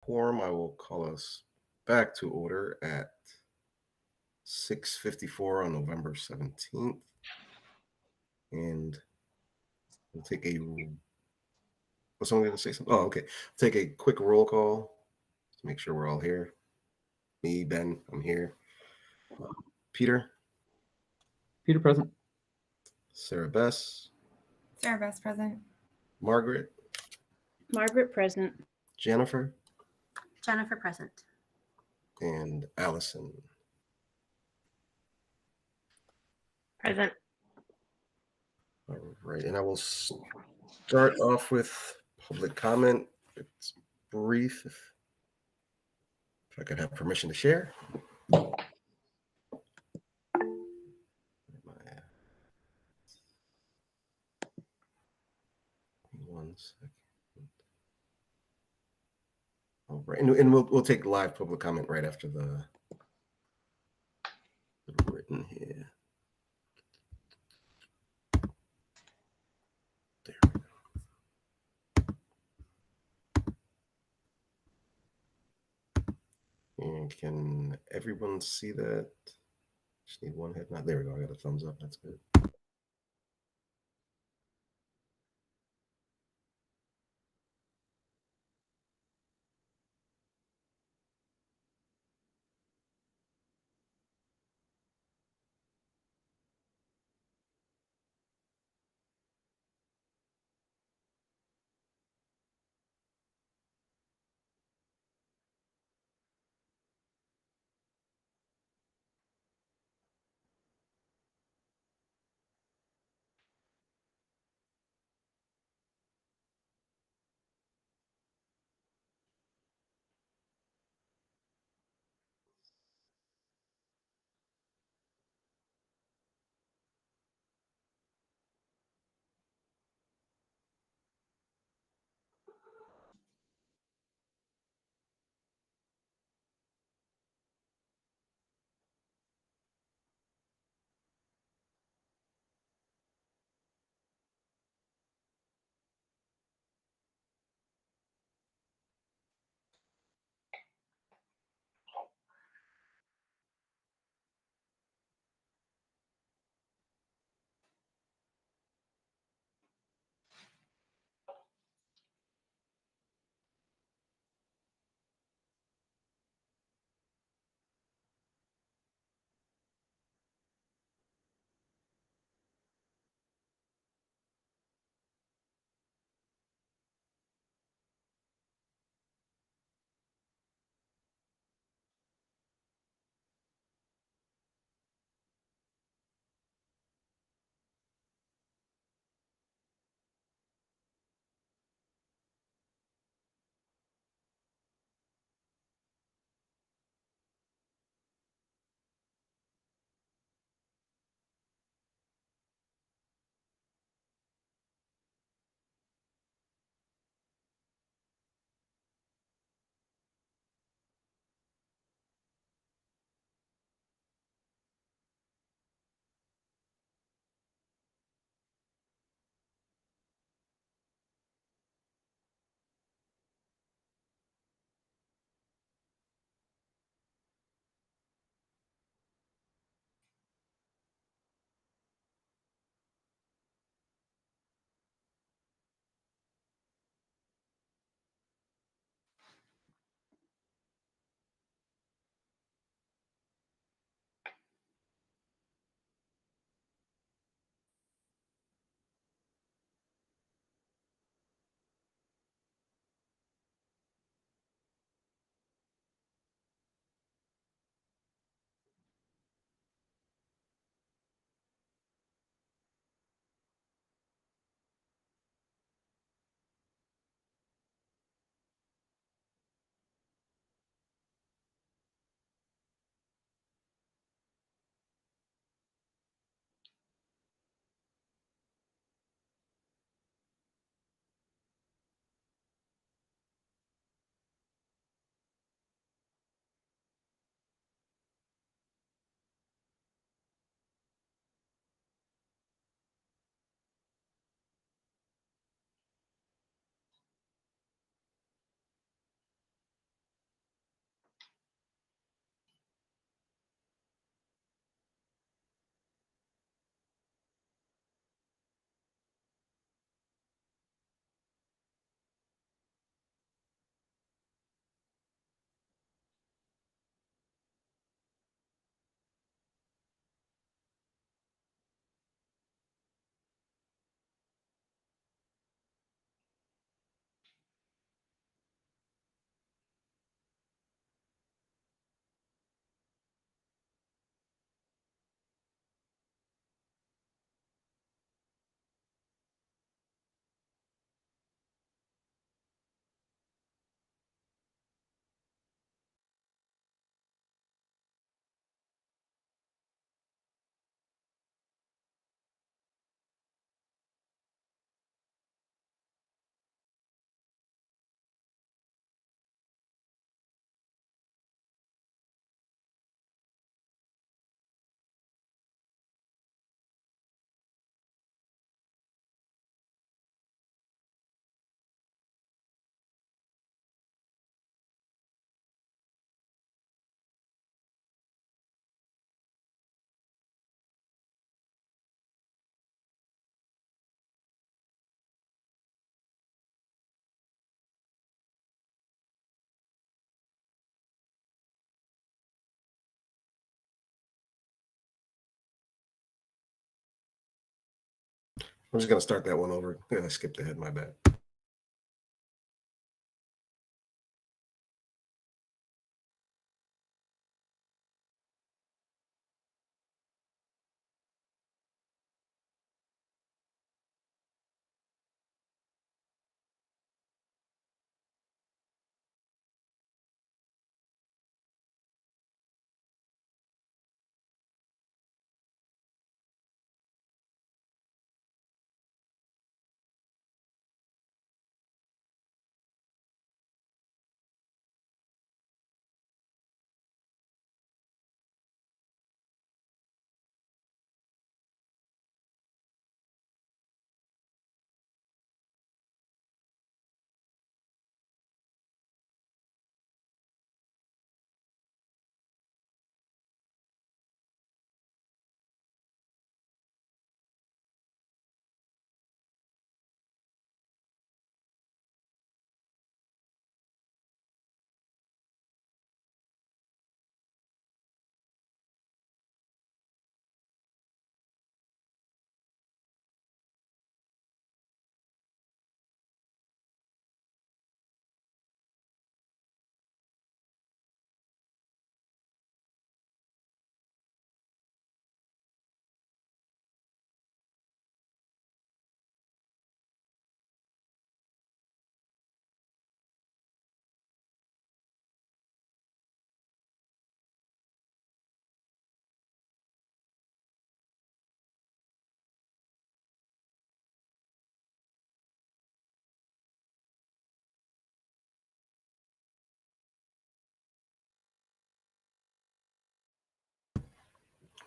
quorum, I will call us back to order at 6:54 on November 17th. And we'll take a, was someone going to say something? Oh, okay. Take a quick roll call to make sure we're all here. Me, Ben, I'm here. Peter, Peter present. Sarah Bess, Sarah Best present. Margaret, Margaret present. Jennifer, Jennifer present. and Allison. Present. All right, and I will start off with public comment. It's brief. If I could have permission to share. One second. All right, and we'll take live public comment right after the written here. There we go. And can everyone see that? Just need one head nod. There we go. I got a thumbs up. That's good. I'm just going to start that one over. I skipped ahead, my bad.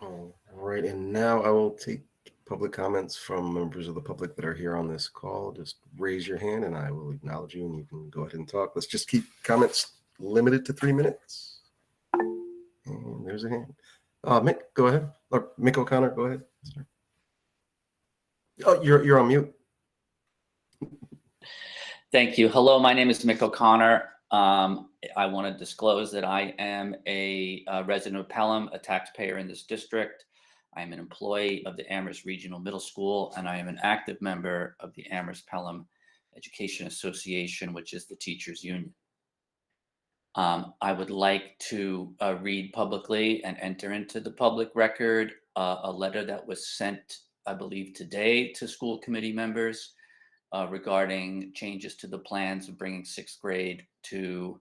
All right, and now I will take public comments from members of the public that are here on this call. Just raise your hand and I will acknowledge you and you can go ahead and talk. Let's just keep comments limited to 3 minutes. And there's a hand. Mick, go ahead. Or Mick O'Connor, go ahead. Oh, you're on mute. Thank you. Hello, my name is Mick O'Connor. I want to disclose that I am a resident of Pelham, a taxpayer in this district. I am an employee of the Amherst Regional Middle School, and I am an active member of the Amherst Pelham Education Association, which is the teachers union. I would like to read publicly and enter into the public record a letter that was sent, I believe, today to school committee members regarding changes to the plans of bringing 6th grade to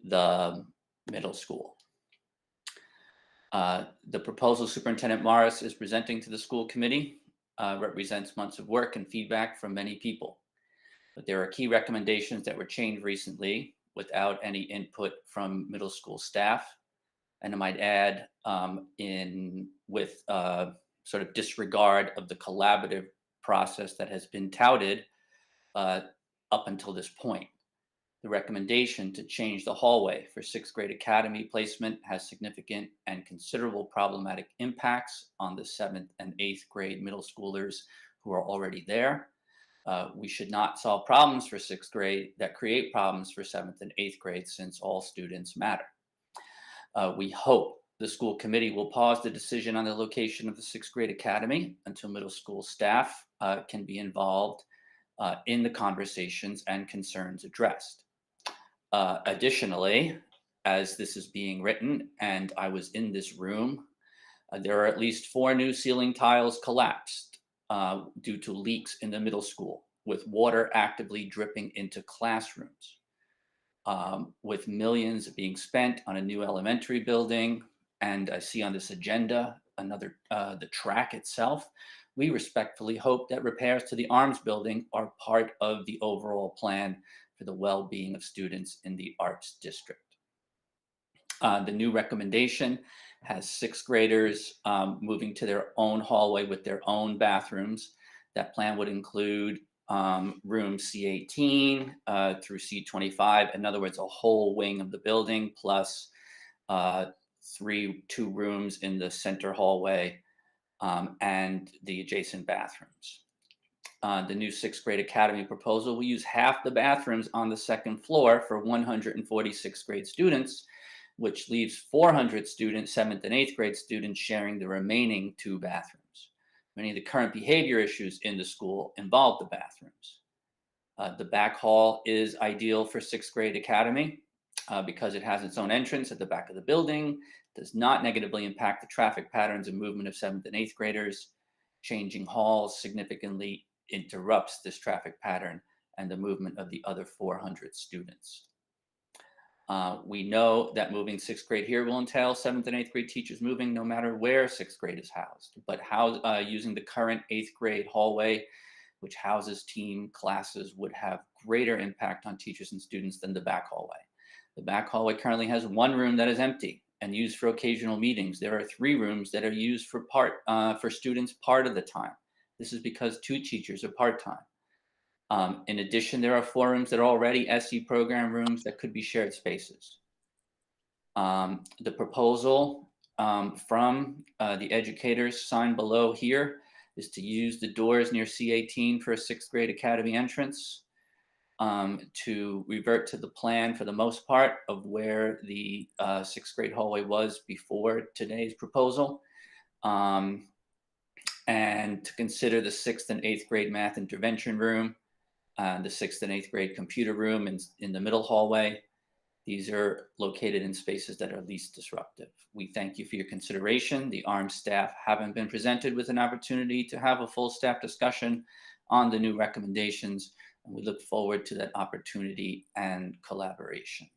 the middle school. The proposal Superintendent Morris is presenting to the school committee represents months of work and feedback from many people. But there are key recommendations that were changed recently without any input from middle school staff. And I might add with sort of disregard of the collaborative process that has been touted up until this point. The recommendation to change the hallway for 6th grade academy placement has significant and considerable problematic impacts on the 7th and 8th grade middle schoolers who are already there. We should not solve problems for 6th grade that create problems for 7th and 8th grade, since all students matter. We hope the school committee will pause the decision on the location of the 6th grade academy until middle school staff can be involved in the conversations and concerns addressed. Additionally, as this is being written, and I was in this room, there are at least 4 new ceiling tiles collapsed due to leaks in the middle school, with water actively dripping into classrooms. With millions being spent on a new elementary building, and I see on this agenda the track itself, we respectfully hope that repairs to the Arms building are part of the overall plan for the well-being of students in the Arts District. The new recommendation has 6th graders moving to their own hallway with their own bathrooms. That plan would include room C18 through C25. In other words, a whole wing of the building plus 2 rooms in the center hallway and the adjacent bathrooms. The new 6th grade academy proposal will use half the bathrooms on the 2nd floor for 146 grade students, which leaves 400 students, 7th and 8th grade students, sharing the remaining 2 bathrooms. Many of the current behavior issues in the school involve the bathrooms. The back hall is ideal for 6th grade academy because it has its own entrance at the back of the building, does not negatively impact the traffic patterns and movement of 7th and 8th graders. Changing halls significantly interrupts this traffic pattern and the movement of the other 400 students. We know that moving 6th grade here will entail 7th and 8th grade teachers moving no matter where 6th grade is housed, but using the current 8th grade hallway, which houses team classes, would have greater impact on teachers and students than the back hallway. The back hallway currently has one room that is empty and used for occasional meetings. There are 3 rooms that are used for students part of the time. This is because 2 teachers are part-time. In addition, there are 4 rooms that are already SE program rooms that could be shared spaces. The proposal from the educators signed below here is to use the doors near C18 for a 6th grade academy entrance, to revert to the plan for the most part of where the 6th grade hallway was before today's proposal, and to consider the 6th and 8th grade math intervention room, the 6th and 8th grade computer room in the middle hallway. These are located in spaces that are least disruptive. We thank you for your consideration. The ARM staff haven't been presented with an opportunity to have a full staff discussion on the new recommendations, and we look forward to that opportunity and collaboration.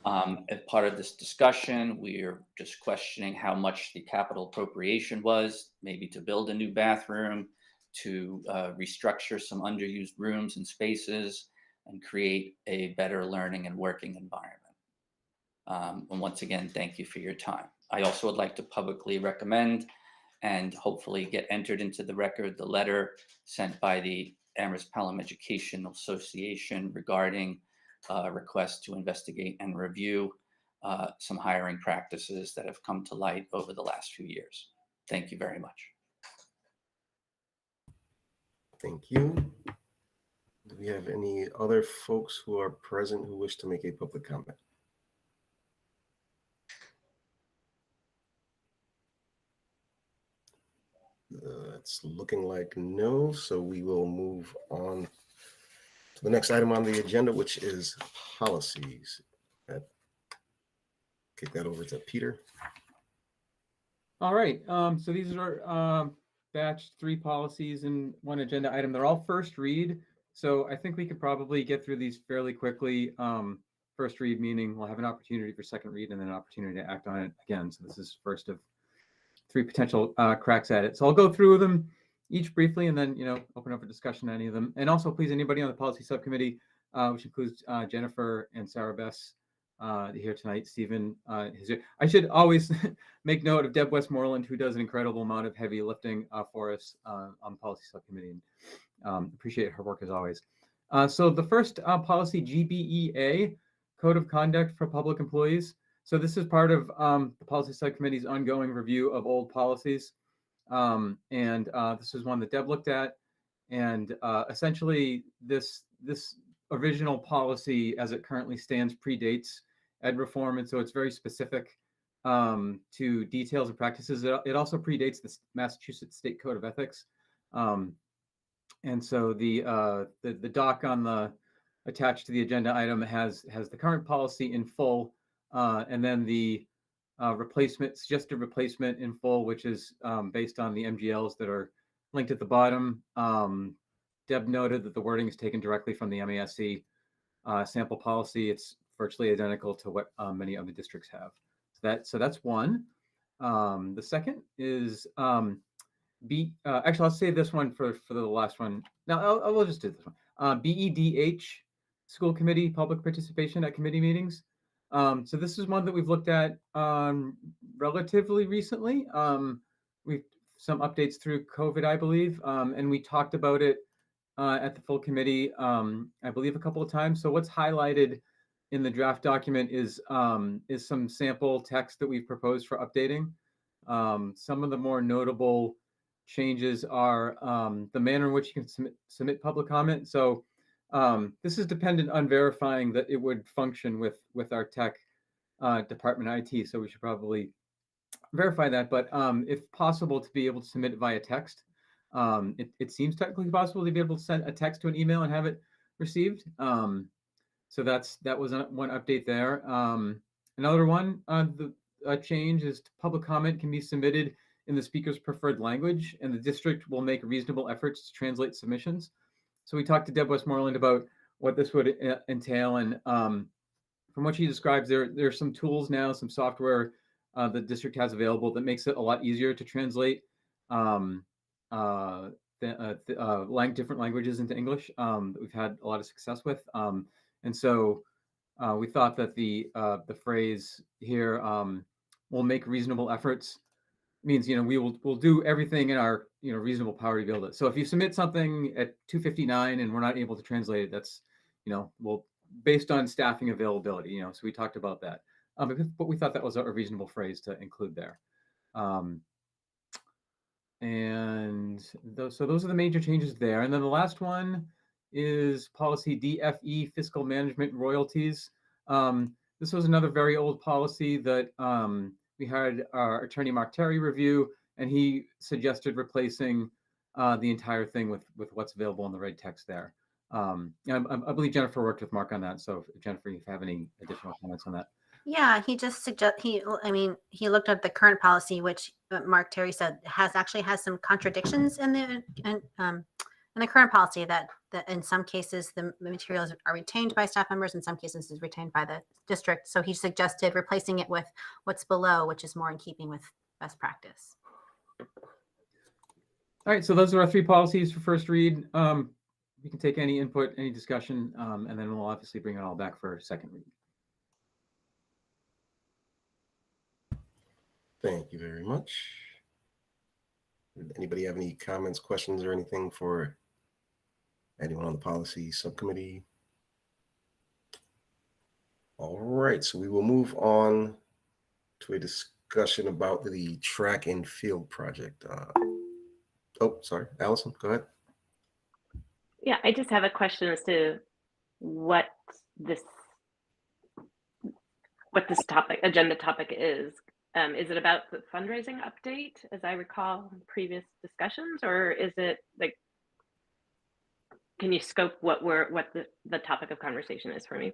As part of this discussion, we are just questioning how much the capital appropriation was, maybe to build a new bathroom, to restructure some underused rooms and spaces, and create a better learning and working environment. And once again, thank you for your time. I also would like to publicly recommend and hopefully get entered into the record the letter sent by the Amherst Pelham Educational Association regarding a request to investigate and review some hiring practices that have come to light over the last few years. Thank you very much. Thank you. Do we have any other folks who are present who wish to make a public comment? It's looking like no, so we will move on to the next item on the agenda, which is policies. Kick that over to Peter. All right. So these are batch 3 policies in one agenda item. They're all first read. So I think we could probably get through these fairly quickly. First read meaning we'll have an opportunity for second read and then an opportunity to act on it again. So this is first of 3 potential cracks at it. So I'll go through them each briefly and then, open up a discussion on any of them. And also, please, anybody on the policy subcommittee, which includes Jennifer and Sarah Bess here tonight. Stephen is here. I should always make note of Deb Westmoreland, who does an incredible amount of heavy lifting for us on the policy subcommittee. And appreciate her work as always. So the first policy, GBEA, Code of Conduct for Public Employees. So this is part of the policy subcommittee's ongoing review of old policies. And this is one that Deb looked at. And essentially, this original policy, as it currently stands, predates ed reform. And so it's very specific to details and practices. It also predates the Massachusetts State Code of Ethics. And so the doc on the attached to the agenda item has the current policy in full, and then the suggested replacement in full, which is based on the MGLs that are linked at the bottom. Deb noted that the wording is taken directly from the MASC sample policy. It's virtually identical to what many other districts have. So that's one. The second is actually, I'll save this one for the last one. No, we'll just do this one. BEDH, School Committee Public Participation at Committee Meetings. So this is one that we've looked at relatively recently. We've some updates through COVID, I believe, and we talked about it at the full committee, I believe, a couple of times. So what's highlighted in the draft document is some sample text that we've proposed for updating. Some of the more notable changes are the manner in which you can submit public comment. So this is dependent on verifying that it would function with our tech department IT. So we should probably verify that, but if possible, to be able to submit it via text. It seems technically possible to be able to send a text to an email and have it received. So that was one update there. Another one, the change is public comment can be submitted in the speaker's preferred language, and the district will make reasonable efforts to translate submissions. So we talked to Deb Westmoreland about what this would entail, and from what she describes, there's some tools now, some software the district has available that makes it a lot easier to translate different languages into English that we've had a lot of success with. And so we thought that the phrase here, "will make reasonable efforts," means we'll do everything in our reasonable power to build it. So if you submit something at 2:59 and we're not able to translate it, that's we'll based on staffing availability. So we talked about that, but we thought that was a reasonable phrase to include there. So those are the major changes there. And then the last one is policy DFE, fiscal management royalties. This was another very old policy that we had our attorney Mark Terry review, and he suggested replacing the entire thing with what's available in the red text there. I believe Jennifer worked with Mark on that. So Jennifer, if you have any additional comments on that. Yeah, he just he looked at the current policy, which Mark Terry said has some contradictions in the current policy that in some cases the materials are retained by staff members, in some cases is retained by the district. So he suggested replacing it with what's below, which is more in keeping with best practice. All right, so those are our three policies for first read. We can take any input, any discussion, and then we'll obviously bring it all back for second read. Thank you very much. Anybody have any comments, questions, or anything for anyone on the policy subcommittee? All right, so we will move on to a discussion about the track and field project. Oh, sorry, Allison, go ahead. Yeah, I just have a question as to what this agenda topic is. Is it about the fundraising update, as I recall in previous discussions, or is it like, can you scope what the topic of conversation is for me?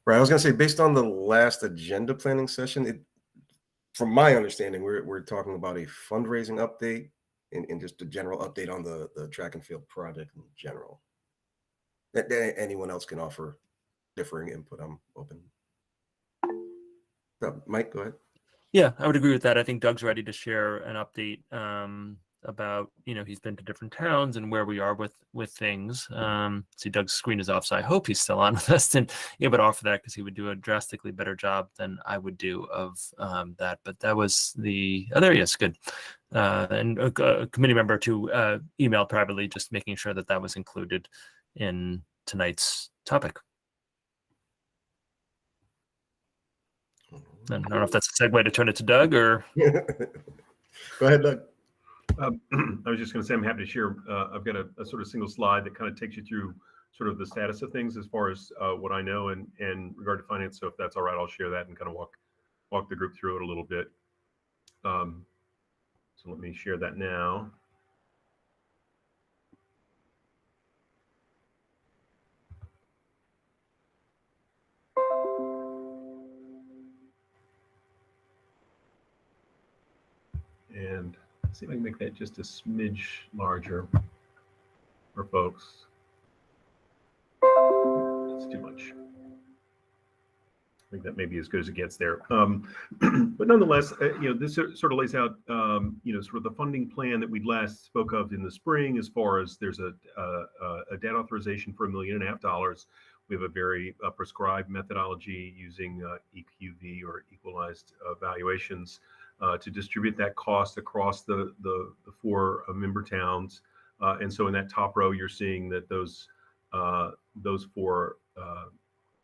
Right, I was going to say, based on the last agenda planning session, from my understanding, we're talking about a fundraising update and just a general update on the track and field project in general. Anyone else can offer differing input. I'm open. Mike, go ahead. Yeah, I would agree with that. I think Doug's ready to share an update about, he's been to different towns and where we are with things. See, Doug's screen is off, so I hope he's still on with us and able to offer that, because he would do a drastically better job than I would do of that. But that was there he is, good. And a committee member to email privately, just making sure that was included in tonight's topic. I don't know if that's a segue to turn it to Doug, or go ahead, Doug. I was just going to say I'm happy to share. I've got a sort of single slide that kind of takes you through sort of the status of things as far as what I know in regard to finance. So if that's all right, I'll share that and kind of walk the group through it a little bit. So let me share that now. And see if I can make that just a smidge larger for folks. That's too much. I think that may be as good as it gets there. But nonetheless, this sort of lays out, sort of the funding plan that we last spoke of in the spring, as far as there's a debt authorization for $1.5 million. We have a very prescribed methodology using EQV, or equalized valuations, to distribute that cost across the 4 member towns. And so in that top row, you're seeing that those 4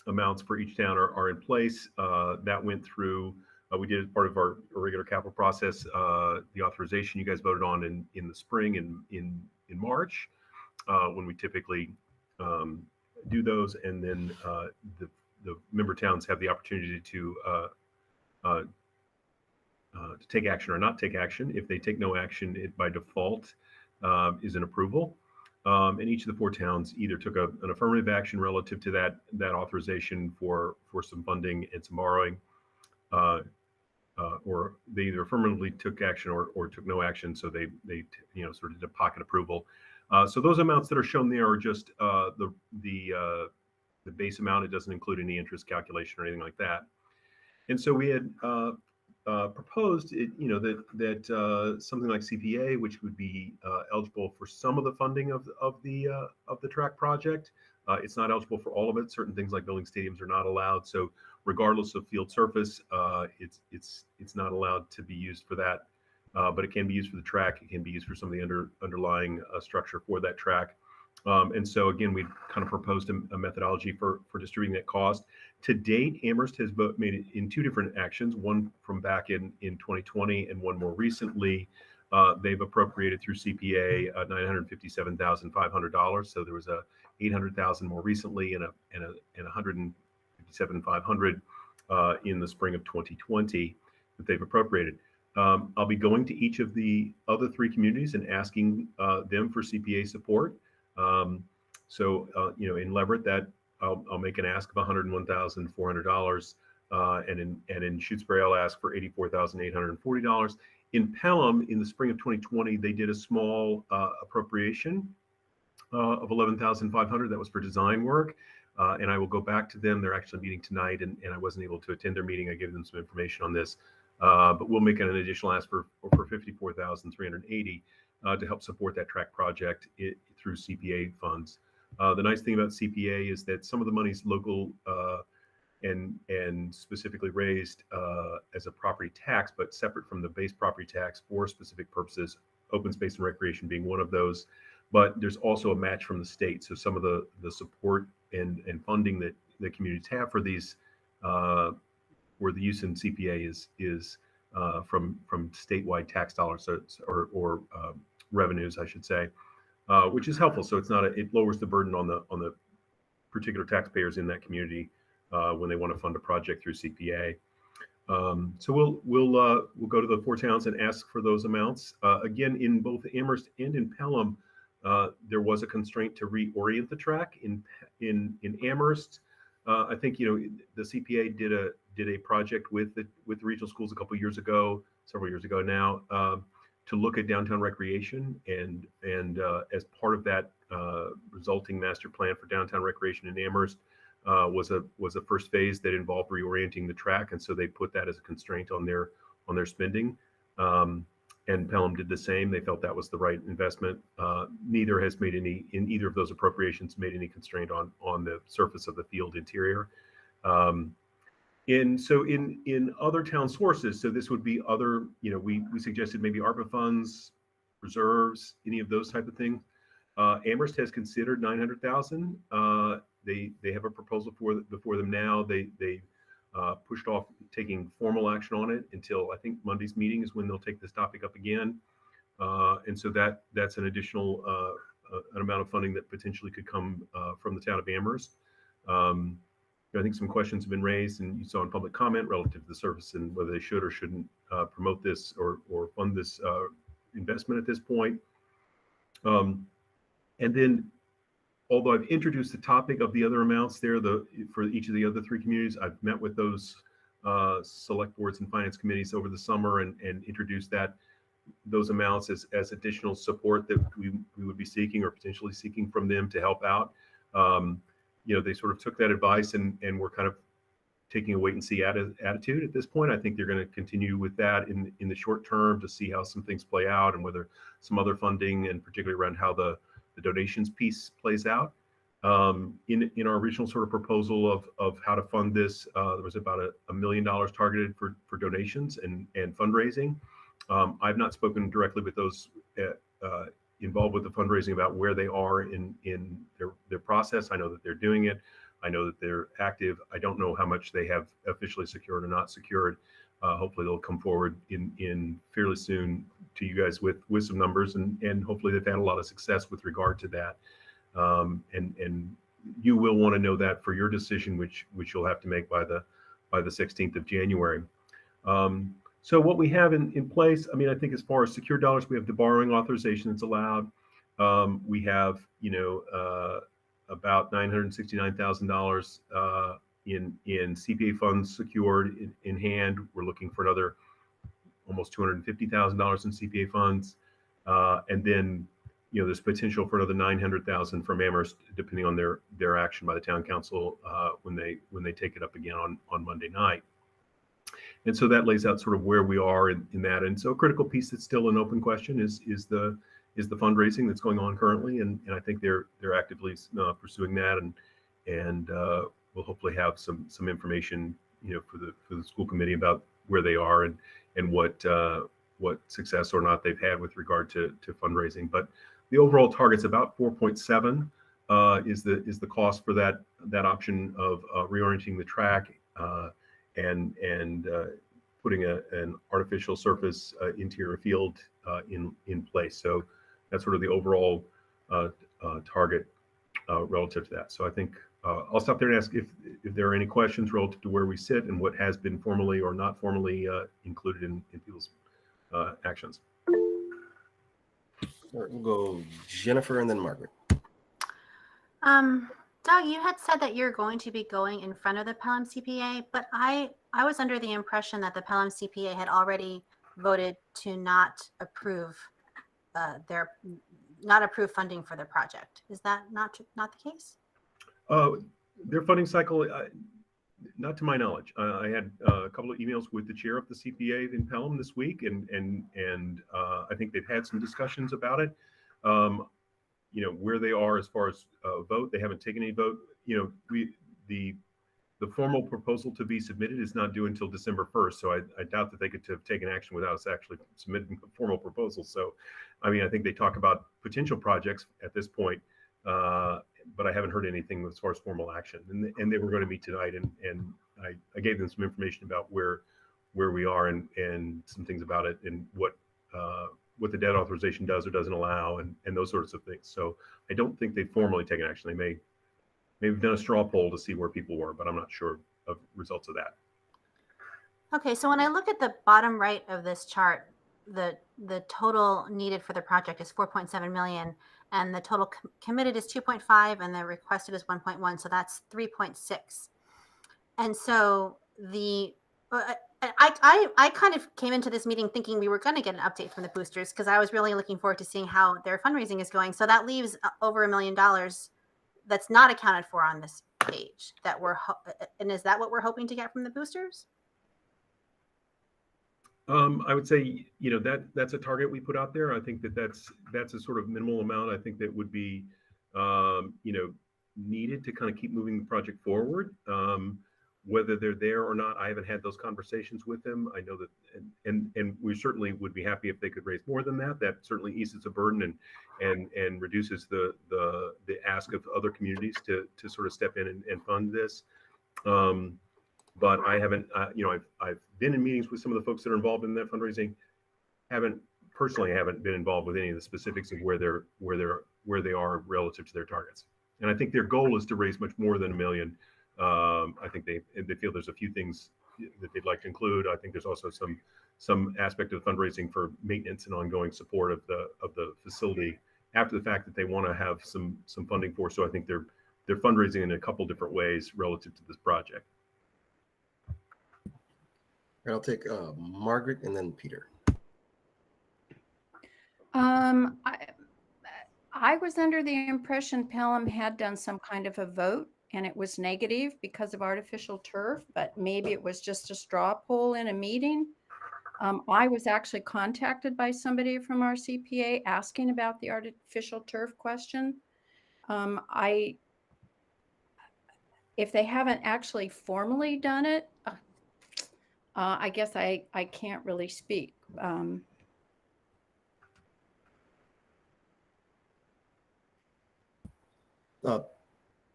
amounts for each town are in place. That went through, we did as part of our regular capital process, the authorization you guys voted on in the spring and in March, when we typically do those. And then the member towns have the opportunity to to take action or not take action. If they take no action, it by default is an approval. And each of the 4 towns either took an affirmative action relative to that authorization for some funding and some borrowing, or they either affirmatively took action or took no action. So they sort of did a pocket approval. So those amounts that are shown there are just the base amount. It doesn't include any interest calculation or anything like that. And so we had proposed that something like CPA, which would be eligible for some of the funding of the track project. It's not eligible for all of it. Certain things like building stadiums are not allowed. So regardless of field surface, it's not allowed to be used for that. But it can be used for the track. It can be used for some of the underlying structure for that track. And so again, we kind of proposed a methodology for distributing that cost. To date, Amherst has made it in 2 different actions, one from back in 2020 and one more recently. They've appropriated through CPA $957,500. So there was a $800,000 more recently and a $157,500 in the spring of 2020 that they've appropriated. I'll be going to each of the other 3 communities and asking them for CPA support. In Leverett, that I'll make an ask of $101,400, and in Shutesbury I'll ask for $84,840. In Pelham, in the spring of 2020, they did a small appropriation of $11,500. That was for design work, and I will go back to them. They're actually meeting tonight, and I wasn't able to attend their meeting. I gave them some information on this, but we'll make an additional ask for $54,380 to help support that track project through CPA funds. The nice thing about CPA is that some of the money's local and specifically raised as a property tax, but separate from the base property tax for specific purposes, open space and recreation being one of those. But there's also a match from the state. So some of the support and funding that the communities have for these, where the use in CPA is from statewide tax dollars, or revenues, I should say, which is helpful. So it's not it lowers the burden on the particular taxpayers in that community when they want to fund a project through CPA. So we'll go to the 4 towns and ask for those amounts. Again, in both Amherst and in Pelham, there was a constraint to reorient the track. In Amherst, I think the CPA did a project with the regional schools a couple years ago, several years ago now, to look at downtown recreation, and as part of that resulting master plan for downtown recreation in Amherst was a first phase that involved reorienting the track, and so they put that as a constraint on their spending. And Pelham did the same. They felt that was the right investment. Neither has made any, in either of those appropriations, made any constraint on the surface of the field interior. And so in other town sources, so this would be other, we suggested maybe ARPA funds, reserves, any of those type of things. Amherst has considered $900,000. They have a proposal before them now. They pushed off taking formal action on it until I think Monday's meeting is when they'll take this topic up again. And so that's an additional an amount of funding that potentially could come from the town of Amherst. I think some questions have been raised, and you saw in public comment relative to the service and whether they should or shouldn't promote this or fund this investment at this point. And then, although I've introduced the topic of the other amounts there, for each of the other 3 communities, I've met with those select boards and finance committees over the summer and introduced those amounts as additional support that we would be seeking or potentially seeking from them to help out. They sort of took that advice and we're kind of taking a wait and see attitude at this point. I think they're going to continue with that in the short term to see how some things play out and whether some other funding, and particularly around how the donations piece plays out. In our original sort of proposal of how to fund this, there was about $1 million targeted for donations and fundraising. I've not spoken directly with those involved with the fundraising about where they are in their process. I know that they're doing it. I know that they're active. I don't know how much they have officially secured or not secured. Hopefully they'll come forward in fairly soon to you guys with some numbers, and hopefully they've had a lot of success with regard to that. And you will want to know that for your decision, which you'll have to make by the 16th of January. So what we have in place, I mean, I think as far as secure dollars, we have the borrowing authorization that's allowed. We have, about $969,000 in CPA funds secured in hand. We're looking for another almost $250,000 in CPA funds, and then there's potential for another $900,000 from Amherst, depending on their action by the town council when they take it up again on Monday night. And so that lays out sort of where we are in that. And so a critical piece that's still an open question is the fundraising that's going on currently, and I think they're actively pursuing that, and we'll hopefully have some information for the school committee about where they are and what success or not they've had with regard to fundraising. But the overall target's about 4.7 is the cost for that option of reorienting the track and putting an artificial surface interior field in place. So that's sort of the overall target relative to that. So I think I'll stop there and ask if there are any questions relative to where we sit and what has been formally or not formally included in people's actions. All right, we'll go Jennifer and then Margaret. Doug, you had said that you're going to be going in front of the Pelham CPA, but I was under the impression that the Pelham CPA had already voted to not approve funding for the project. Is that not the case? Their funding cycle, not to my knowledge. I had a couple of emails with the chair of the CPA in Pelham this week, and I think they've had some discussions about it. Where they are as far as vote, they haven't taken any vote. The formal proposal to be submitted is not due until December 1st. So I doubt that they could have taken action without us actually submitting a formal proposal. So, I mean, I think they talk about potential projects at this point, but I haven't heard anything as far as formal action. And they were going to meet tonight, and I gave them some information about where we are and some things about it and what the debt authorization does or doesn't allow and those sorts of things. So I don't think they've formally taken action. They may have done a straw poll to see where people were, but I'm not sure of results of that. Okay, so when I look at the bottom right of this chart, the total needed for the project is 4.7 million, and the total committed is 2.5, and the requested is 1.1, so that's 3.6. And so I kind of came into this meeting thinking we were going to get an update from the boosters because I was really looking forward to seeing how their fundraising is going. So that leaves over $1 million that's not accounted for on this page. And is that what we're hoping to get from the boosters? I would say, that's a target we put out there. I think that's a sort of minimal amount. I think that would be, needed to kind of keep moving the project forward. Whether they're there or not, I haven't had those conversations with them. I know that, and we certainly would be happy if they could raise more than that. That certainly eases a burden and reduces the ask of other communities to sort of step in and fund this. But I haven't, I've been in meetings with some of the folks that are involved in that fundraising. Haven't been involved with any of the specifics of where they are relative to their targets. And I think their goal is to raise much more than $1 million. I think they feel there's a few things that they'd like to include. I think there's also some aspect of fundraising for maintenance and ongoing support of the facility after the fact that they want to have some funding for. So I think they're fundraising in a couple different ways relative to this project. I'll take Margaret and then Peter. I was under the impression Pelham had done some kind of a vote and it was negative because of artificial turf, but maybe it was just a straw poll in a meeting. I was actually contacted by somebody from our CPA asking about the artificial turf question. If they haven't actually formally done it, I guess I can't really speak.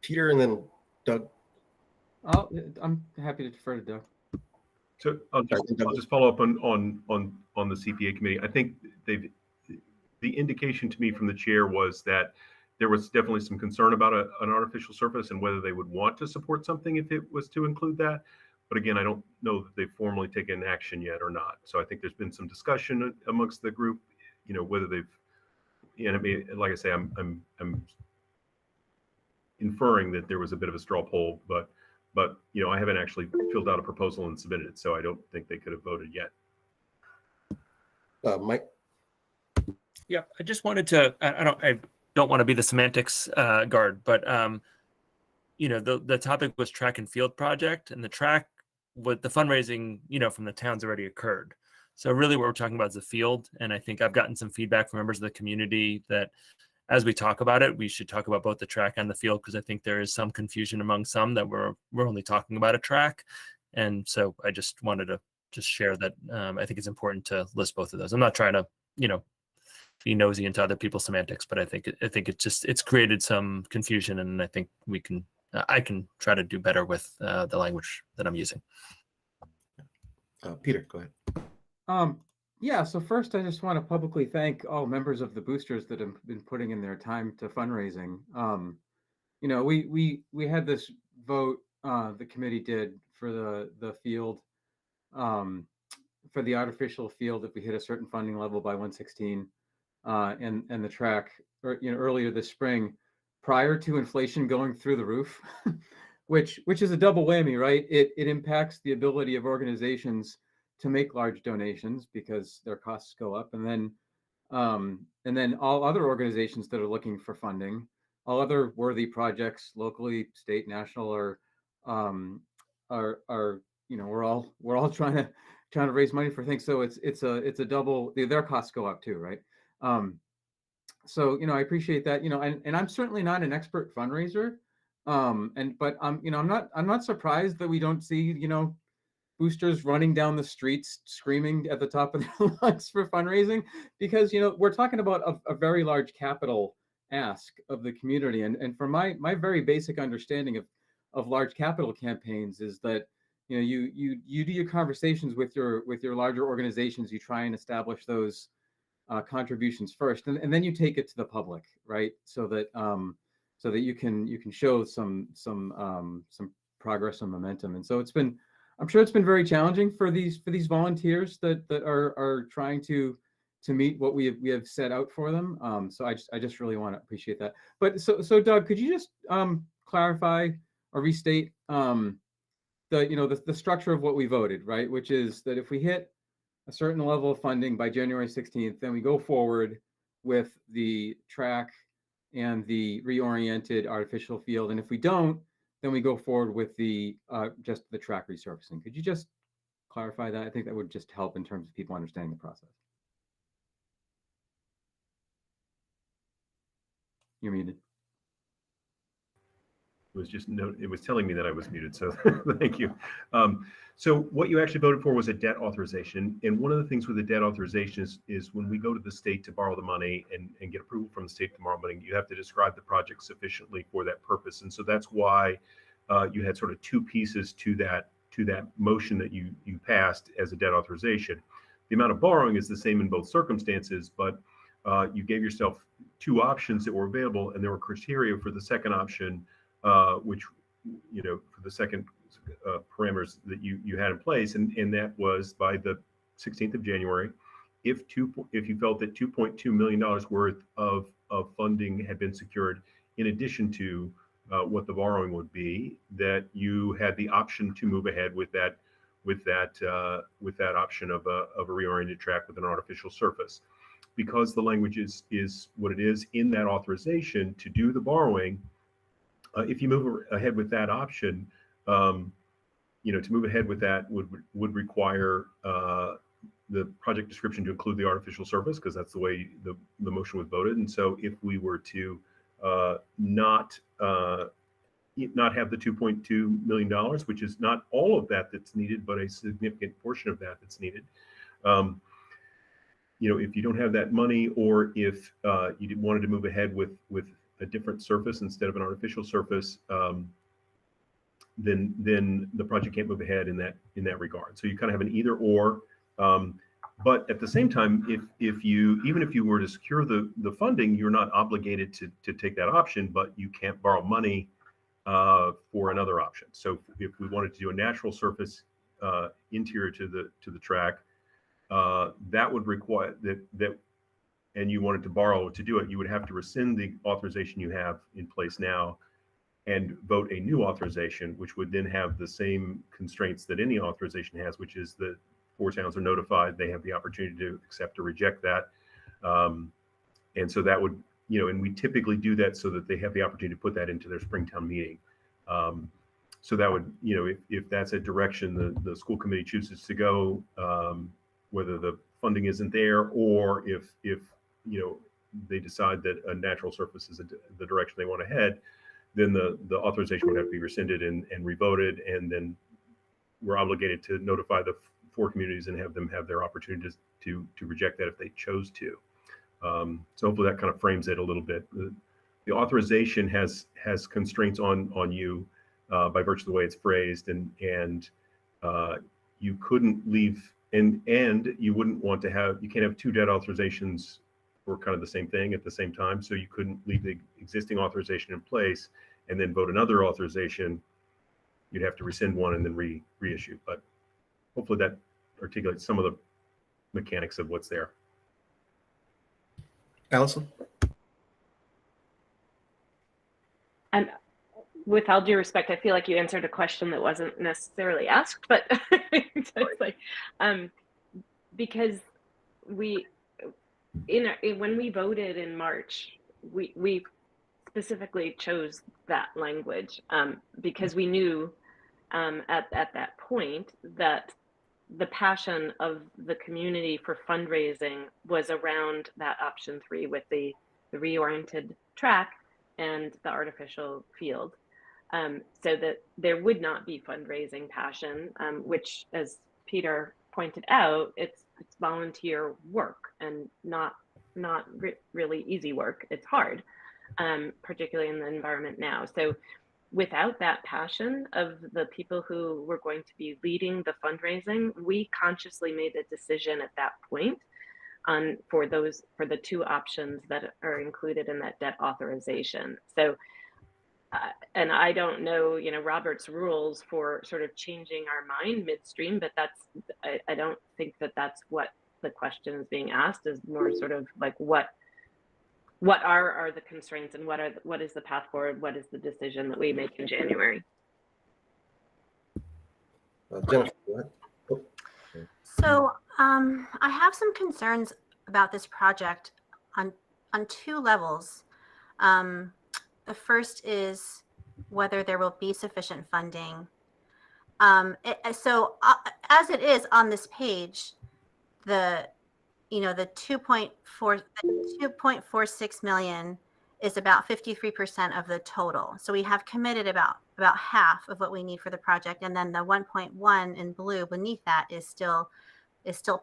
Peter and then Doug. I'm happy to defer to Doug. So I'll just follow up on the CPA committee. I think the indication to me from the chair was that there was definitely some concern about an artificial surface and whether they would want to support something if it was to include that. but again, I don't know that they've formally taken action yet or not. So I think there's been some discussion amongst the group, whether they've, and I mean, like I say, I'm inferring that there was a bit of a straw poll, but I haven't actually filled out a proposal and submitted it, so I don't think they could have voted yet. Mike. Yeah, I just wanted to. I don't want to be the semantics guard, but the topic was track and field project, and the track with the fundraising, from the towns already occurred. So really, what we're talking about is the field, and I think I've gotten some feedback from members of the community that as we talk about it, we should talk about both the track and the field, because I think there is some confusion among some that we're only talking about a track, and so I just wanted to just share that I think it's important to list both of those. I'm not trying to be nosy into other people's semantics, but I think it's created some confusion, and I think I can try to do better with the language that I'm using. Peter, go ahead. Yeah, so first I just want to publicly thank all members of the boosters that have been putting in their time to fundraising. We had this vote, the committee did for the field, for the artificial field, if we hit a certain funding level by 116, and the track, earlier this spring, prior to inflation going through the roof, which is a double whammy, right? It impacts the ability of organizations to make large donations because their costs go up, and then all other organizations that are looking for funding, all other worthy projects, locally, state, national, are we're all trying to raise money for things. So it's a double. Their costs go up too, right? So I appreciate that. And I'm certainly not an expert fundraiser, but I'm not surprised that we don't see boosters running down the streets screaming at the top of their lungs for fundraising, because we're talking about a very large capital ask of the community, and from my very basic understanding of large capital campaigns is that you do your conversations with your larger organizations, you try and establish those contributions first, and then you take it to the public, right? So that you can show some progress and momentum. And so I'm sure it's been very challenging for these volunteers that are trying to meet what we have set out for them. So I just really want to appreciate that. But so Doug, could you just clarify or restate the structure of what we voted, right? Which is that if we hit a certain level of funding by January 16th, then we go forward with the track and the reoriented artificial field. And if we don't, then we go forward with just the track resurfacing. Could you just clarify that? I think that would just help in terms of people understanding the process. You're muted. It was telling me that I was muted, so thank you. So what you actually voted for was a debt authorization, and one of the things with the debt authorization is when we go to the state to borrow the money and get approval from the state to borrow money, you have to describe the project sufficiently for that purpose, and so that's why you had sort of two pieces to that motion that you passed as a debt authorization. The amount of borrowing is the same in both circumstances, but you gave yourself two options that were available, and there were criteria for the second option, which, for the second parameters that you had in place, and that was by the 16th of January, if you felt that $2.2 million worth of funding had been secured in addition to what the borrowing would be, that you had the option to move ahead with that option of a reoriented track with an artificial surface. Because the language is what it is in that authorization to do the borrowing, if you move ahead with that option, to move ahead with that would require the project description to include the artificial surface, because that's the way the motion was voted. And so if we were to not have the $2.2 million, which is not all of that's needed, but a significant portion of that's needed. If you don't have that money, or if you wanted to move ahead with a different surface instead of an artificial surface, then the project can't move ahead in that regard. So you kind of have an either or. But at the same time, even if you were to secure the funding, you're not obligated to take that option, but you can't borrow money for another option. So if we wanted to do a natural surface interior to the track, that would require that, and you wanted to borrow to do it, you would have to rescind the authorization you have in place now and vote a new authorization, which would then have the same constraints that any authorization has, which is that 4 towns are notified, they have the opportunity to accept or reject that. And so that would, and we typically do that so that they have the opportunity to put that into their Springtown meeting. So that would, if that's a direction the school committee chooses to go, whether the funding isn't there, or if they decide that a natural surface is the direction they want to head, then the authorization would have to be rescinded and revoted, and then we're obligated to notify the 4 communities and have them have their opportunity to reject that if they chose to. So hopefully that kind of frames it a little bit. The authorization has constraints on you by virtue of the way it's phrased, and you couldn't leave, and you wouldn't want to have, you can't have 2 debt authorizations for kind of the same thing at the same time. So you couldn't leave the existing authorization in place and then vote another authorization. You'd have to rescind one and then reissue. But hopefully that articulates some of the mechanics of what's there. Allison? And with all due respect, I feel like you answered a question that wasn't necessarily asked, but it's like, because when we voted in March, we specifically chose that language because we knew at that point that the passion of the community for fundraising was around that option 3 with the reoriented track and the artificial field, so that there would not be fundraising passion, which, as Peter pointed out, it's volunteer work and not really easy work. It's hard, particularly in the environment now. So without that passion of the people who were going to be leading the fundraising, we consciously made a decision at that point for the 2 options that are included in that debt authorization. So and I don't know, Robert's rules for sort of changing our mind midstream, but I don't think that that's what the question is being asked, is more sort of like what are the constraints and what is the path forward? What is the decision that we make in January? Jennifer, go ahead. Oh. So I have some concerns about this project on 2 levels. The first is whether there will be sufficient funding. So as it is on this page, the 2.46 million is about 53% of the total. So we have committed about half of what we need for the project, and then the 1.1 in blue beneath that is still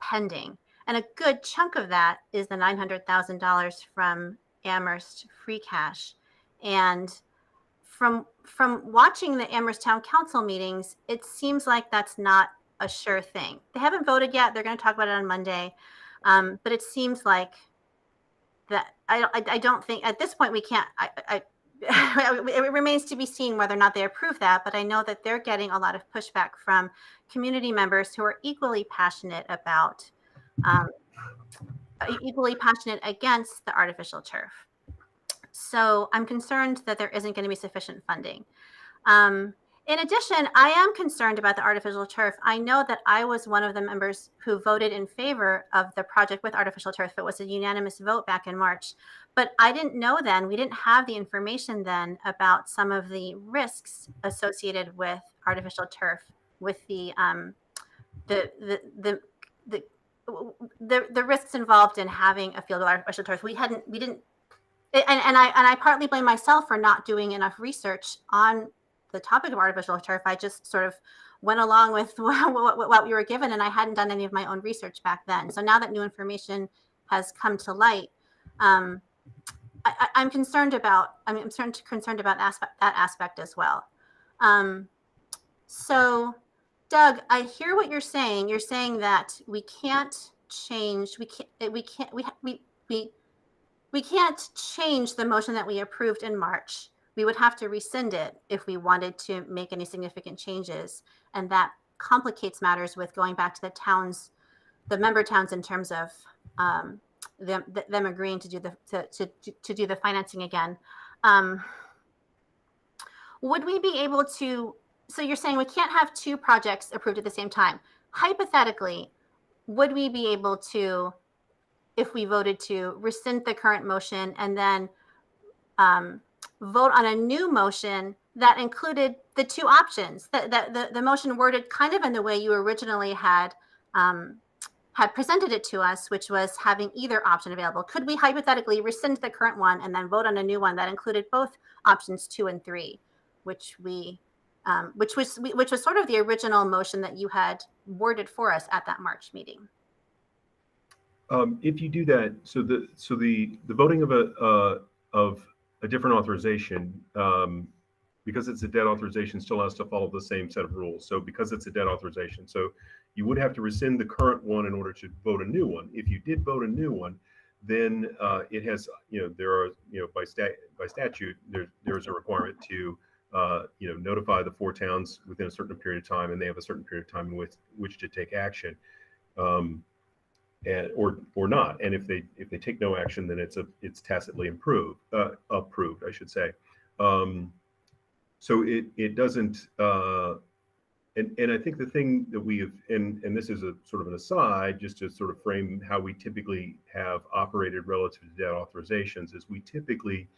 pending. And a good chunk of that is the $900,000 from Amherst free cash. And from watching the Amherst Town Council meetings, it seems like that's not a sure thing. They haven't voted yet. They're going to talk about it on Monday. But it seems like that I don't think at this point we can't. It remains to be seen whether or not they approve that. But I know that they're getting a lot of pushback from community members who are equally passionate about, against the artificial turf. So I'm concerned that there isn't going to be sufficient funding. In addition, I am concerned about the artificial turf. I know that I was one of the members who voted in favor of the project with artificial turf. It was a unanimous vote back in March. But I didn't know then, we didn't have the information then about some of the risks associated with artificial turf, with the risks involved in having a field of artificial turf. We didn't. And I partly blame myself for not doing enough research on the topic of artificial turf. I just sort of went along with what we were given, and I hadn't done any of my own research back then. So now that new information has come to light, I'm concerned about. I'm concerned about that aspect as well. So, Doug, I hear what you're saying. You're saying that we can't change. We can't change the motion that we approved in March. we would have to rescind it if we wanted to make any significant changes. And that complicates matters with going back to the towns, the member towns, in terms of them agreeing to do the financing again. Would we be able to, so you're saying we can't have two projects approved at the same time. Hypothetically, would we be able to, if we voted to rescind the current motion and then vote on a new motion that included the two options, the motion worded kind of in the way you originally had presented it to us, which was having either option available? Could we hypothetically rescind the current one and then vote on a new one that included both options 2 and 3, which was sort of the original motion that you had worded for us at that March meeting? If you do that, so the voting of a different authorization, because it's a debt authorization, still has to follow the same set of rules. So because it's a debt authorization, so you would have to rescind the current one in order to vote a new one. If you did vote a new one, then it has, there are, by statute, there's a requirement to, notify the 4 towns within a certain period of time, and they have a certain period of time in which to take action. Or not, and if they take no action, then it's tacitly approved, I should say. So it doesn't, and I think the thing that we have, and this is a sort of an aside, just to sort of frame how we typically have operated relative to debt authorizations, is we typically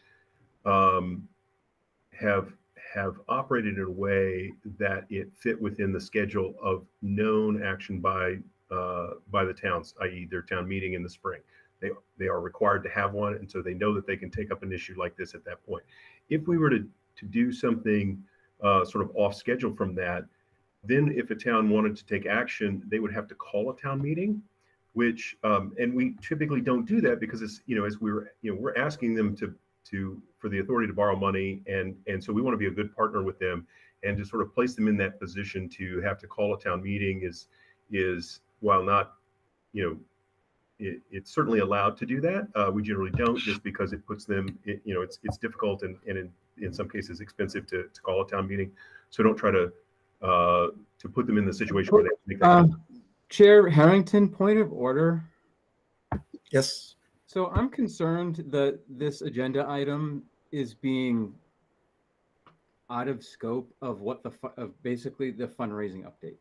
have operated in a way that it fit within the schedule of known action by the towns, i.e. their town meeting in the spring. They are required to have one, and so they know that they can take up an issue like this at that point. If we were to do something sort of off schedule from that, then if a town wanted to take action, they would have to call a town meeting, which and we typically don't do that because it's, as we're asking them for the authority to borrow money, and so we want to be a good partner with them, and to sort of place them in that position to have to call a town meeting is while not, it's certainly allowed to do that. We generally don't, just because it puts them, it's difficult and in some cases expensive to call a town meeting. So don't try to put them in the situation where they have to make that. Chair Harrington, point of order. Yes. So I'm concerned that this agenda item is being out of scope of what of basically the fundraising update.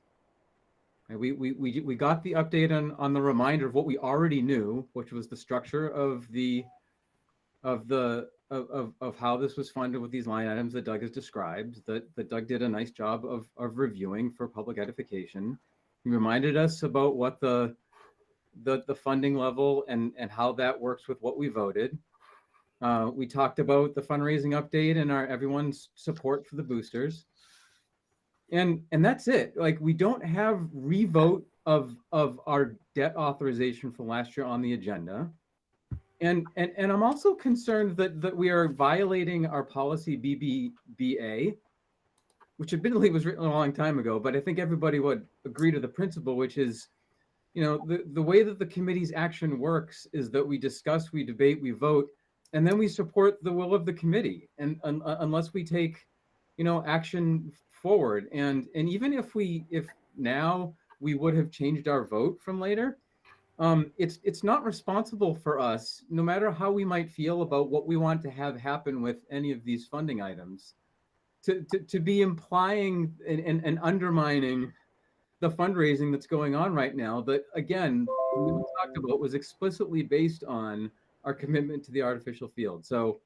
And we got the update on the reminder of what we already knew, which was the structure of how this was funded with these line items that Doug has described, that Doug did a nice job of reviewing for public edification. He reminded us about what the funding level and how that works with what we voted. We talked about the fundraising update and everyone's support for the boosters. And that's it. Like, we don't have revote of our debt authorization from last year on the agenda. And I'm also concerned that we are violating our policy BBBA, which admittedly was written a long time ago, but I think everybody would agree to the principle, which is, the way that the committee's action works is that we discuss, we debate, we vote, and then we support the will of the committee, and unless we take, action forward. And even if now we would have changed our vote from later, it's not responsible for us, no matter how we might feel about what we want to have happen with any of these funding items, to be implying and undermining the fundraising that's going on right now, that, again, we talked about, was explicitly based on our commitment to the artificial field. So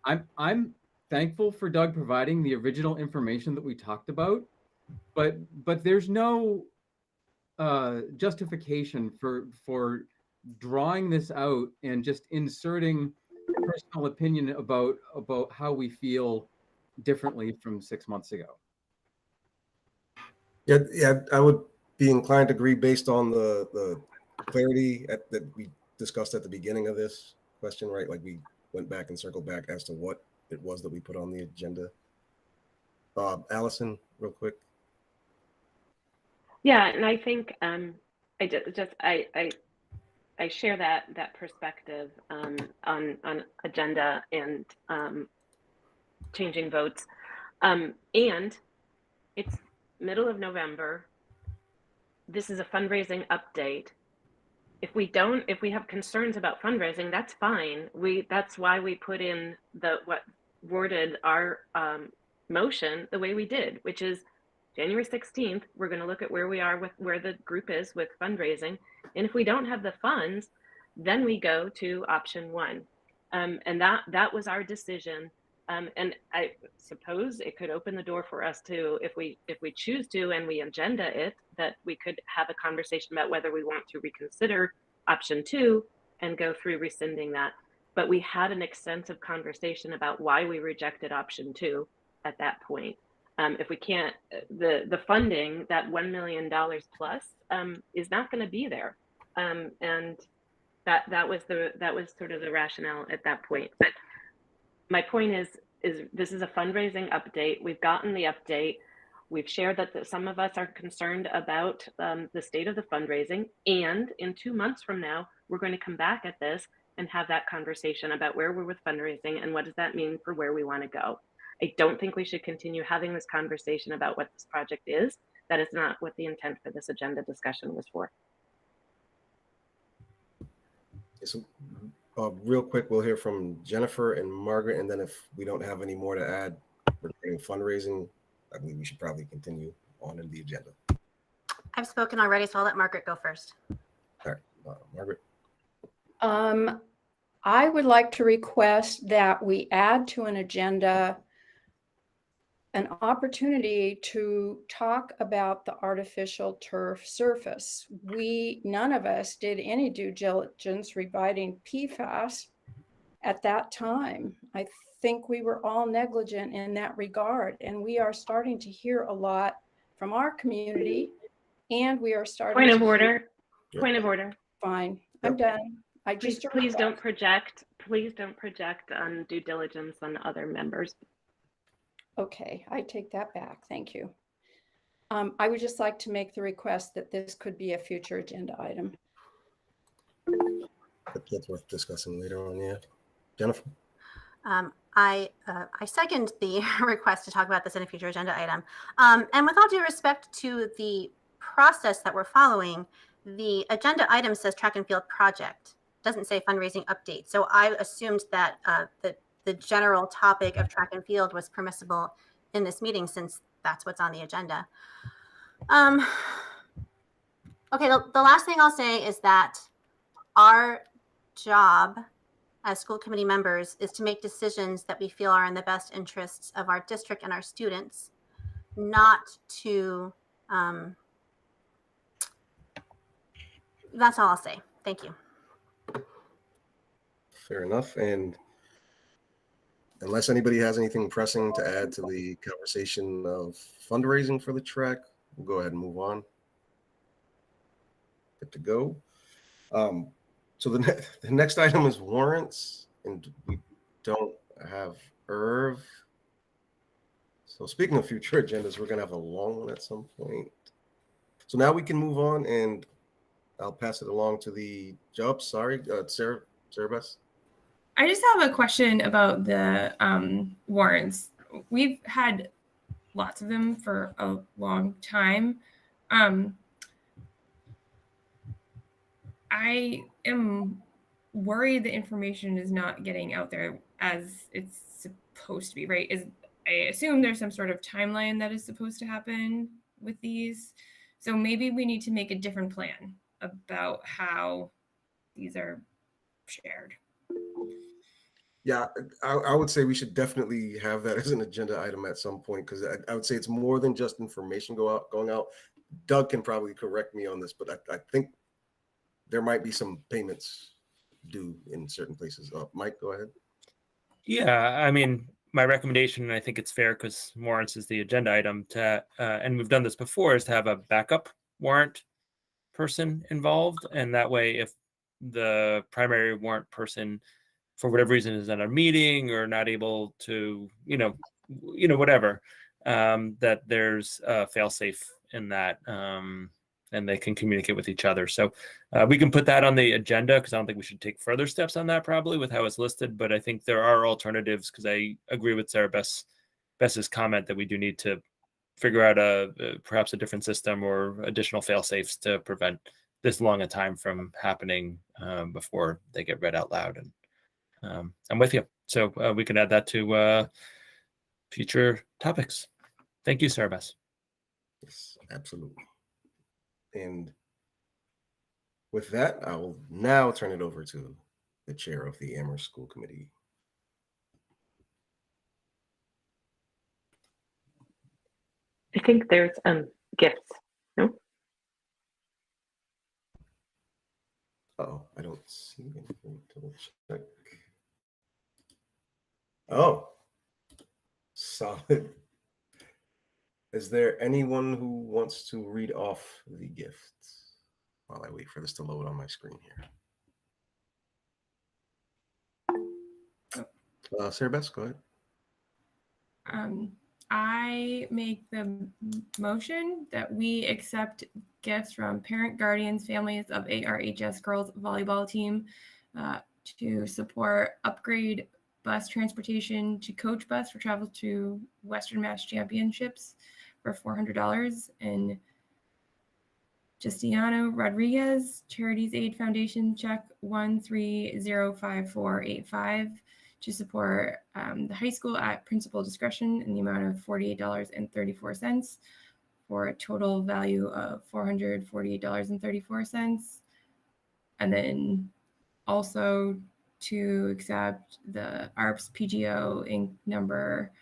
I'm thankful for Doug providing the original information that we talked about, but there's no justification for drawing this out and just inserting personal opinion about how we feel differently from 6 months ago. Yeah, I would be inclined to agree based on the clarity that we discussed at the beginning of this question, right? Like, we went back and circled back as to what it was that we put on the agenda. Allison, real quick. Yeah, and I think I share that perspective on agenda, and changing votes. And it's middle of November. This is a fundraising update. If we have concerns about fundraising, that's fine. That's why we put in what worded our motion the way we did, which is January 16th, we're going to look at where we are with where the group is with fundraising. And if we don't have the funds, then we go to option 1. And that was our decision. And I suppose it could open the door for us to, if we choose to, and we agenda it, that we could have a conversation about whether we want to reconsider option 2 and go through rescinding that. But we had an extensive conversation about why we rejected option 2 at that point. If we can't, the funding, that $1 million plus, is not going to be there, and that was sort of the rationale at that point. But my point is this is a fundraising update. We've gotten the update. We've shared that some of us are concerned about the state of the fundraising, and in 2 months from now, we're going to come back at this and have that conversation about where we're with fundraising and what does that mean for where we want to go. I don't think we should continue having this conversation about what this project is. That is not what the intent for this agenda discussion was for. So, real quick, we'll hear from Jennifer and Margaret, and then if we don't have any more to add regarding fundraising, I believe we should probably continue on in the agenda. I've spoken already, so I'll let Margaret go first. All right, Margaret. I would like to request that we add to an agenda an opportunity to talk about the artificial turf surface. None of us did any due diligence regarding PFAS at that time. I think we were all negligent in that regard, and we are starting to hear a lot from our community, and we are starting Point to of order. Point of order. Fine, I'm done. I just Please don't project. Please don't project on due diligence on other members. Okay, I take that back. Thank you. I would just like to make the request that this could be a future agenda item. That's worth discussing later on. Yeah, Jennifer. I second the request to talk about this in a future agenda item. And with all due respect to the process that we're following, the agenda item says track and field project, doesn't say fundraising update. So I assumed that the general topic of track and field was permissible in this meeting since that's what's on the agenda. Okay, the last thing I'll say is that our job as school committee members is to make decisions that we feel are in the best interests of our district and our students, not to, that's all I'll say. Thank you. Fair enough. And unless anybody has anything pressing to add to the conversation of fundraising for the track, we'll go ahead and move on. Good to go. So the next item is warrants, and we don't have Irv. So speaking of future agendas, we're gonna have a long one at some point. So now we can move on, and I'll pass it along to the job. Sorry, Sarah Bess. I just have a question about the warrants. We've had lots of them for a long time. I am worried the information is not getting out there as it's supposed to be, right? I assume there's some sort of timeline that is supposed to happen with these. So maybe we need to make a different plan about how these are shared. Yeah, I would say we should definitely have that as an agenda item at some point, because I would say it's more than just information going out. Doug can probably correct me on this, but I think there might be some payments due in certain places. Mike, go ahead. Yeah, I mean, my recommendation, and I think it's fair because warrants is the agenda item, to, and we've done this before, is to have a backup warrant person involved. And that way, if the primary warrant person, for whatever reason, is at a meeting or not able to, whatever, that there's a fail-safe in that. and they can communicate with each other. So we can put that on the agenda, because I don't think we should take further steps on that probably with how it's listed, but I think there are alternatives, because I agree with Sarah Bess's comment that we do need to figure out perhaps a different system or additional fail safes to prevent this long a time from happening before they get read out loud. And I'm with you. So we can add that to future topics. Thank you, Sarah Bess. Yes, absolutely. And with that, I will now turn it over to the chair of the Amherst School Committee. I think there's gifts. No? Oh, I don't see anything. Double check. Oh, solid. Is there anyone who wants to read off the gifts while I wait for this to load on my screen here? Sarah Bess, go ahead. I make the motion that we accept gifts from parent, guardians, families of ARHS girls volleyball team to support upgrade bus transportation to coach bus for travel to Western Mass Championships for $400, and Justiano Rodriguez, Charities Aid Foundation check 1305485 to support the high school at principal discretion in the amount of $48.34 for a total value of $448.34. And then also to accept the ARPS PGO Inc. number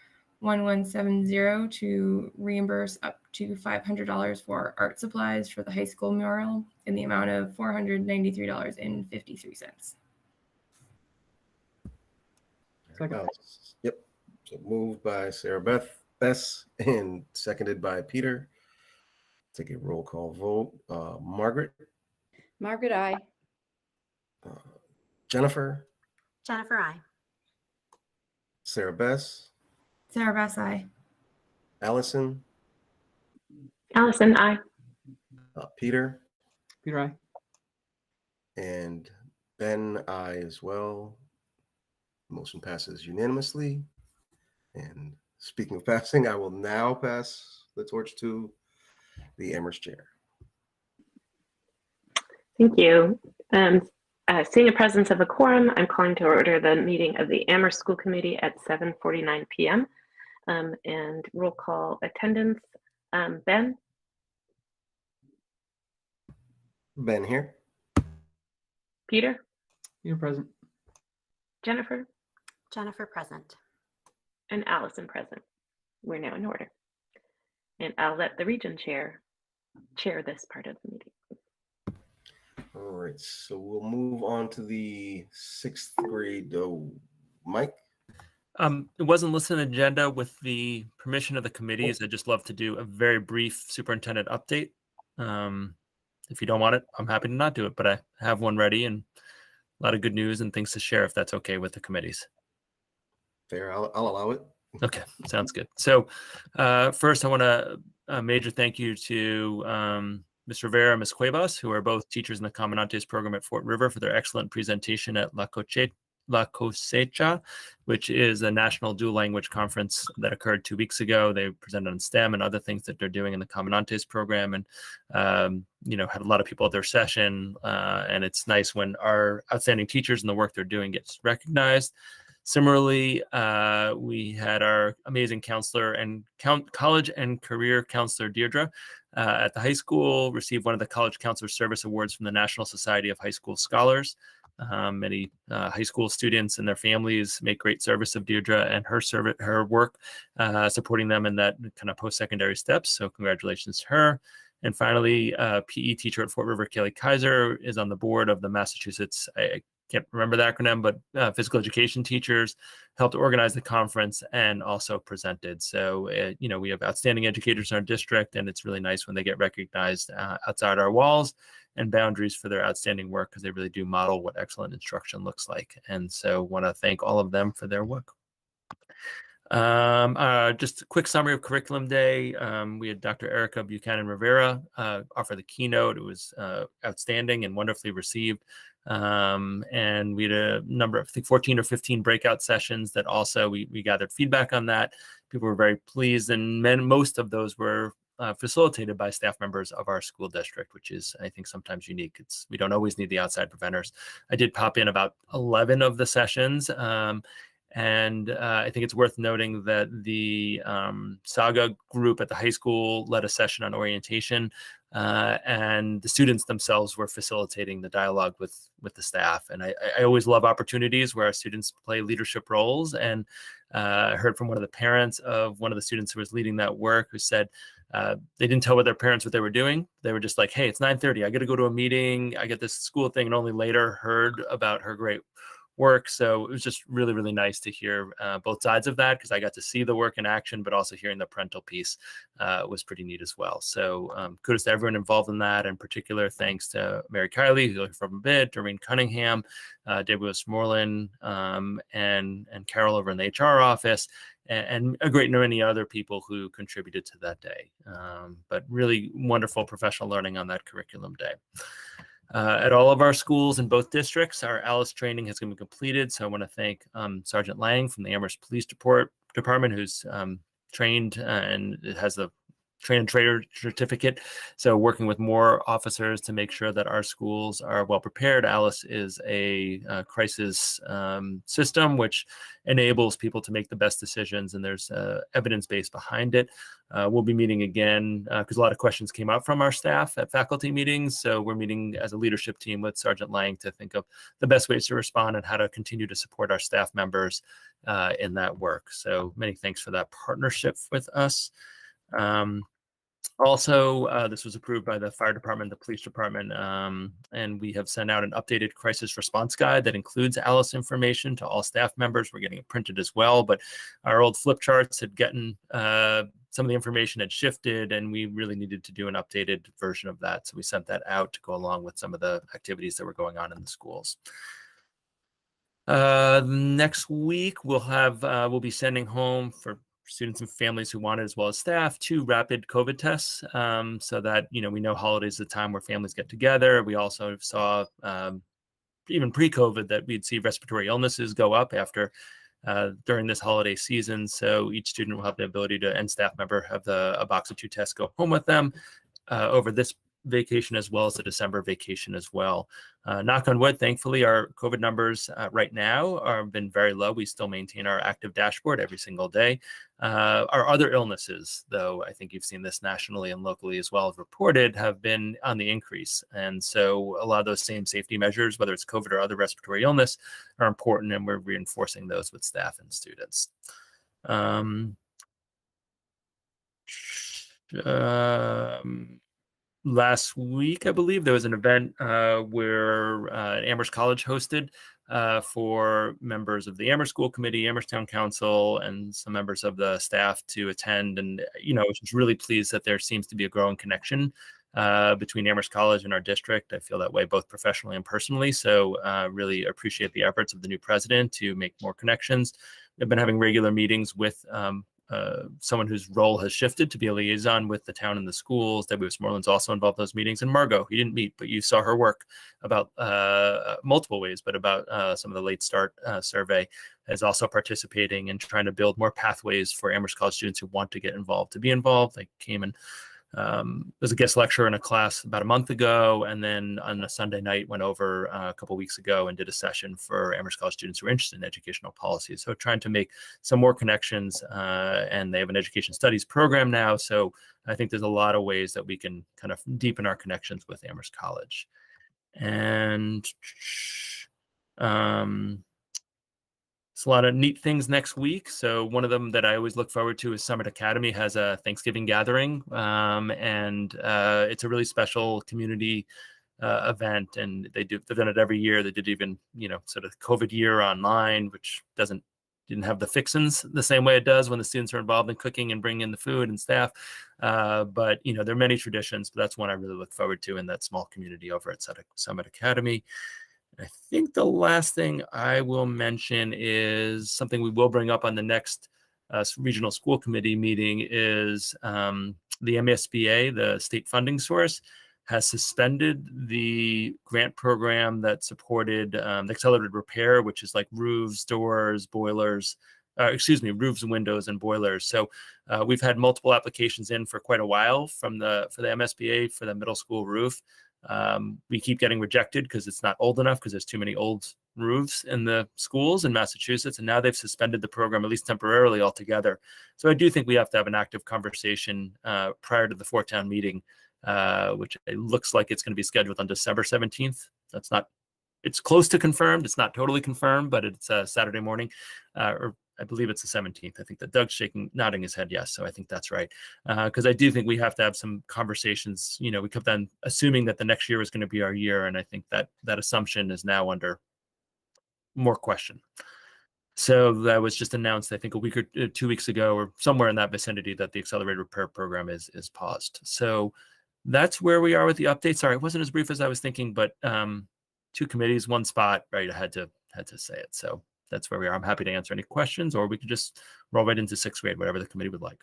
1170 to reimburse up to $500 for art supplies for the high school mural in the amount of $493.53. Second. Yep. So moved by Sarah Bess and seconded by Peter. Take a roll call vote. Margaret. Margaret, I. Jennifer. Jennifer, I. Sarah Bess. Sarah Bess, aye. Allison. Allison, I. Peter. Peter, I. And Ben, I as well. Motion passes unanimously. And speaking of passing, I will now pass the torch to the Amherst chair. Thank you. Seeing the presence of a quorum, I'm calling to order the meeting of the Amherst School Committee at 7:49 p.m. And roll call attendance. Ben? Ben here. Peter? Peter, present. Jennifer? Jennifer, present. And Allison, present. We're now in order. And I'll let the region chair this part of the meeting. All right, so we'll move on to the 6th grade. Oh, Mike? It wasn't listed on the agenda. With the permission of the committees, I'd just love to do a very brief superintendent update. If you don't want it, I'm happy to not do it, but I have one ready and a lot of good news and things to share if that's okay with the committees. Fair, I'll allow it. Okay, sounds good. So first, I want to major thank you to Ms. Rivera and Ms. Cuevas, who are both teachers in the Comandantes program at Fort River, for their excellent presentation at La Cosecha, which is a national dual language conference that occurred 2 weeks ago. They presented on STEM and other things that they're doing in the Comandantes program, and had a lot of people at their session. And it's nice when our outstanding teachers and the work they're doing gets recognized. Similarly, we had our amazing counselor and college and career counselor, Deirdre, at the high school, received one of the College Counselor Service Awards from the National Society of High School Scholars. Many high school students and their families make great service of Deirdre and her work, supporting them in that kind of post-secondary steps. So congratulations to her. And finally, PE teacher at Fort River, Kelly Kaiser, is on the board of the Massachusetts, I can't remember the acronym, but physical education teachers, helped organize the conference and also presented. So, we have outstanding educators in our district, and it's really nice when they get recognized outside our walls and boundaries for their outstanding work, because they really do model what excellent instruction looks like. And so want to thank all of them for their work. Just a quick summary of Curriculum Day. We had Dr. Erica Buchanan Rivera offer the keynote. It was outstanding and wonderfully received. And we had a number of, I think 14 or 15 breakout sessions that also we gathered feedback on that. People were very pleased, and most of those were facilitated by staff members of our school district, which is, I think, sometimes unique. We don't always need the outside preventers. I did pop in about 11 of the sessions. And I think it's worth noting that the Saga group at the high school led a session on orientation, and the students themselves were facilitating the dialogue with the staff. And I always love opportunities where our students play leadership roles. And I heard from one of the parents of one of the students who was leading that work, who said they didn't tell their parents what they were doing. They were just like, hey, it's 9:30. I got to go to a meeting. I get this school thing, and only later heard about her great work. So it was just really, really nice to hear both sides of that, because I got to see the work in action, but also hearing the parental piece was pretty neat as well. So kudos to everyone involved in that. In particular, thanks to Mary Kiley, who's from a bit, Doreen Cunningham, David Westmoreland, and Carol over in the HR office, and a great many other people who contributed to that day. But really wonderful professional learning on that Curriculum Day. At all of our schools in both districts, our ALICE training has been completed. So I want to thank Sergeant Lang from the Amherst Police Department, who's trained and has the train and trainer certificate. So working with more officers to make sure that our schools are well prepared. ALICE is a crisis system which enables people to make the best decisions, and there's evidence base behind it. We'll be meeting again because a lot of questions came out from our staff at faculty meetings. So we're meeting as a leadership team with Sergeant Lang to think of the best ways to respond and how to continue to support our staff members in that work. So many thanks for that partnership with us. Also, this was approved by the fire department, the police department, and we have sent out an updated crisis response guide that includes ALICE information to all staff members. We're getting it printed as well, but our old flip charts had gotten some of the information had shifted, and we really needed to do an updated version of that. So we sent that out to go along with some of the activities that were going on in the schools. Next week, we'll be sending home for students and families who want it, as well as staff, 2 rapid COVID tests, so that we know holidays is the time where families get together. We also saw even pre-COVID that we'd see respiratory illnesses go up after during this holiday season. So each student will have the ability to, and staff member, have a box of 2 tests go home with them over this vacation, as well as the December vacation as well. Knock on wood, thankfully, our COVID numbers right now have been very low. We still maintain our active dashboard every single day. Our other illnesses, though, I think you've seen this nationally and locally as well as reported, have been on the increase. And so a lot of those same safety measures, whether it's COVID or other respiratory illness, are important, and we're reinforcing those with staff and students. Last week, I believe, there was an event where Amherst College hosted for members of the Amherst School Committee, Amherst Town Council, and some members of the staff to attend. And, I was just really pleased that there seems to be a growing connection between Amherst College and our district. I feel that way both professionally and personally. So really appreciate the efforts of the new president to make more connections. I've been having regular meetings with someone whose role has shifted to be a liaison with the town and the schools. Debbie Westmoreland's also involved in those meetings. And Margot, you didn't meet, but you saw her work about multiple ways, but about some of the late start survey, is also participating and trying to build more pathways for Amherst College students who want to get involved to be involved. They came and was a guest lecturer in a class about a month ago, and then on a Sunday night went over a couple weeks ago and did a session for Amherst College students who are interested in educational policy. So trying to make some more connections, and they have an education studies program now. So I think there's a lot of ways that we can kind of deepen our connections with Amherst College. And it's a lot of neat things next week. So one of them that I always look forward to is Summit Academy has a Thanksgiving gathering, and it's a really special community event. And they've done it every year. They did even sort of COVID year online, which didn't have the fixins the same way it does when the students are involved in cooking and bringing in the food and staff. But there are many traditions, but that's one I really look forward to in that small community over at Summit Academy. I think the last thing I will mention is something we will bring up on the next regional school committee meeting is the MSBA, the state funding source, has suspended the grant program that supported the accelerated repair, which is like roofs, doors, boilers, roofs and windows and boilers. So we've had multiple applications in for quite a while for the MSBA for the middle school roof. We keep getting rejected because it's not old enough, because there's too many old roofs in the schools in Massachusetts, and now they've suspended the program, at least temporarily, altogether. So I do think we have to have an active conversation prior to the town meeting, which it looks like it's going to be scheduled on December 17th. It's close to confirmed. It's not totally confirmed, but it's Saturday morning, or I believe it's the 17th. I think that Doug's nodding his head yes, so I think that's right. Because I do think we have to have some conversations. We kept on assuming that the next year is going to be our year, and I think that assumption is now under more question. So that was just announced, I think, a week or 2 weeks ago, or somewhere in that vicinity, that the accelerated repair program is paused. So that's where we are with the update. Sorry, it wasn't as brief as I was thinking, but 2 committees, 1 spot, right? I had to say it. So that's where we are. I'm happy to answer any questions, or we could just roll right into 6th grade, whatever the committee would like.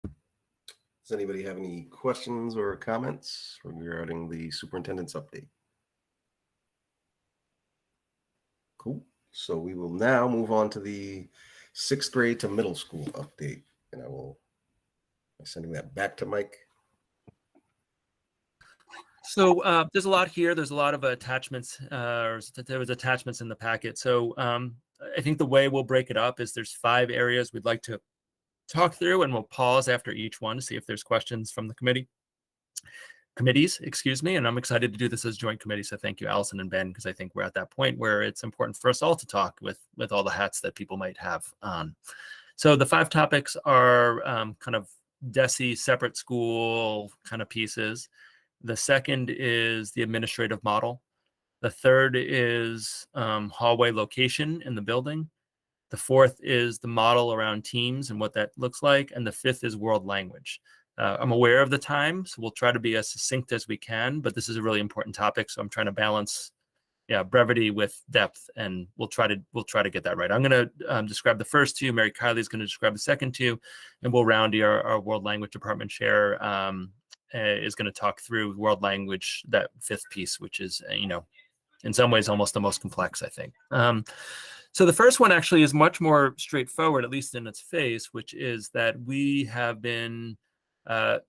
Does anybody have any questions or comments regarding the superintendent's update? Cool. So we will now move on to the 6th grade to middle school update, and I'm sending that back to Mike. So there's a lot here. There's a lot of attachments, there was attachments in the packet. So I think the way we'll break it up is there's 5 areas we'd like to talk through, and we'll pause after each one to see if there's questions from the committees, excuse me. And I'm excited to do this as joint committee. So thank you, Allison and Ben, because I think we're at that point where it's important for us all to talk with all the hats that people might have on. So the 5 topics are kind of DESE, separate school kind of pieces. The second is the administrative model. The third is hallway location in the building. The fourth is the model around teams and what that looks like. And the 5th is world language. I'm aware of the time, so we'll try to be as succinct as we can, but this is a really important topic. So I'm trying to balance brevity with depth, and we'll try to get that right. I'm going to describe the first 2. Mary Kiley is going to describe the second 2, and Will Roundy, our world language department chair, is going to talk through world language, that 5th piece, which is, in some ways almost the most complex, I think. So the first one actually is much more straightforward, at least in its face, which is that we have been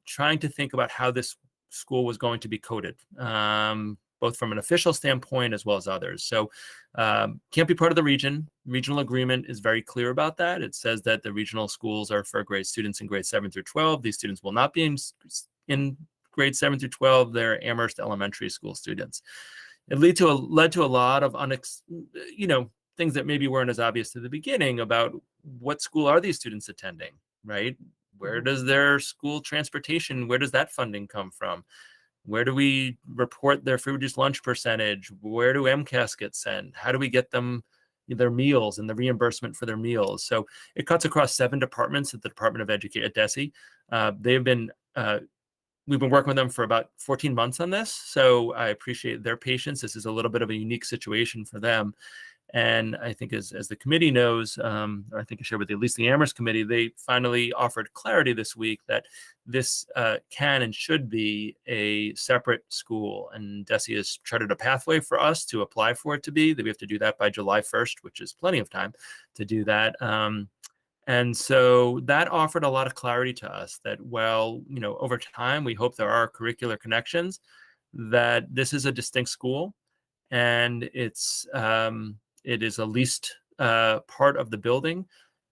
trying to think about how this school was going to be coded, both from an official standpoint as well as others. So can't be part of the region. Regional agreement is very clear about that. It says that the regional schools are for grade students in grades 7 through 12. These students will not be in grades 7 through 12. They're Amherst elementary school students. It led to a lot of things that maybe weren't as obvious to the beginning about what school are these students attending, right? Where does their school transportation, where does that funding come from? Where do we report their food reduced lunch percentage? Where do MCAS get sent? How do we get them their meals and the reimbursement for their meals? So it cuts across 7 departments at the Department of Education at DESE. We've been working with them for about 14 months on this, so I appreciate their patience. This is a little bit of a unique situation for them. And I think as the committee knows, or I think I shared with you, at least the Amherst committee, they finally offered clarity this week that this can and should be a separate school. And DESE has charted a pathway for us to apply for it to be, that we have to do that by July 1st, which is plenty of time to do that. And so that offered a lot of clarity to us that, over time, we hope there are curricular connections, that this is a distinct school, and it is a leased part of the building.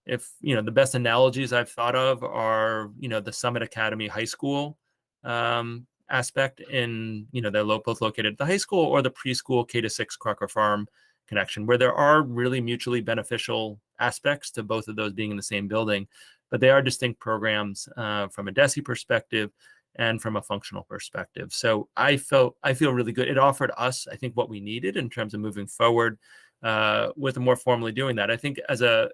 If, the best analogies I've thought of are, the Summit Academy High School aspect in, they're both located at the high school, or the preschool K-6 Crocker Farm connection, where there are really mutually beneficial aspects to both of those being in the same building, but they are distinct programs from a DESE perspective and from a functional perspective. So I feel really good. It offered us, I think, what we needed in terms of moving forward with more formally doing that. I think as a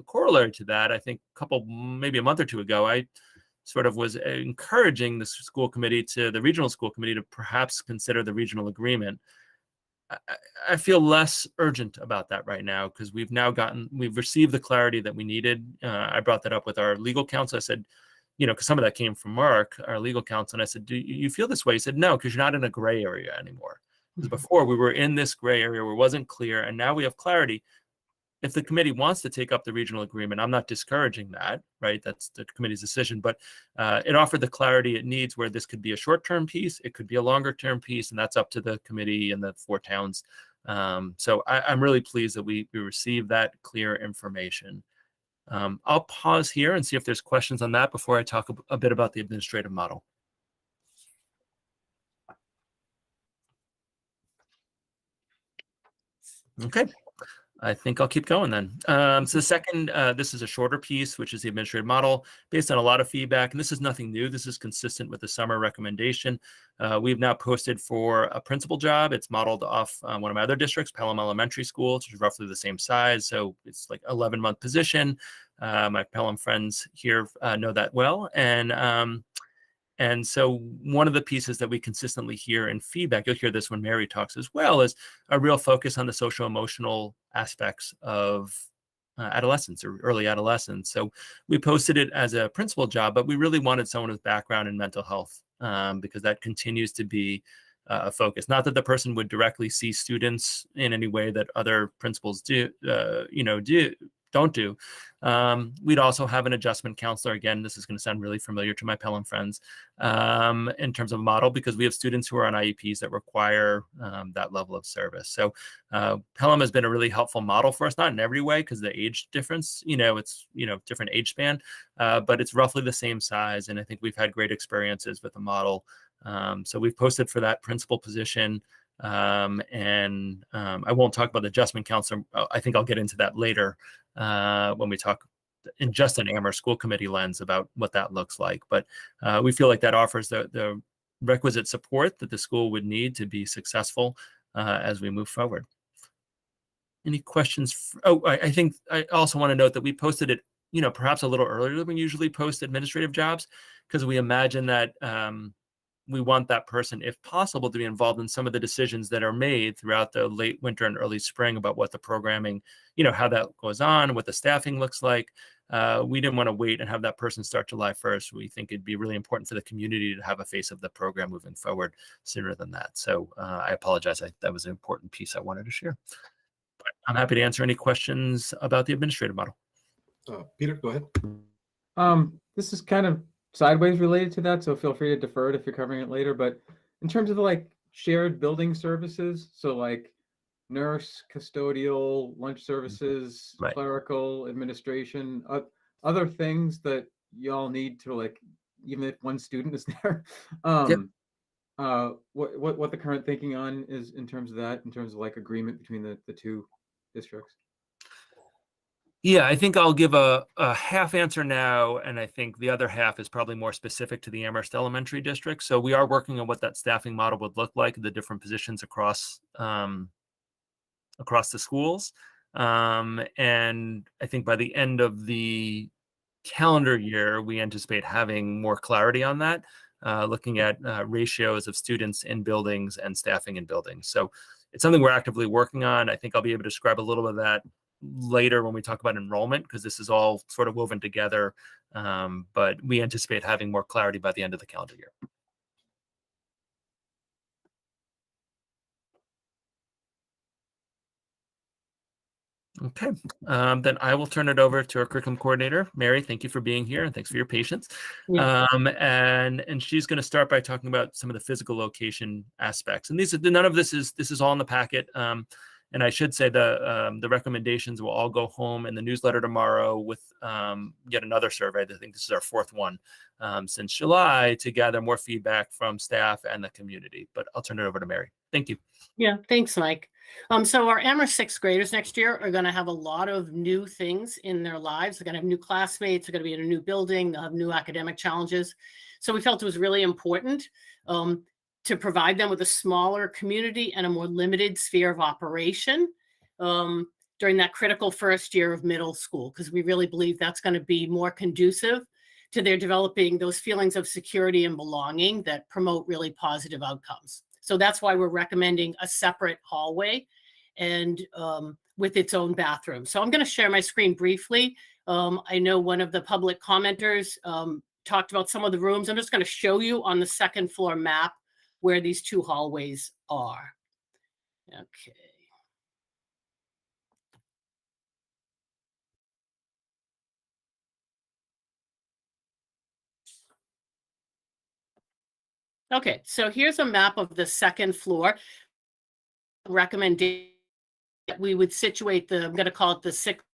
corollary to that, I think maybe a month or 2 ago, I sort of was encouraging the regional school committee to perhaps consider the regional agreement. I feel less urgent about that right now because we've received the clarity that we needed. I brought that up with our legal counsel. I said, because some of that came from Mark, our legal counsel, and I said, do you feel this way? He said, no, because you're not in a gray area anymore. Because before we were in this gray area where it wasn't clear, and now we have clarity. If the committee wants to take up the regional agreement, I'm not discouraging that, right? That's the committee's decision, but it offered the clarity it needs where this could be a short-term piece, it could be a longer-term piece, and that's up to the committee and the 4 towns. So I'm really pleased that we received that clear information. I'll pause here and see if there's questions on that before I talk a bit about the administrative model. Okay. I think I'll keep going then. So the second, this is a shorter piece, which is the administrative model based on a lot of feedback. And this is nothing new. This is consistent with the summer recommendation. We've now posted for a principal job. It's modeled off one of my other districts, Pelham Elementary School, which is roughly the same size. So it's like 11-month position. My Pelham friends here know that well. And so one of the pieces that we consistently hear in feedback, you'll hear this when Mary talks as well, is a real focus on the social-emotional aspects of adolescence or early adolescence. So we posted it as a principal job, but we really wanted someone with background in mental health because that continues to be a focus. Not that the person would directly see students in any way that other principals don't do. We'd also have an adjustment counselor. Again, this is going to sound really familiar to my Pelham friends in terms of model, because we have students who are on IEPs that require that level of service. So Pelham has been a really helpful model for us, not in every way because the age difference, it's, different age span, but it's roughly the same size. And I think we've had great experiences with the model. So we've posted for that principal position. I won't talk about the adjustment counselor. I think I'll get into that later when we talk in just an Amherst school committee lens about what that looks like. But we feel like that offers the requisite support that the school would need to be successful as we move forward. Any questions? I think I also want to note that we posted it, perhaps a little earlier than we usually post administrative jobs, because we imagine that we want that person, if possible, to be involved in some of the decisions that are made throughout the late winter and early spring about what the programming, how that goes on, what the staffing looks like. We didn't want to wait and have that person start July 1st. We think it'd be really important for the community to have a face of the program moving forward sooner than that. So I apologize. That was an important piece I wanted to share. But I'm happy to answer any questions about the administrative model. Peter, go ahead. This is kind of sideways related to that, so feel free to defer it if you're covering it later. But in terms of the shared building services, so like nurse, custodial, lunch services, Right. clerical, administration, other things that y'all need to even if one student is there. What the current thinking on is in terms of that, in terms of agreement between the 2 districts? Yeah, I think I'll give a half answer now, and I think the other half is probably more specific to the Amherst Elementary District. So we are working on what that staffing model would look like, the different positions across the schools. And I think by the end of the calendar year, we anticipate having more clarity on that, looking at ratios of students in buildings and staffing in buildings. So it's something we're actively working on. I think I'll be able to describe a little bit of that later when we talk about enrollment, because this is all sort of woven together. But we anticipate having more clarity by the end of the calendar year. Okay, then I will turn it over to our curriculum coordinator, Mary. Thank you for being here, and thanks for your patience. Yeah. And she's going to start by talking about some of the physical location aspects. And none of this is all in the packet. And I should say the recommendations will all go home in the newsletter tomorrow with yet another survey. I think this is our 4th one since July, to gather more feedback from staff and the community. But I'll turn it over to Mary. Thank you. Yeah, thanks, Mike. So our Amherst 6th graders next year are going to have a lot of new things in their lives. They're going to have new classmates. They're going to be in a new building. They'll have new academic challenges. So we felt it was really important to provide them with a smaller community and a more limited sphere of operation during that critical first year of middle school, because we really believe that's going to be more conducive to their developing those feelings of security and belonging that promote really positive outcomes. So that's why we're recommending a separate hallway and with its own bathroom. So I'm going to share my screen briefly. I know one of the public commenters talked about some of the rooms. I'm just going to show you on the second floor map where these two hallways are. Okay. Okay, so here's a map of the second floor. Recommendation we would situate the, I'm going to call it the sixth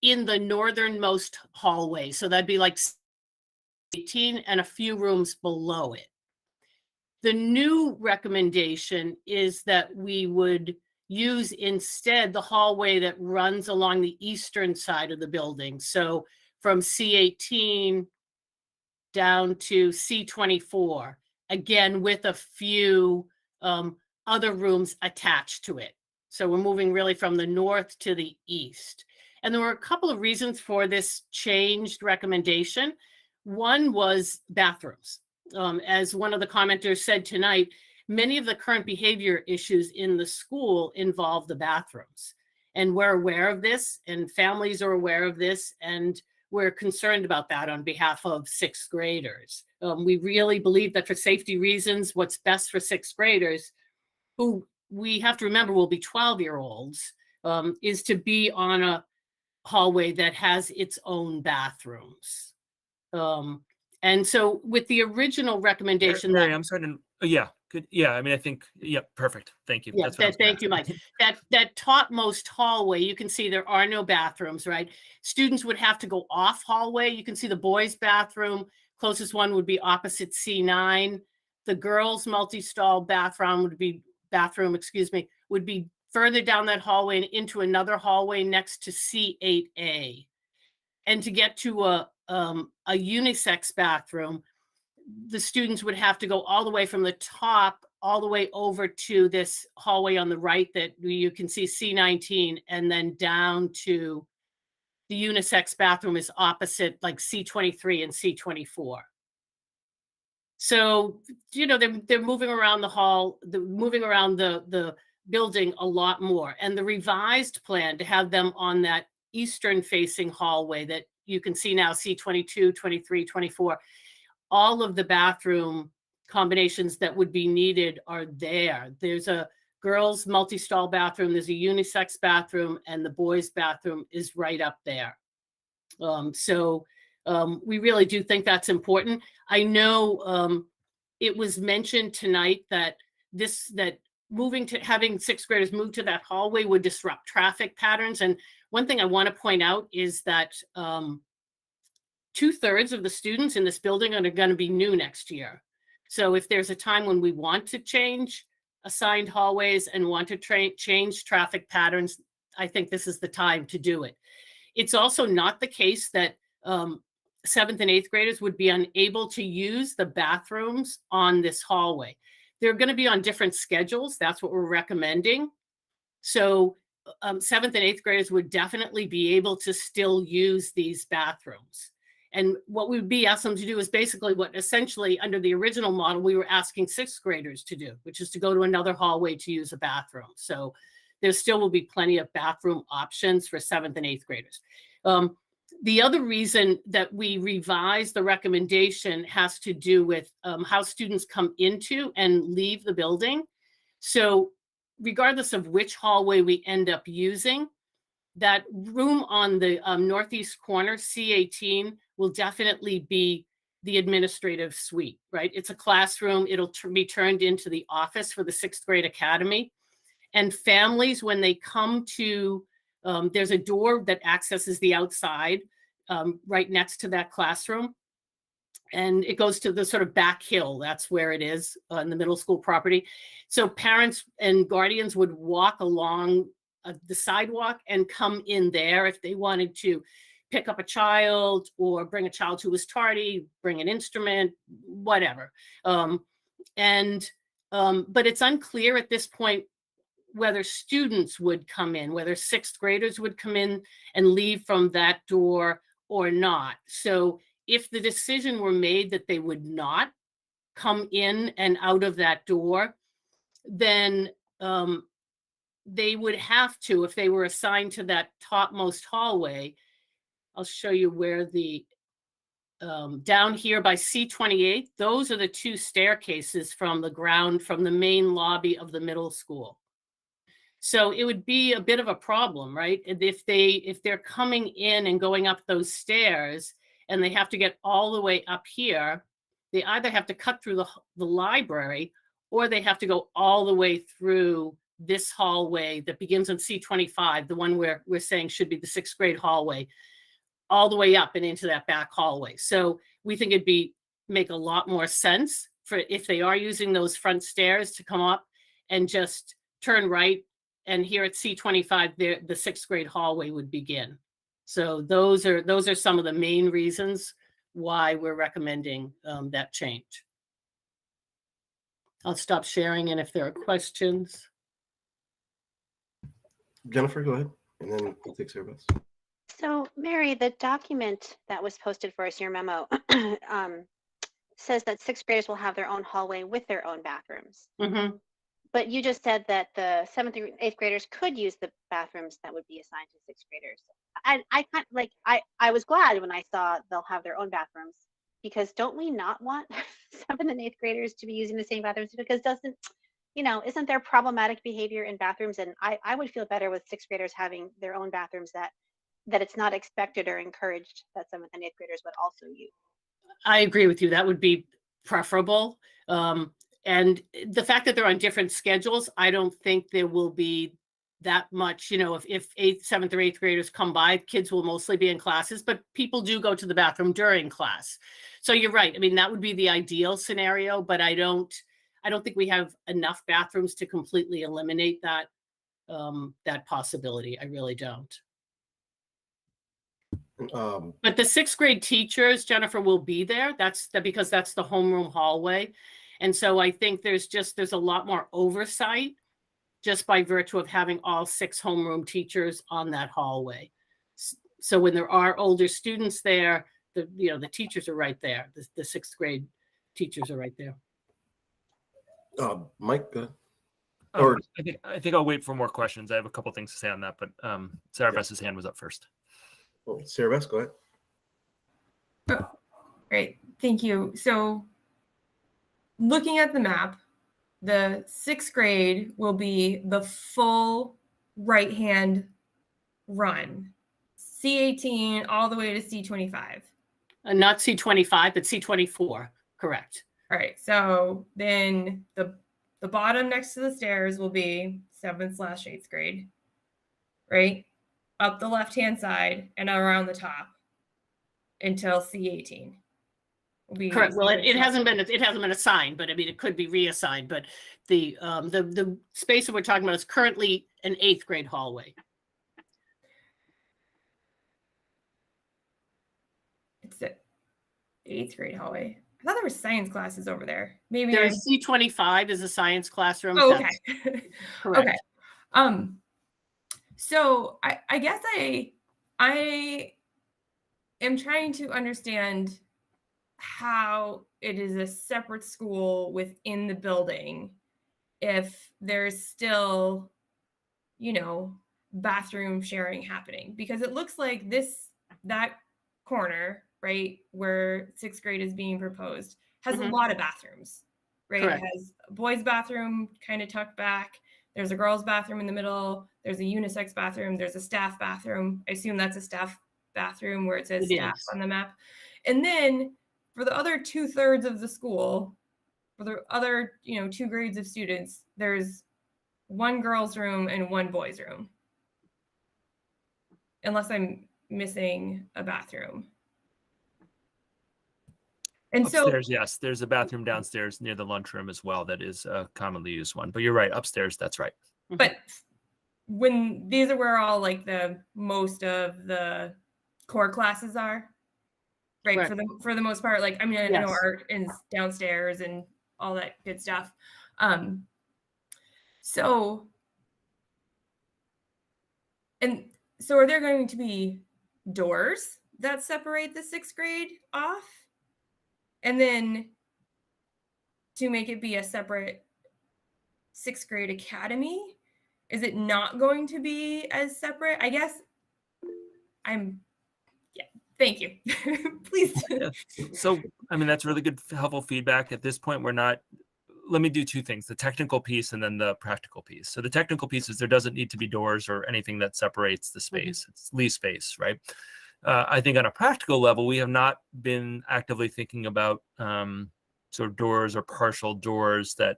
in the northernmost hallway. So that'd be like 18 and a few rooms below it. The new recommendation is that we would use instead the hallway that runs along the eastern side of the building. So from C18 down to C24, again, with a few other rooms attached to it. So we're moving really from the north to the east. And there were a couple of reasons for this changed recommendation. One was bathrooms. As one of the commenters said tonight, many of the current behavior issues in the school involve the bathrooms. And we're aware of this, and families are aware of this, and we're concerned about that on behalf of sixth graders. We really believe that for safety reasons, what's best for sixth graders, who we have to remember will be 12-year-olds, is to be on a hallway that has its own bathrooms. And so with the original recommendation— Mary, I'm sorry to, yeah, good. Yeah, I mean, I think, yeah, perfect. Thank you. Yeah, thank you, Mike. That topmost hallway, you can see there are no bathrooms, right? Students would have to go off hallway. You can see the boys' bathroom. Closest one would be opposite C9. The girls' multi-stall bathroom would be further down that hallway and into another hallway next to C8A. And to get to a unisex bathroom, the students would have to go all the way from the top all the way over to this hallway on the right that you can see C19, and then down to the unisex bathroom is opposite like C23 and C24. So, you know, they're moving around the hall, moving around the building a lot more. And the revised plan to have them on that eastern facing hallway that you can see now, C22, 23, 24, all of the bathroom combinations that would be needed are there. There's a girls' multi-stall bathroom, there's a unisex bathroom, and the boys' bathroom is right up there. We really do think that's important. I know it was mentioned tonight that having sixth graders move to that hallway would disrupt traffic patterns. And one thing I want to point out is that 2/3 of the students in this building are going to be new next year. So if there's a time when we want to change assigned hallways and want to change traffic patterns, I think this is the time to do it. It's also not the case that 7th and 8th graders would be unable to use the bathrooms on this hallway. They're going to be on different schedules. That's what we're recommending. So 7th and 8th graders would definitely be able to still use these bathrooms. And what we would be asking them to do is basically what essentially under the original model we were asking 6th graders to do, which is to go to another hallway to use a bathroom. So there still will be plenty of bathroom options for 7th and 8th graders. The other reason that we revised the recommendation has to do with how students come into and leave the building. So regardless of which hallway we end up using, that room on the northeast corner, C18, will definitely be the administrative suite, right? It's a classroom. It'll be turned into the office for the 6th grade academy. And families, when they come to, there's a door that accesses the outside right next to that classroom. And it goes to the sort of back hill. That's where it is on the middle school property. So parents and guardians would walk along the sidewalk and come in there if they wanted to pick up a child or bring a child who was tardy, bring an instrument, whatever. But it's unclear at this point whether students would come in, whether 6th graders would come in and leave from that door or not. So if the decision were made that they would not come in and out of that door, then they would have to, if they were assigned to that topmost hallway, I'll show you where the, down here by C28, those are the two staircases from the ground, from the main lobby of the middle school. So it would be a bit of a problem, right? And if they're coming in and going up those stairs and they have to get all the way up here, they either have to cut through the library, or they have to go all the way through this hallway that begins on C25, the one where we're saying should be the 6th grade hallway, all the way up and into that back hallway. So we think it'd make a lot more sense for, if they are using those front stairs, to come up and just turn right, and here at C25, the 6th grade hallway would begin. So those are some of the main reasons why we're recommending that change. I'll stop sharing, and if there are questions. Jennifer, go ahead, and then we'll take Sarah Beth. So, Mary, the document that was posted for us, your memo, says that 6th graders will have their own hallway with their own bathrooms. Mm-hmm. But you just said that the 7th through 8th graders could use the bathrooms that would be assigned to 6th graders. I was glad when I saw they'll have their own bathrooms, because don't we not want 7th and 8th graders to be using the same bathrooms? Because isn't there problematic behavior in bathrooms? And I would feel better with 6th graders having their own bathrooms that it's not expected or encouraged that 7th and 8th graders would also use. I agree with you. That would be preferable. And the fact that they're on different schedules, I don't think there will be that much, if 8th, 7th, or 8th graders come by, kids will mostly be in classes, but people do go to the bathroom during class. So you're right. I mean, that would be the ideal scenario, but I don't think we have enough bathrooms to completely eliminate that possibility. I really don't. But the 6th grade teachers, Jennifer, will be there. Because that's the homeroom hallway. And so I think there's a lot more oversight just by virtue of having all 6 homeroom teachers on that hallway. So when there are older students there, the teachers are right there. The 6th grade teachers are right there. Mike, go ahead. I think I'll wait for more questions. I have a couple things to say on that, but Sarah Bess's hand was up first. Oh, Sarah Bess, go ahead. Oh, great. Thank you. So looking at the map, the 6th grade will be the full right-hand run, C18 all the way to C25. Not C25, but C24, correct. All right, so then the bottom next to the stairs will be 7th/8th grade, right? Up the left-hand side and around the top until C18. Correct. Well, it hasn't been assigned, but I mean, it could be reassigned. But the space that we're talking about is currently an 8th grade hallway. It's the 8th grade hallway. I thought there were science classes over there. Maybe there's C25 is a science classroom. Oh, okay. Correct. Okay. So I guess I am trying to understand how it is a separate school within the building if there's still, bathroom sharing happening, because it looks like that corner, right, where 6th grade is being proposed has a lot of bathrooms, right? Correct. It has a boys' bathroom kind of tucked back. There's a girls' bathroom in the middle. There's a unisex bathroom. There's a staff bathroom. I assume that's a staff bathroom where it says staff on the map. And then for the other 2/3 of the school, for the other, 2 grades of students, there's 1 girls' room and 1 boys' room. Unless I'm missing a bathroom. And upstairs, yes, there's a bathroom downstairs near the lunchroom as well. That is a commonly used one, but you're right. Upstairs, that's right. But when these are where all like the most of the core classes are, right? For the most part, like, I mean, I know art is downstairs and all that good stuff. So are there going to be doors that separate the 6th grade off? And then to make it be a separate 6th grade academy? Is it not going to be as separate? I guess yeah, thank you. Please. Yeah. So, I mean, that's really good, helpful feedback. At this point, let me do two things, the technical piece and then the practical piece. So the technical piece is there doesn't need to be doors or anything that separates the space. It's lease space, right? I think on a practical level, we have not been actively thinking about sort of doors or partial doors that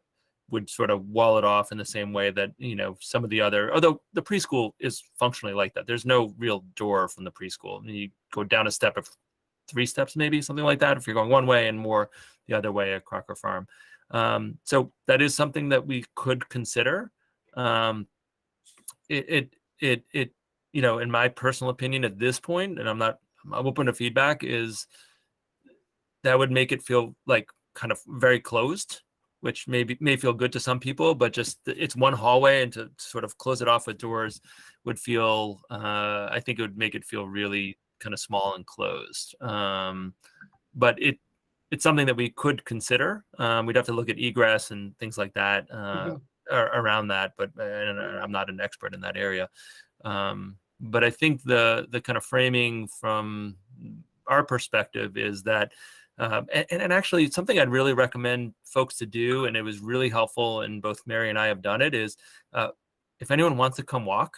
would sort of wall it off in the same way that, some of the other, although the preschool is functionally like that. There's no real door from the preschool. You go down a step of 3 steps, maybe something like that, if you're going one way and more the other way at Crocker Farm. So that is something that we could consider. In my personal opinion at this point, and I'm open to feedback, is that would make it feel like kind of very closed, which may feel good to some people, but just it's one hallway, and to sort of close it off with doors would feel, I think it would make it feel really kind of small and closed. But it's something that we could consider. We'd have to look at egress and things like that around that, but I'm not an expert in that area. But I think the kind of framing from our perspective is that, and actually it's something I'd really recommend folks to do, and it was really helpful, and both Mary and I have done it, is if anyone wants to come walk,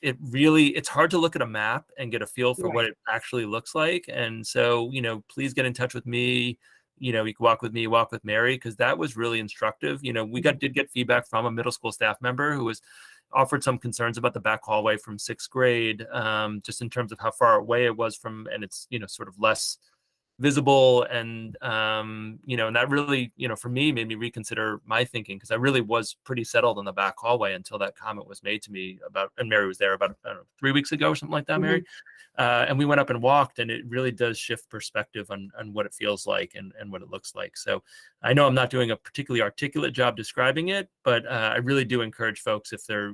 it's hard to look at a map and get a feel for what it actually looks like. And so, please get in touch with me. You can walk with me, walk with Mary, because that was really instructive. We did get feedback from a middle school staff member who was offered some concerns about the back hallway from 6th grade, just in terms of how far away it was from, and it's, sort of less visible. And, and that really, for me, made me reconsider my thinking, because I really was pretty settled on the back hallway until that comment was made to me and Mary was there about, I don't know, 3 weeks ago or something like that, Mary. And we went up and walked, and it really does shift perspective on what it feels like and what it looks like. So I know I'm not doing a particularly articulate job describing it, but I really do encourage folks, if they're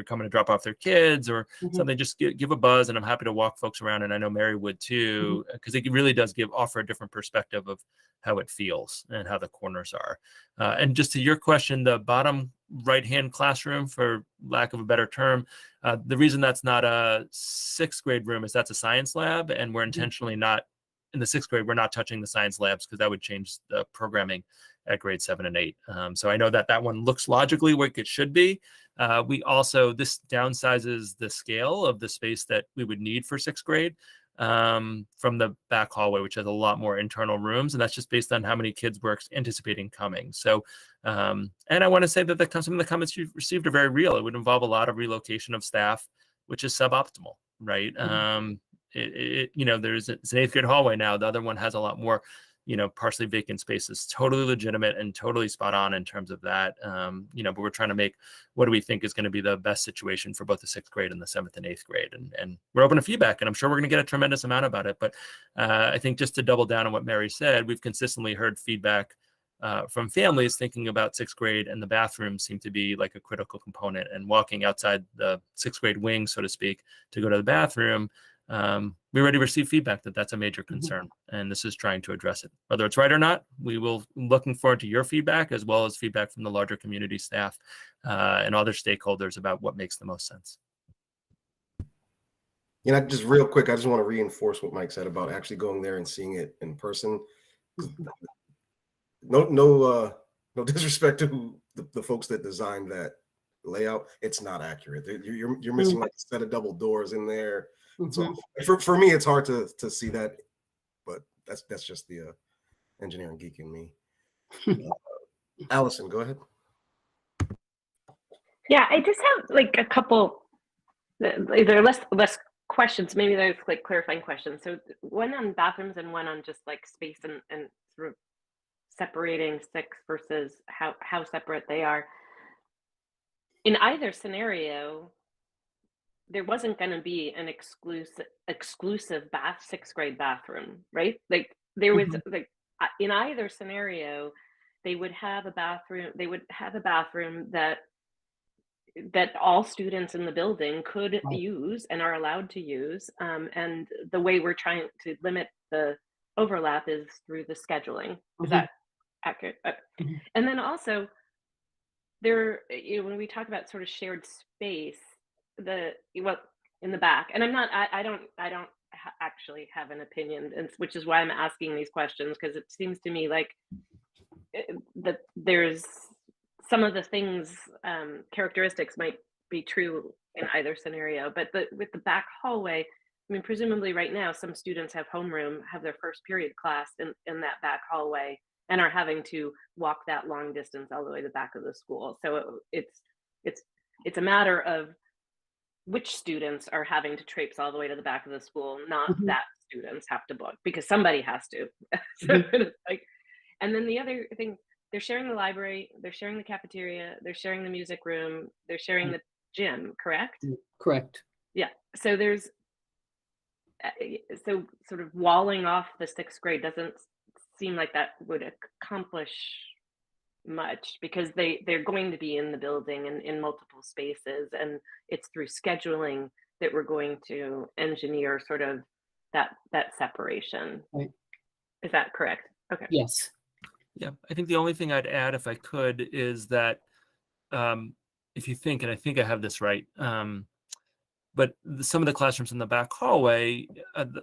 coming to drop off their kids or something, just give a buzz, and I'm happy to walk folks around. And I know Mary would too, because it really does offer a different perspective of how it feels and how the corners are. And just to your question, the bottom right-hand classroom, for lack of a better term, the reason that's not a 6th grade room is that's a science lab, and we're intentionally not, in the 6th grade, we're not touching the science labs, because that would change the programming at grade 7 and 8. So I know that one looks logically what it should be. This downsizes the scale of the space that we would need for 6th grade, from the back hallway, which has a lot more internal rooms, and that's just based on how many kids we're anticipating coming. So, and I want to say that some of the comments you've received are very real. It would involve a lot of relocation of staff, which is suboptimal, right? It's an 8th grade hallway now. The other one has a lot more, partially vacant spaces. Totally legitimate and totally spot on in terms of that. But we're trying to make what do we think is going to be the best situation for both the 6th grade and the 7th and 8th grade. And we're open to feedback, and I'm sure we're going to get a tremendous amount about it. But I think just to double down on what Mary said, we've consistently heard feedback from families thinking about 6th grade, and the bathrooms seem to be like a critical component. And walking outside the 6th grade wing, so to speak, to go to the bathroom, we already received feedback that that's a major concern, and this is trying to address it. Whether it's right or not, looking forward to your feedback, as well as feedback from the larger community staff and other stakeholders about what makes the most sense. Just real quick, I just want to reinforce what Mike said about actually going there and seeing it in person. No disrespect to the folks that designed that layout. It's not accurate. You're missing like a set of double doors in there. So for me, it's hard to see that, but that's just the engineering geek in me. Allison, go ahead. Yeah, I just have like a couple. They're less questions. Maybe there's like clarifying questions. So one on bathrooms and one on just like space and sort of separating 6 versus how separate they are. In either scenario, there wasn't going to be an exclusive 6th grade bathroom, right? Like there was like in either scenario, they would have a bathroom. They would have a bathroom that all students in the building could use and are allowed to use. And the way we're trying to limit the overlap is through the scheduling. Is that accurate. Mhm. And then also there, when we talk about sort of shared space, well, in the back, and I don't actually have an opinion, and which is why I'm asking these questions, because it seems to me like that there's some of the things, characteristics might be true in either scenario, but with the back hallway, I mean, presumably right now, some students have homeroom, have their first period class in that back hallway, and are having to walk that long distance all the way to the back of the school. So it's a matter of which students are having to traipse all the way to the back of the school, not Mhm. that students have to book, because somebody has to. So Mhm. it's like, and then the other thing, they're sharing the library, they're sharing the cafeteria, they're sharing the music room, they're sharing the gym, correct? Correct. Yeah. So there's so sort of walling off the sixth grade doesn't seem like that would accomplish much, because they're going to be in the building and in multiple spaces, and it's through scheduling that we're going to engineer sort of that separation. Right. Is that correct? Okay. Yes. Yeah, I think the only thing I'd add, if I could, is that if you think, and I think I have this right, but some of the classrooms in the back hallway,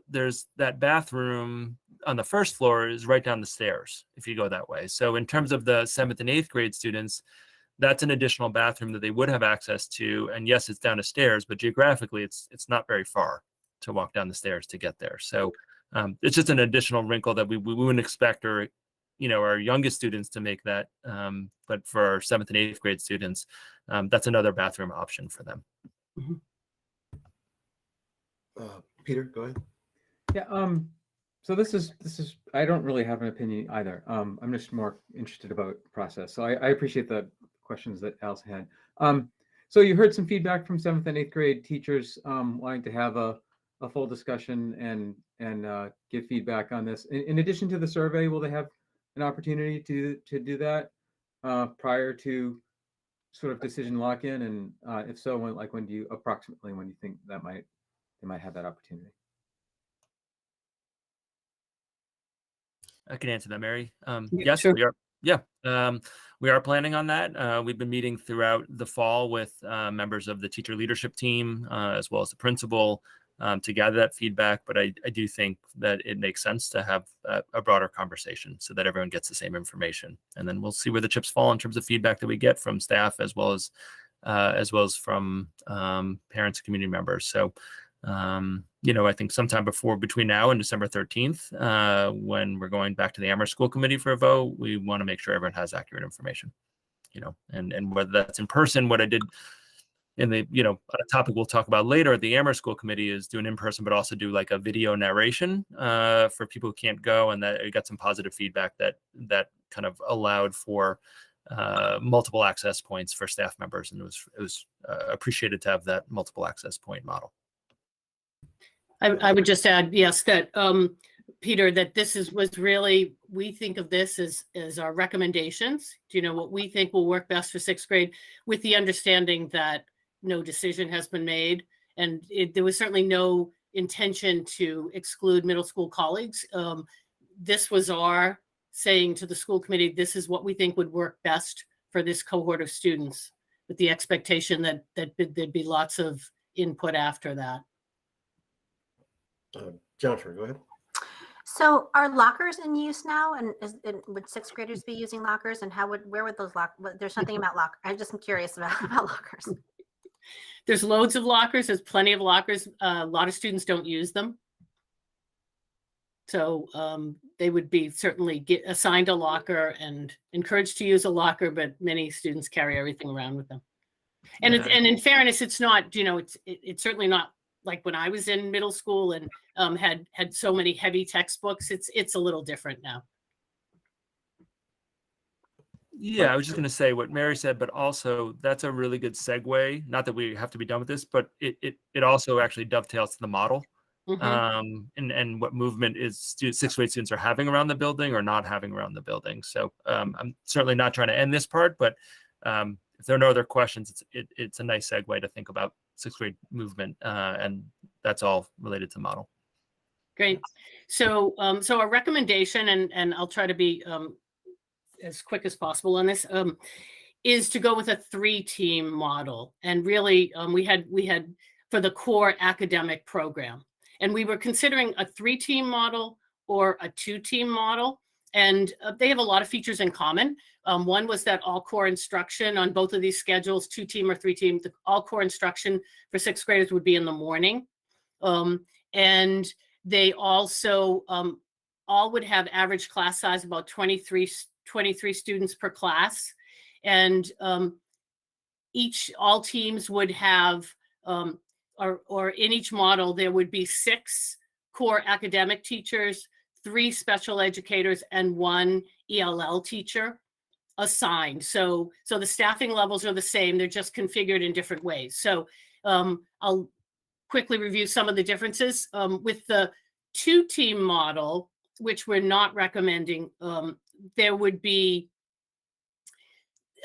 there's that bathroom on the first floor is right down the stairs if you go that way. So in terms of the 7th and 8th grade students, that's an additional bathroom that they would have access to. And yes, it's down the stairs, but geographically, it's not very far to walk down the stairs to get there. So it's just an additional wrinkle that we wouldn't expect our youngest students to make that. But for our 7th and 8th grade students, that's another bathroom option for them. Mhm. Peter, go ahead. Yeah. So this is I don't really have an opinion either. I'm just more interested about process. So I appreciate the questions that Alice had. So you heard some feedback from 7th and 8th grade teachers wanting to have a full discussion and give feedback on this. In addition to the survey, will they have an opportunity to do that prior to sort of decision lock-in? And if so, when do you think that they might have that opportunity? I can answer that, Mary. Yeah, Yes, sure. we are. Yeah, we are planning on that. We've been meeting throughout the fall with members of the teacher leadership team, as well as the principal, to gather that feedback. But I do think that it makes sense to have a broader conversation so that everyone gets the same information. And then we'll see where the chips fall in terms of feedback that we get from staff, as well as from parents and community members. So I think sometime between now and December 13th, when we're going back to the Amherst School Committee for a vote, we want to make sure everyone has accurate information, and whether that's in person. What I did in the, a topic we'll talk about later at the Amherst School Committee is do an in-person, but also do like a video narration for people who can't go, and that I got some positive feedback that kind of allowed for multiple access points for staff members, and it was appreciated to have that multiple access point model. I would just add, yes, that Peter, that was really, we think of this as our recommendations, what we think will work best for 6th grade, with the understanding that no decision has been made. And there was certainly no intention to exclude middle school colleagues. This was our saying to the school committee, this is what we think would work best for this cohort of students, with the expectation that there'd be lots of input after that. Jennifer, go ahead. So are lockers in use now? And would 6th graders be using lockers? And where would those there's something about lockers. I just am curious about lockers. There's loads of lockers. There's plenty of lockers. A lot of students don't use them. So they would be certainly assigned a locker and encouraged to use a locker, but many students carry everything around with them. And and in fairness, it's not, it's certainly not like when I was in middle school and had so many heavy textbooks. It's a little different now. Yeah, I was just going to say what Mary said, but also that's a really good segue. Not that we have to be done with this, but it also actually dovetails to the model. Mm-hmm. And what movement is 6th grade students are having around the building or not having around the building. So I'm certainly not trying to end this part, but if there are no other questions, it's a nice segue to think about 6th grade movement, and that's all related to the model. Great. So our recommendation, and I'll try to be as quick as possible on this, is to go with a 3-team model. And really, we had for the core academic program. And we were considering a 3-team model or a 2-team model. And they have a lot of features in common. One was that all core instruction on both of these schedules, 2-team or 3-team, the all core instruction for 6th graders would be in the morning. And they also all would have average class size about 23 students per class. And all teams would have, or in each model, there would be 6 core academic teachers, 3 special educators, and 1 ELL teacher assigned. So the staffing levels are the same. They're just configured in different ways. So I'll quickly review some of the differences. With the 2-team model, which we're not recommending, there would be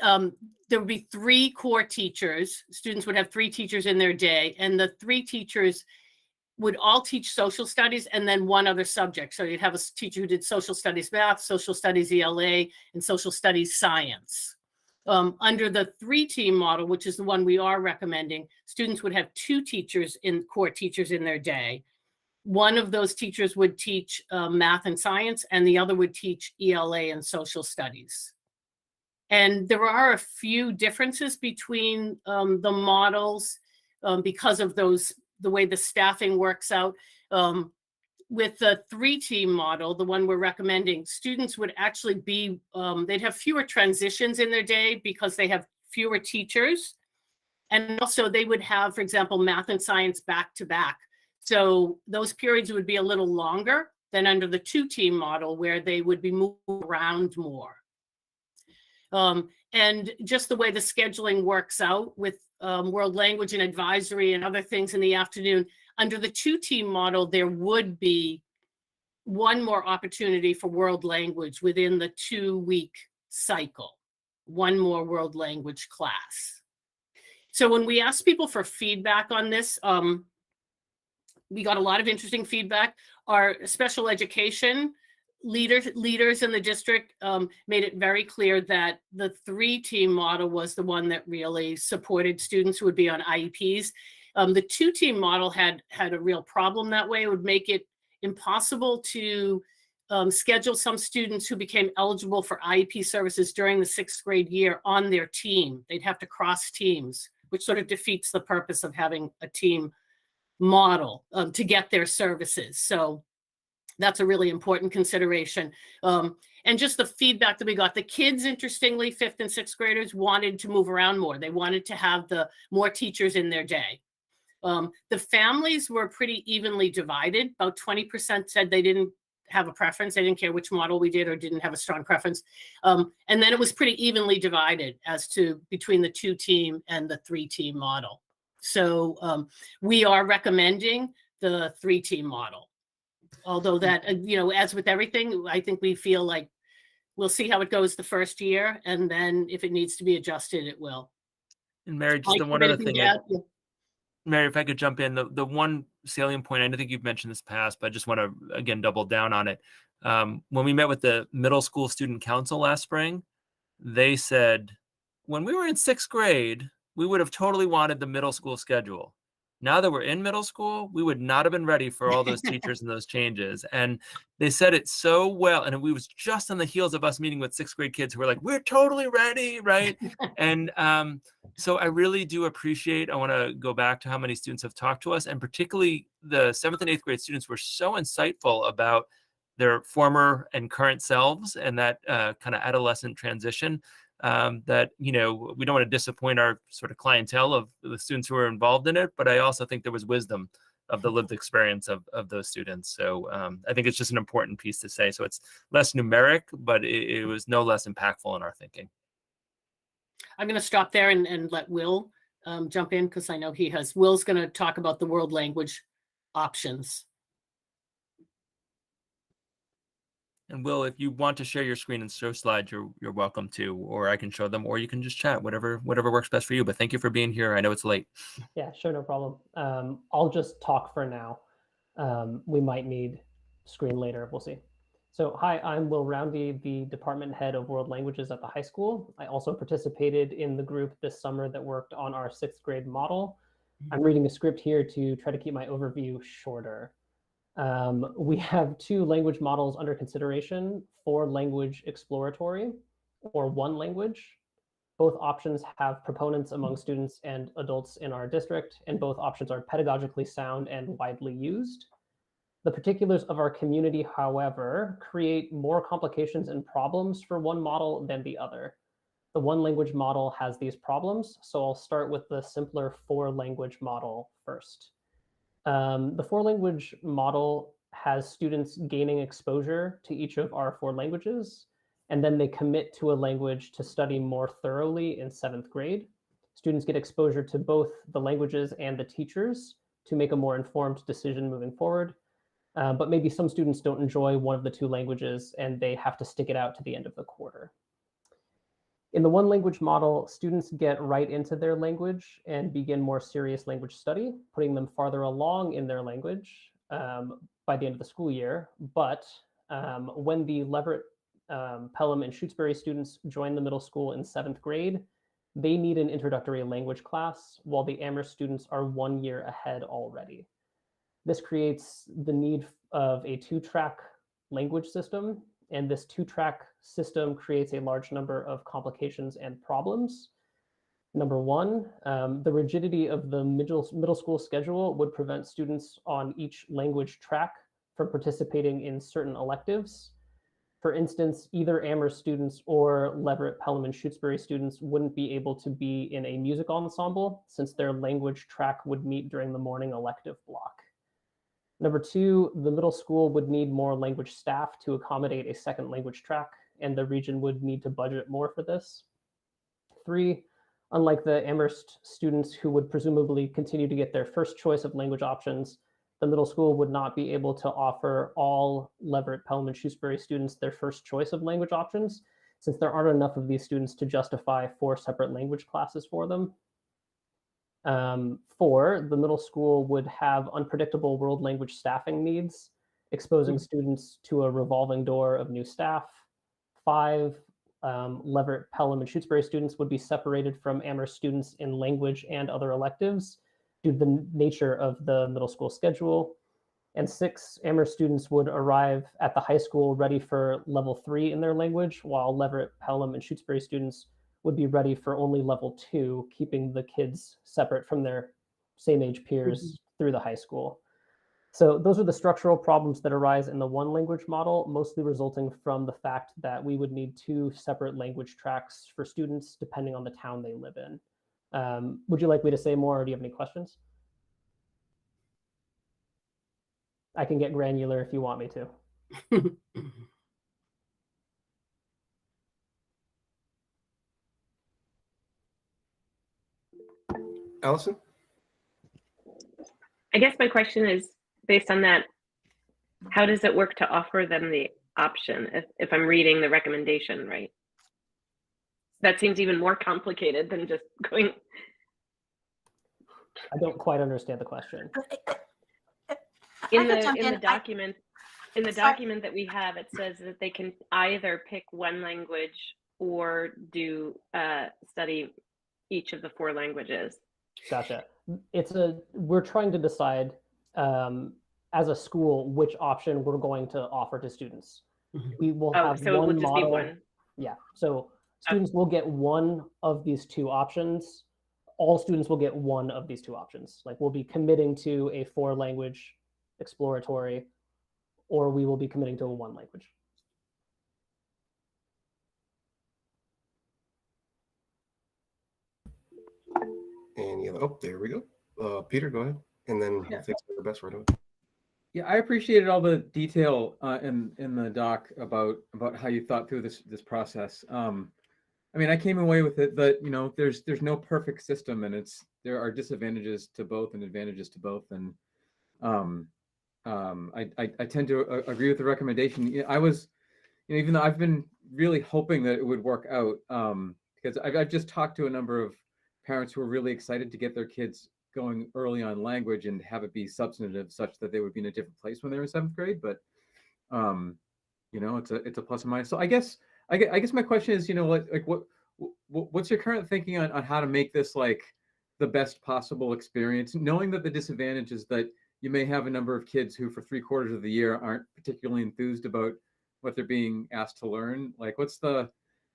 3 core teachers. Students would have 3 teachers in their day, and the 3 teachers would all teach social studies and then 1 other subject. So you'd have a teacher who did social studies math, social studies ELA, and social studies science. Under the 3-team model, which is the one we are recommending, students would have 2 core teachers in their day. One of those teachers would teach math and science, and the other would teach ELA and social studies. And there are a few differences between the models because of the way the staffing works out. With the 3-team model, the one we're recommending, students would actually be, they'd have fewer transitions in their day because they have fewer teachers. And also they would have, for example, math and science back to back. So those periods would be a little longer than under the 2-team model, where they would be moved around more. And just the way the scheduling works out with world language and advisory and other things in the afternoon, under the 2-team model, there would be 1 more opportunity for world language within the 2-week cycle, 1 more world language class. So when we asked people for feedback on this, we got a lot of interesting feedback. Our special education leaders in the district made it very clear that the 3-team model was the one that really supported students who would be on IEPs. The 2-team model had a real problem that way. It would make it impossible to schedule some students who became eligible for IEP services during the 6th grade year on their team. They'd have to cross teams, which sort of defeats the purpose of having a team model to get their services. So that's a really important consideration. And just the feedback that we got, the kids, interestingly, 5th and 6th graders wanted to move around more. They wanted to have more teachers in their day. The families were pretty evenly divided. About 20% said they didn't have a preference. They didn't care which model we did or didn't have a strong preference. And then it was pretty evenly divided as to between the 2-team and the 3-team model. So we are recommending the 3-team model. Although that, as with everything, I think we feel like we'll see how it goes the first year. And then if it needs to be adjusted, it will. And Mary, just the one other thing. Mary, if I could jump in, the one salient point, I don't think you've mentioned this past, but I just want to, again, double down on it. When we met with the middle school student council last spring, they said, when we were in 6th grade, we would have totally wanted the middle school schedule. Now that we're in middle school, we would not have been ready for all those teachers and those changes. And they said it so well. And we was just on the heels of us meeting with 6th grade kids who were like, we're totally ready, right? And so I really do appreciate, I want to go back to how many students have talked to us, and particularly the 7th and 8th grade students were so insightful about their former and current selves and that kind of adolescent transition. That, we don't want to disappoint our sort of clientele of the students who are involved in it, but I also think there was wisdom of the lived experience of those students. So I think it's just an important piece to say. So it's less numeric, but it was no less impactful in our thinking. I'm going to stop there and let Will jump in, because I know Will's going to talk about the world language options. And Will, if you want to share your screen and show slides, you're welcome to, or I can show them, or you can just chat, whatever works best for you. But thank you for being here. I know it's late. Yeah, sure, no problem. I'll just talk for now. We might need screen later, we'll see. So hi, I'm Will Roundy, the department head of world languages at the high school. I also participated in the group this summer that worked on our 6th grade model. I'm reading a script here to try to keep my overview shorter. We have 2 language models under consideration, 4 language exploratory or 1 language. Both options have proponents among students and adults in our district, and both options are pedagogically sound and widely used. The particulars of our community, however, create more complications and problems for one model than the other. The 1 language model has these problems, so I'll start with the simpler 4 language model first. The 4 language model has students gaining exposure to each of our 4 languages, and then they commit to a language to study more thoroughly in 7th grade. Students get exposure to both the languages and the teachers to make a more informed decision moving forward. But maybe some students don't enjoy one of the 2 languages and they have to stick it out to the end of the quarter. In the 1 language model, students get right into their language and begin more serious language study, putting them farther along in their language by the end of the school year. But when the Leverett, Pelham, and Shutesbury students join the middle school in 7th grade, they need an introductory language class, while the Amherst students are 1 year ahead already. This creates the need of a 2-track language system, and this 2-track system creates a large number of complications and problems. Number 1, the rigidity of the middle school schedule would prevent students on each language track from participating in certain electives. For instance, either Amherst students or Leverett, Pelham, and Shutesbury students wouldn't be able to be in a music ensemble since their language track would meet during the morning elective block. Number 2, the middle school would need more language staff to accommodate a second language track, and the region would need to budget more for this. 3, unlike the Amherst students who would presumably continue to get their first choice of language options, the middle school would not be able to offer all Leverett, Pelham, and Shrewsbury students their first choice of language options, since there aren't enough of these students to justify 4 separate language classes for them. 4, the middle school would have unpredictable world language staffing needs, exposing students to a revolving door of new staff. 5, Leverett, Pelham, and Shutesbury students would be separated from Amherst students in language and other electives due to the nature of the middle school schedule. And 6, Amherst students would arrive at the high school ready for level 3 in their language, while Leverett, Pelham, and Shutesbury students would be ready for only level 2, keeping the kids separate from their same age peers through the high school. So those are the structural problems that arise in the 1 language model, mostly resulting from the fact that we would need 2 separate language tracks for students depending on the town they live in. Would you like me to say more, or do you have any questions? I can get granular if you want me to. Allison? I guess my question is, based on that, how does it work to offer them the option if I'm reading the recommendation right? That seems even more complicated than just going. I don't quite understand the question. In the document that we have, it says that they can either pick 1 language or do study each of the 4 languages. Gotcha. We're trying to decide as a school which option we're going to offer to students. We will have so one it will just model. be 1. Yeah. So students will get one of these 2 options. All students will get one of these 2 options. Like, we'll be committing to a 4 language exploratory, or we will be committing to a 1 language. And oh, there we go. Peter, go ahead. And then Yeah. thanks for the best right away. Yeah, I appreciated all the detail in the doc about how you thought through this process. I mean, I came away with it, but there's no perfect system, and there are disadvantages to both and advantages to both, and I tend to agree with the recommendation. I was, even though I've been really hoping that it would work out, because I've just talked to a number of parents who are really excited to get their kids going early on language and have it be substantive, such that they would be in a different place when they were in 7th grade. But you know, it's a plus and minus. So I guess my question is, you know, what's your current thinking on how to make this like the best possible experience, knowing that the disadvantage is that you may have a number of kids who for 3/4 of the year aren't particularly enthused about what they're being asked to learn. Like, what's the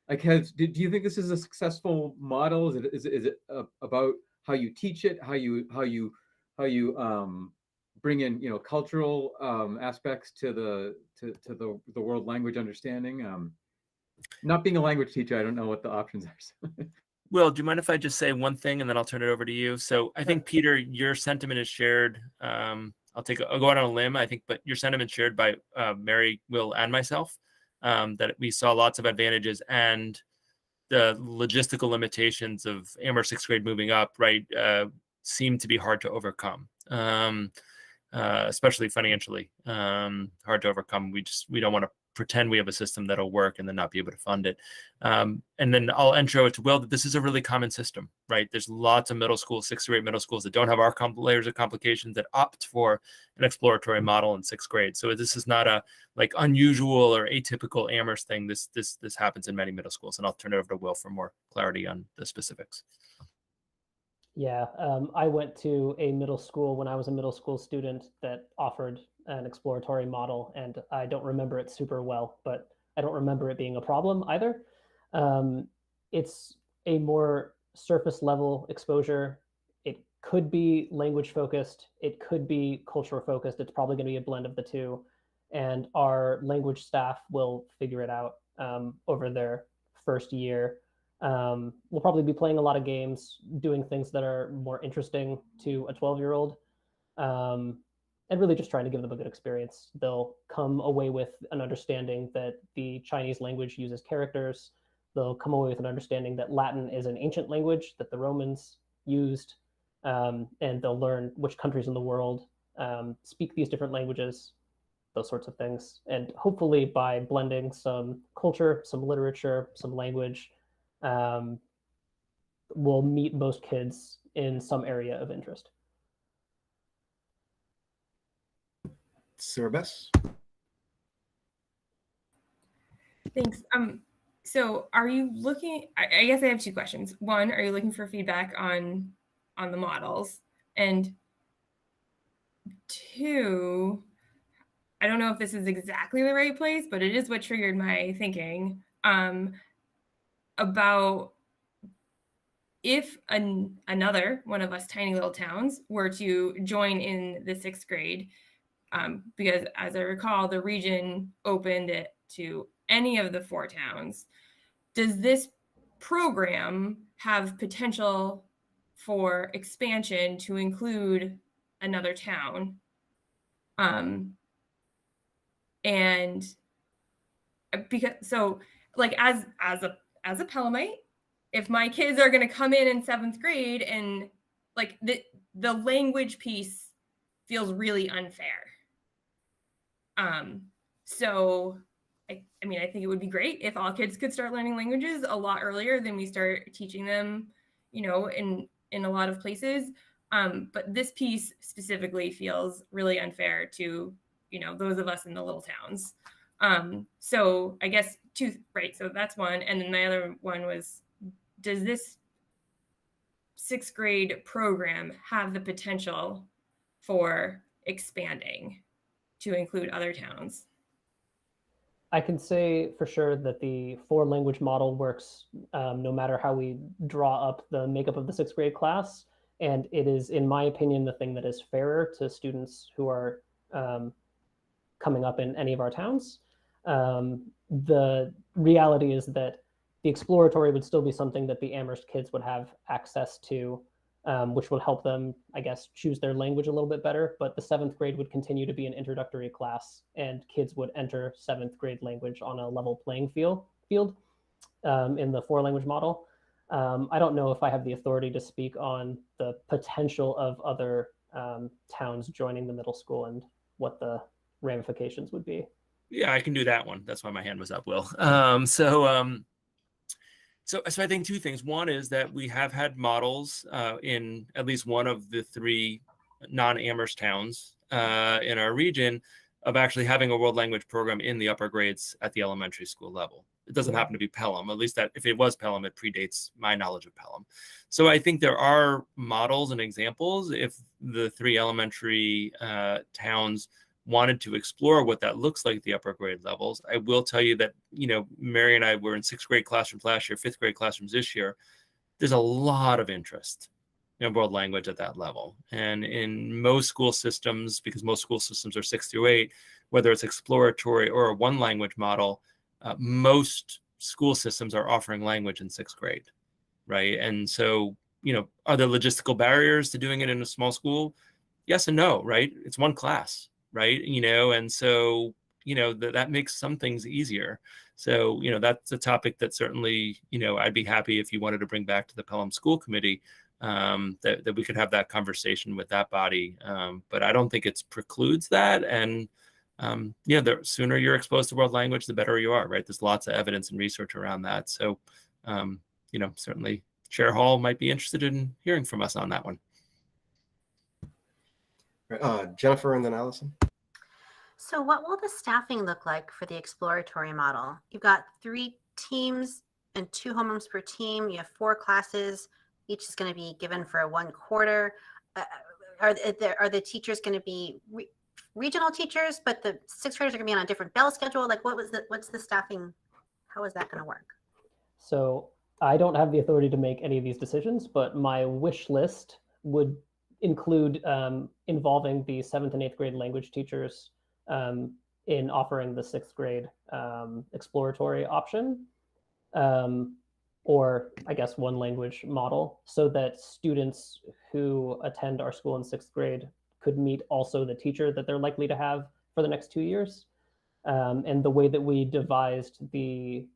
like? Do you think this is a successful model? Is it about how you teach it, how you bring in, you know, cultural aspects to the world language understanding? Not being a language teacher, I don't know what the options are. Will, do you mind if I just say one thing and then I'll turn it over to you? So I think, Peter, your sentiment is shared. I'll go out on a limb, I think, but your sentiment shared by Mary, Will, and myself, that we saw lots of advantages, and the logistical limitations of Amherst 6th grade moving up, right, seem to be hard to overcome, especially financially, hard to overcome. We don't want to pretend we have a system that'll work and then not be able to fund it. And then I'll intro it to Will that this is a really common system, right? There's lots of middle schools, 6th grade middle schools that don't have our layers of complications that opt for an exploratory model in 6th grade. So this is not a like unusual or atypical Amherst thing. This happens in many middle schools. And I'll turn it over to Will for more clarity on the specifics. Yeah, I went to a middle school when I was a middle school student that offered an exploratory model, and I don't remember it super well, but I don't remember it being a problem either. It's a more surface level exposure. It could be language focused. It could be culture focused. It's probably going to be a blend of the two. And our language staff will figure it out over their first year. We'll probably be playing a lot of games, doing things that are more interesting to a 12-year-old, and really just trying to give them a good experience. They'll come away with an understanding that the Chinese language uses characters. They'll come away with an understanding that Latin is an ancient language that the Romans used, and they'll learn which countries in the world speak these different languages, those sorts of things. And hopefully by blending some culture, some literature, some language, will meet most kids in some area of interest. Sarah Bess? Thanks. So are you looking, I guess I have two questions. One, are you looking for feedback on the models? And two, I don't know if this is exactly the right place, but it is what triggered my thinking about if another one of us tiny little towns were to join in the 6th grade, because as I recall, the region opened it to any of the 4 towns. Does this program have potential for expansion to include another town? And because so like as a Pelhamite, if my kids are going to come in 7th grade and like the language piece feels really unfair. So I mean, I think it would be great if all kids could start learning languages a lot earlier than we start teaching them, you know, in a lot of places. But this piece specifically feels really unfair to, you know, those of us in the little towns. So I guess right. So that's one. And then my other one was, does this 6th grade program have the potential for expanding to include other towns? I can say for sure that the 4-language model works no matter how we draw up the makeup of the 6th grade class. And it is, in my opinion, the thing that is fairer to students who are coming up in any of our towns. The reality is that the exploratory would still be something that the Amherst kids would have access to, which would help them, I guess, choose their language a little bit better. But the 7th grade would continue to be an introductory class, and kids would enter 7th grade language on a level playing field in the 4-language model. I don't know if I have the authority to speak on the potential of other towns joining the middle school and what the ramifications would be. Yeah, I can do that one. That's why my hand was up, Will. So I think 2 things. One is that we have had models in at least one of the 3 non-Amherst towns in our region of actually having a world language program in the upper grades at the elementary school level. It doesn't happen to be Pelham, at least that if it was Pelham, it predates my knowledge of Pelham. So I think there are models and examples if the 3 elementary towns wanted to explore what that looks like at the upper grade levels. I will tell you that, Mary and I were in 6th grade classrooms last year, 5th grade classrooms this year. There's a lot of interest in world language at that level. And in most school systems, because most school systems are 6 through 8, whether it's exploratory or a 1 language model, most school systems are offering language in 6th grade, right? And so, are there logistical barriers to doing it in a small school? Yes and no, right? It's 1 class, right? And so, that makes some things easier. So, that's a topic that certainly, I'd be happy if you wanted to bring back to the Pelham School Committee, that we could have that conversation with that body. But I don't think it precludes that. And the sooner you're exposed to world language, the better you are, right? There's lots of evidence and research around that. So, certainly Chair Hall might be interested in hearing from us on that one. Jennifer and then Allison. So what will the staffing look like for the exploratory model? You've got 3 teams and 2 homerooms per team. You have 4 classes. Each is going to be given for 1 quarter. Are the teachers going to be regional teachers, but the 6th graders are going to be on a different bell schedule? Like, what's the staffing? How is that going to work? So I don't have the authority to make any of these decisions, but my wish list would include involving the 7th and 8th grade language teachers in offering the 6th grade exploratory option, or I guess 1 language model, so that students who attend our school in 6th grade could meet also the teacher that they're likely to have for the next 2 years. And the way that we devised the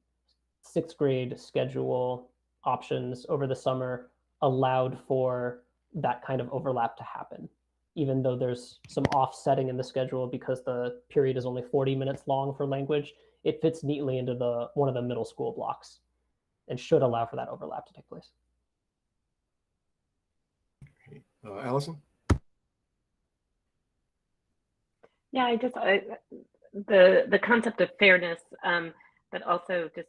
6th grade schedule options over the summer allowed for that kind of overlap to happen, even though there's some offsetting in the schedule because the period is only 40 minutes long for language. It fits neatly into one of the middle school blocks and should allow for that overlap to take place. Allison? Yeah, the concept of fairness, but also just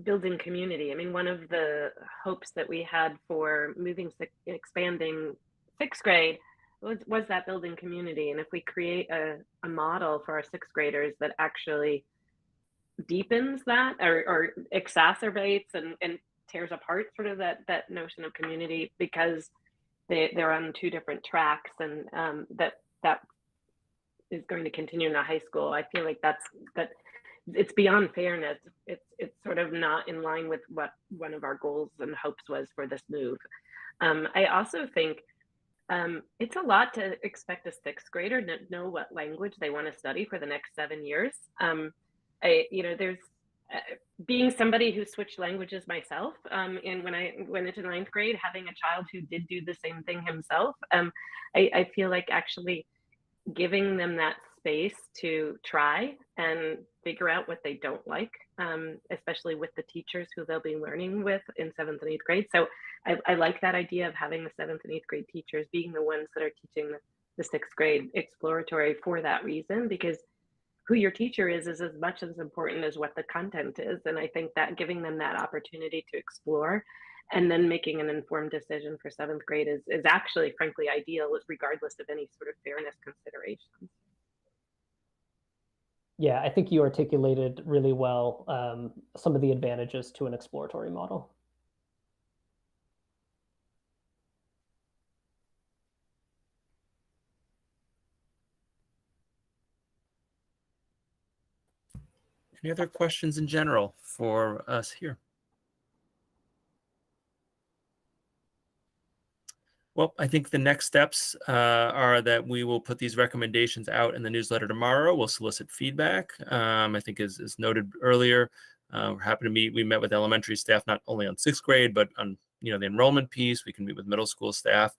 building community. I mean, one of the hopes that we had for expanding 6th grade was that building community. And if we create a model for our 6th graders that actually deepens that or exacerbates and tears apart sort of that notion of community, because they're on 2 different tracks, and that is going to continue in the high school. I feel like that it's beyond fairness. It's sort of not in line with what one of our goals and hopes was for this move. I also think it's a lot to expect a 6th grader to know what language they want to study for the next 7 years. There's being somebody who switched languages myself, and when I went into 9th grade, having a child who did do the same thing himself, I feel like actually giving them that space to try and figure out what they don't like, especially with the teachers who they'll be learning with in 7th and 8th grade. So I like that idea of having the 7th and 8th grade teachers being the ones that are teaching the 6th grade exploratory for that reason, because who your teacher is as much as important as what the content is. And I think that giving them that opportunity to explore and then making an informed decision for 7th grade is actually, frankly, ideal, regardless of any sort of fairness considerations. Yeah, I think you articulated really well some of the advantages to an exploratory model. Any other questions in general for us here? Well, I think the next steps are that we will put these recommendations out in the newsletter tomorrow. We'll solicit feedback. I think as noted earlier, we're happy to meet. We met with elementary staff, not only on 6th grade, but on the enrollment piece. We can meet with middle school staff,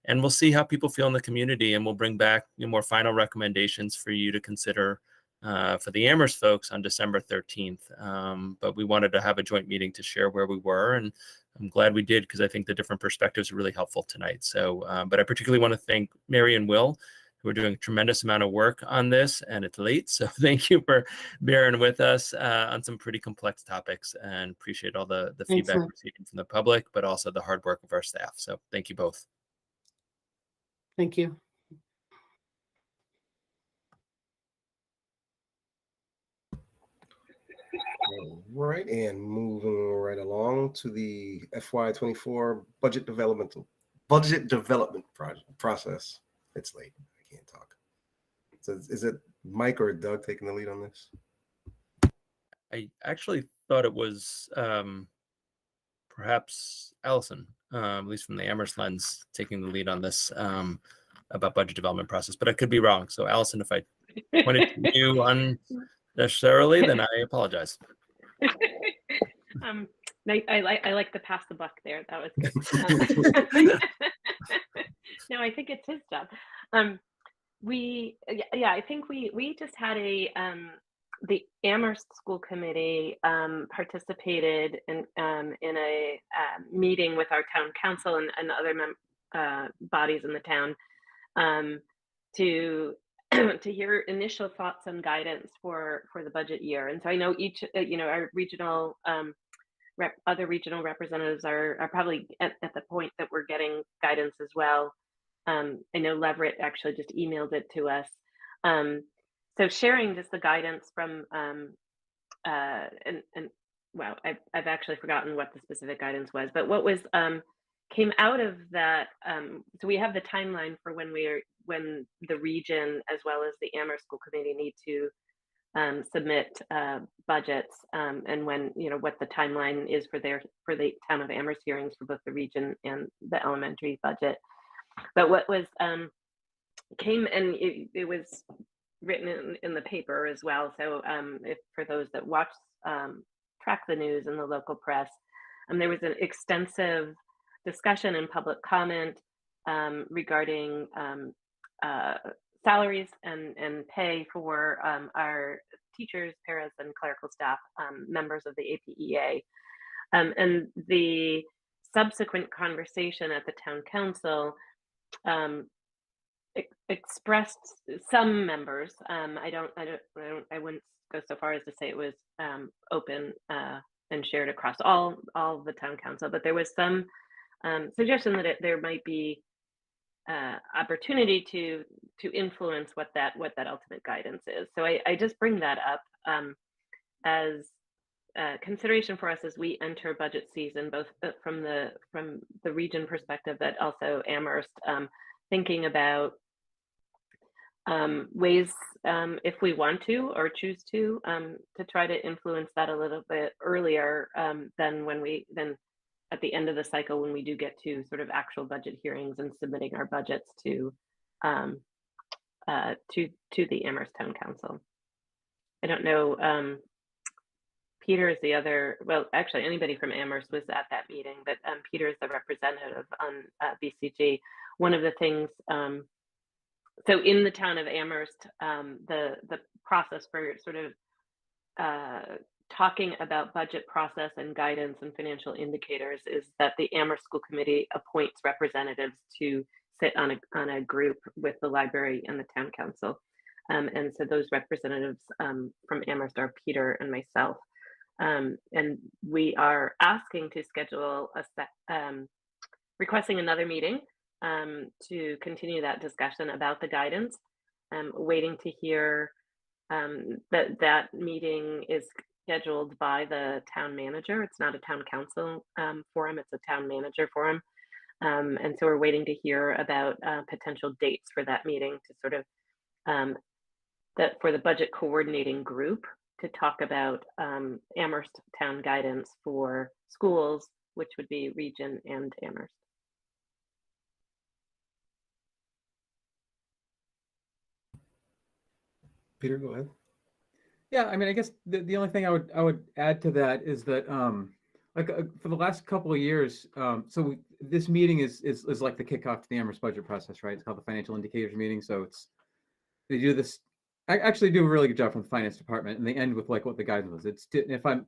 and we'll see how people feel in the community, and we'll bring back more final recommendations for you to consider for the Amherst folks on December 13th. But we wanted to have a joint meeting to share where we were, and I'm glad we did, because I think the different perspectives are really helpful tonight. So, but I particularly want to thank Mary and Will, who who are doing a tremendous amount of work on this, and it's late. So thank you for bearing with us on some pretty complex topics, and appreciate all the feedback Excellent. received from the public, but also the hard work of our staff. So thank you both. Thank you. All right, and moving right along to the FY24 budget development process. It's late. I can't talk. So is it Mike or Doug taking the lead on this? I actually thought it was perhaps Allison, at least from the Amherst lens, taking the lead on this about budget development process, but I could be wrong. So Allison, if I pointed to you unnecessarily, then I apologize. I like to pass the buck there. That was good. No, I think it's his job. I think we just had the Amherst School Committee participated in a meeting with our town council and other bodies in the town to hear initial thoughts and guidance for the budget year. And so I know each, our regional other regional representatives are probably at the point that we're getting guidance as well. I know Leverett actually just emailed it to us. So sharing just the guidance from, well, I've actually forgotten what the specific guidance was, but what was came out of that. So we have the timeline for when the region as well as the Amherst School Committee need to submit budgets, and when what the timeline is for the town of Amherst hearings for both the region and the elementary budget. But what was came, and it was written in the paper as well. So if for those that watch track the news in the local press, there was an extensive discussion and public comment regarding salaries and pay for our teachers, paras, and clerical staff, members of the APEA. And the subsequent conversation at the town council expressed some members. I wouldn't go so far as to say it was open and shared across all the town council, but there was some suggestion that there might be opportunity to influence what that ultimate guidance is. So I just bring that up as consideration for us as we enter budget season, both from the region perspective, but also Amherst, thinking about ways, if we want to or choose to try to influence that a little bit earlier than at the end of the cycle, when we do get to sort of actual budget hearings and submitting our budgets to the Amherst Town Council. I don't know. Peter is the other. Well, actually, anybody from Amherst was at that meeting, but Peter is the representative on BCG. One of the things. So in the town of Amherst, the process for sort of talking about budget process and guidance and financial indicators is that the Amherst School Committee appoints representatives to sit on a group with the library and the town council. And so those representatives from Amherst are Peter and myself. And we are asking to schedule requesting another meeting to continue that discussion about the guidance. Waiting to hear that meeting is scheduled by the town manager. It's not a town council forum, it's a town manager forum. And so we're waiting to hear about potential dates for that meeting to sort of for the budget coordinating group to talk about Amherst town guidance for schools, which would be region and Amherst. Peter, go ahead. Yeah, I mean, I guess the only thing I would add to that is that for the last couple of years, this meeting is like the kickoff to the Amherst budget process, right? It's called the financial indicators meeting. So they do this. I actually do a really good job from the finance department, and they end with like what the guidance was. If I'm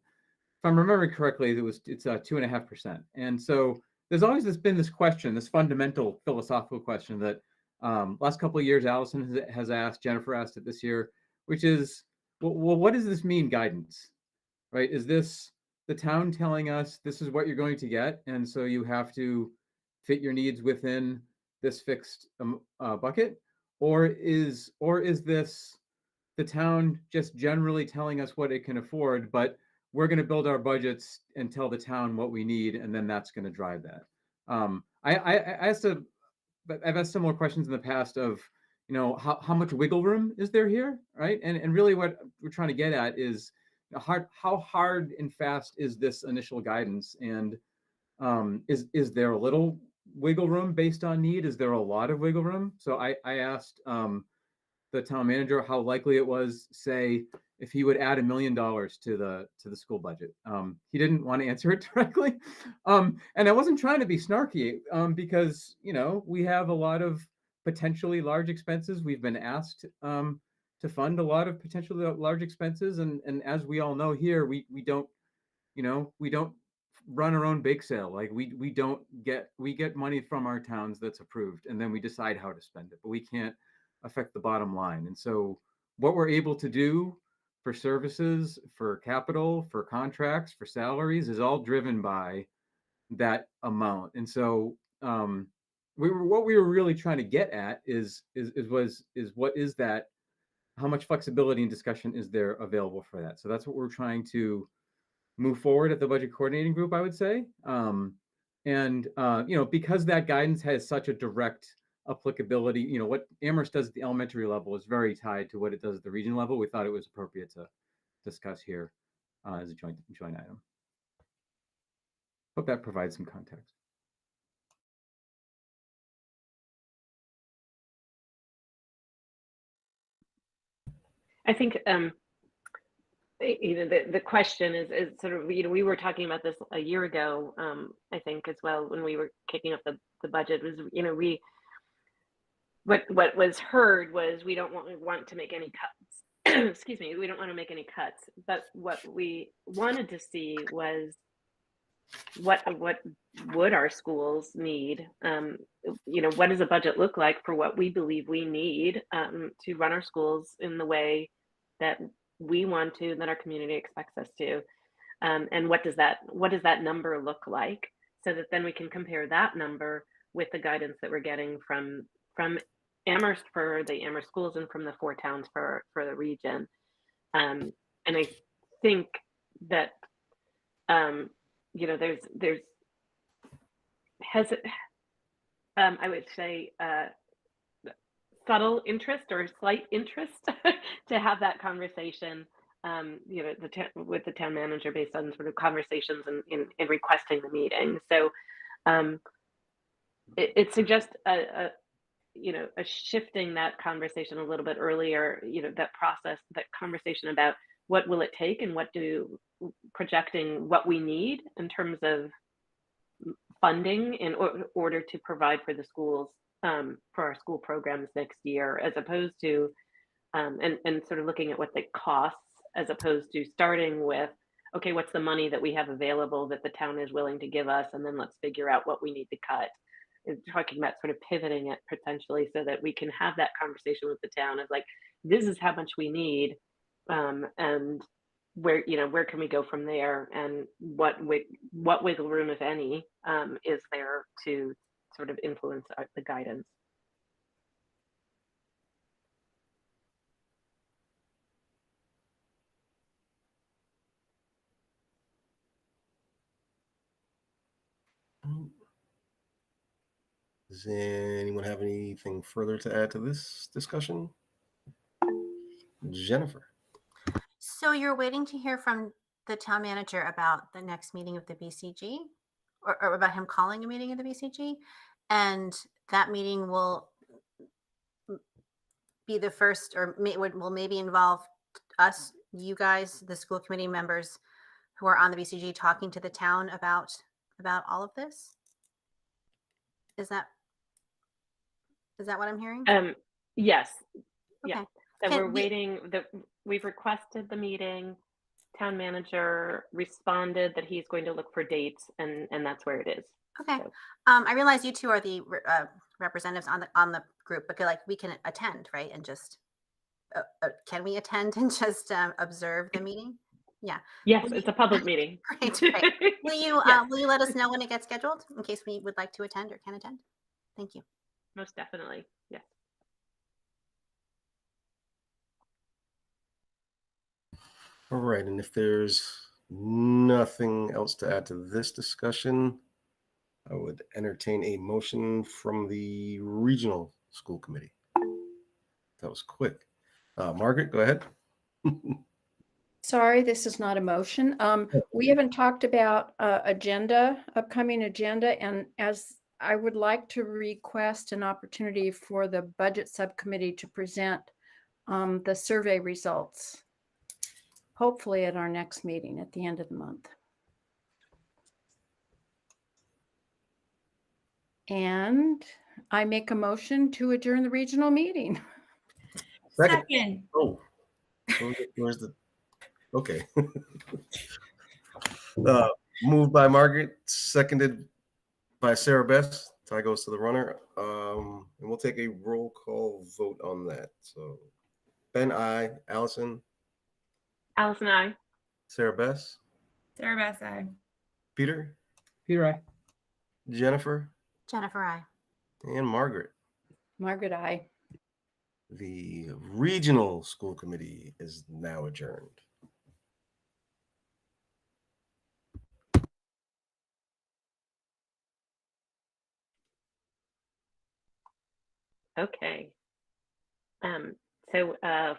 remembering correctly, it's 2.5%. And so there's always been this question, this fundamental philosophical question that Last couple of years, Allison has asked, Jennifer asked it this year, which is, well, what does this mean, guidance, right? Is this the town telling us this is what you're going to get, and so you have to fit your needs within this fixed bucket, or is this the town just generally telling us what it can afford, but we're going to build our budgets and tell the town what we need, and then that's going to drive that. I've asked similar questions in the past of, how much wiggle room is there here, right? And really what we're trying to get at is how hard and fast is this initial guidance, and is there a little wiggle room based on need? Is there a lot of wiggle room? So I asked the town manager how likely it was, say, if he would add $1 million to the school budget. He didn't want to answer it directly, and I wasn't trying to be snarky, because we have a lot of potentially large expenses. We've been asked to fund a lot of potentially large expenses, and as we all know here, we don't run our own bake sale. Like we get money from our towns that's approved, and then we decide how to spend it, but we can't affect the bottom line. And so what we're able to do for services, for capital, for contracts, for salaries is all driven by that amount. And so what we were really trying to get at is what is that, how much flexibility and discussion is there available for that? So that's what we're trying to move forward at the budget coordinating group, I would say. Because that guidance has such a direct applicability, what Amherst does at the elementary level is very tied to what it does at the region level. We thought it was appropriate to discuss here as a joint item. Hope that provides some context. I think the question is sort of, we were talking about this a year ago, I think as well, when we were kicking up the budget, was what was heard was we don't want to make any cuts. Excuse me, we don't want to make any cuts, but what we wanted to see was what would our schools need? What does a budget look like for what we believe we need to run our schools in the way that we want to, that our community expects us to, and what does that number look like, so that then we can compare that number with the guidance that we're getting from Amherst for the Amherst schools and from the 4 towns for the region. And I think that there's I would say subtle interest or slight interest to have that conversation, with the town manager based on sort of conversations in requesting the meeting. So it suggests a shifting that conversation a little bit earlier, that conversation about what will it take and projecting what we need in terms of funding in order to provide for the schools, for our school programs next year, as opposed to, and sort of looking at what the costs, as opposed to starting with, okay, what's the money that we have available that the town is willing to give us, and then let's figure out what we need to cut. And talking about sort of pivoting it potentially so that we can have that conversation with the town of like, this is how much we need, and where can we go from there, and what wiggle room, if any, is there to sort of influence the guidance. Does anyone have anything further to add to this discussion? Jennifer. So you're waiting to hear from the town manager about the next meeting of the BCG, or about him calling a meeting of the BCG, and that meeting will be the first, or will maybe involve us, you guys, the school committee members who are on the BCG, talking to the town about all of this. Is that what I'm hearing? Yes. Okay. Yeah. So we're waiting. We've requested the meeting. Town manager responded that he's going to look for dates, and that's where it is. Okay. So. I realize you two are the representatives on the group, because like we can attend, right? And just can we attend and just observe the meeting? Yeah. Yes, Will you- it's a public meeting. Great, great. Yes, Will you let us know when it gets scheduled in case we would like to attend or can attend? Thank you. most definitely. Yes. All right, and if there's nothing else to add to this discussion, I would entertain a motion from the regional school committee. That was quick. Margaret, go ahead. Sorry, this is not a motion. We haven't talked about upcoming agenda, and as I would like to request an opportunity for the budget subcommittee to present the survey results, hopefully at our next meeting at the end of the month. And I make a motion to adjourn the regional meeting. Second. Oh, where's the? Okay. Moved by Margaret, seconded by Sarah Beth. Tie goes to the runner. And we'll take a roll call vote on that. So Ben, I, Allison, Allison, I. Sarah Beth, Sarah Bass, aye. Peter, Peter, I. Jennifer, Jennifer, I. and Margaret. Margaret, I. The regional school committee is now adjourned. Okay. So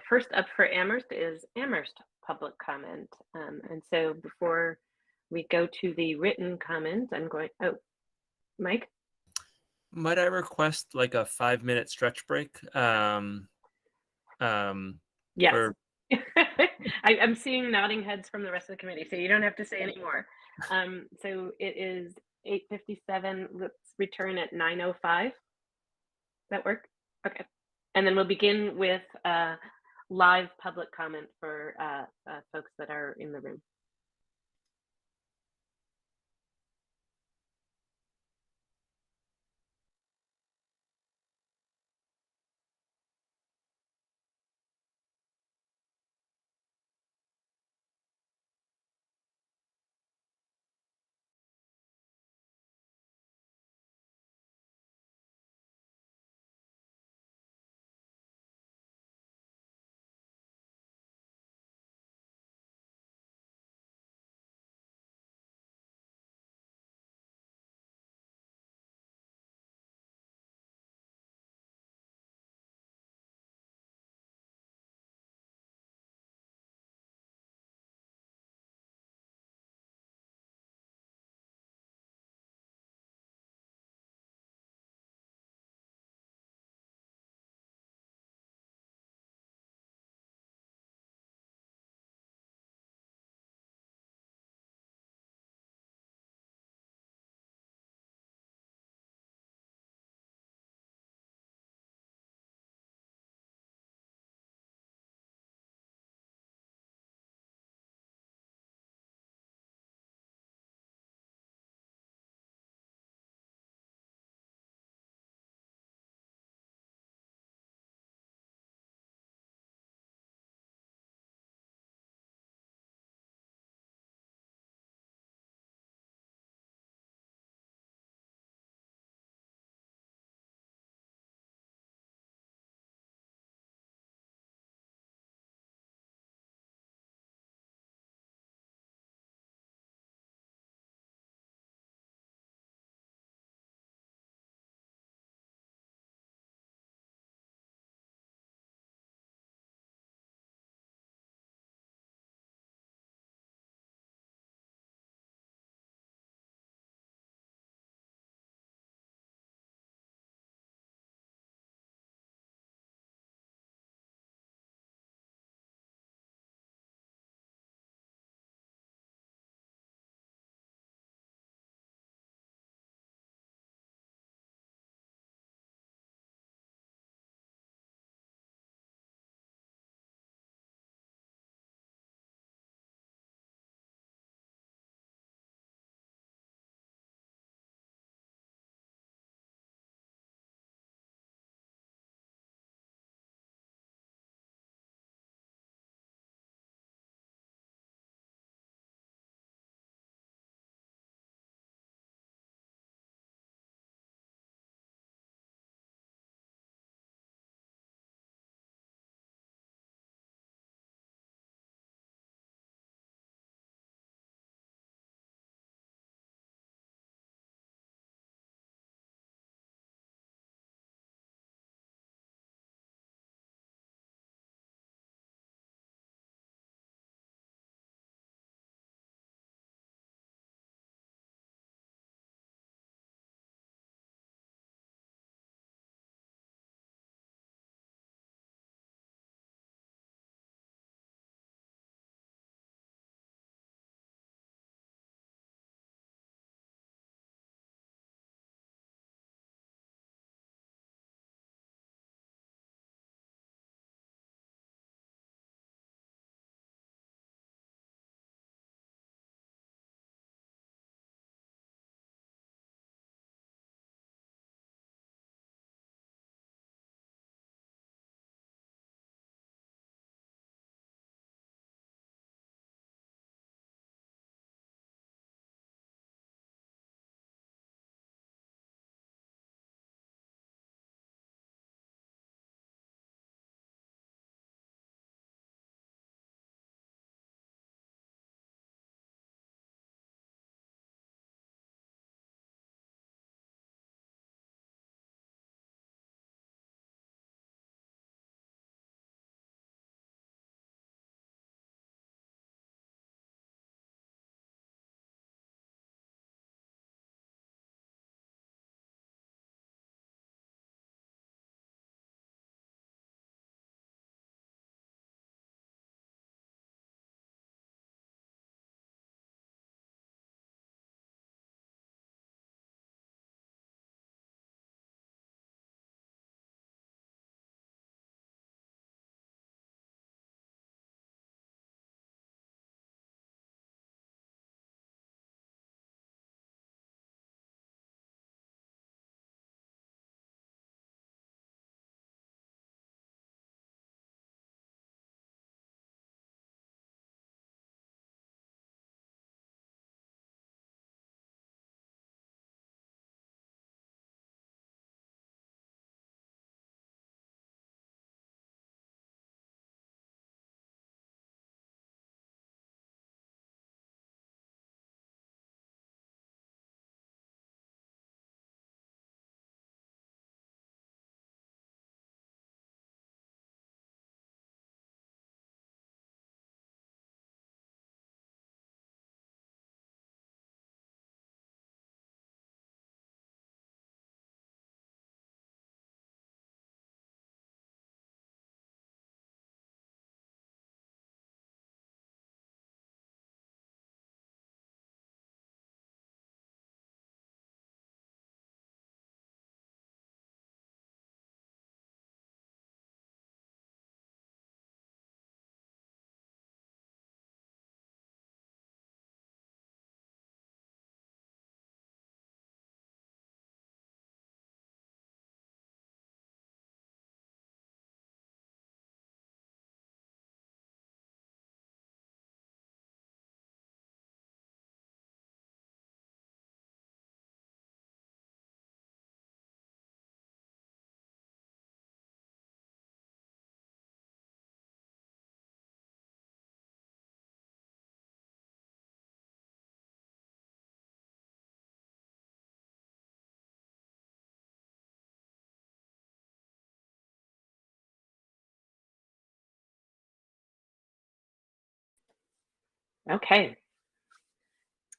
first up for Amherst is Amherst public comment. And so before we go to the written comments, I'm going, oh, Mike? Might I request like a 5-minute stretch break? Yes. For... I'm seeing nodding heads from the rest of the committee, so you don't have to say any more. So it is 8:57. Let's return at 9:05. That work? Okay. And then we'll begin with live public comment for folks that are in the room. Okay.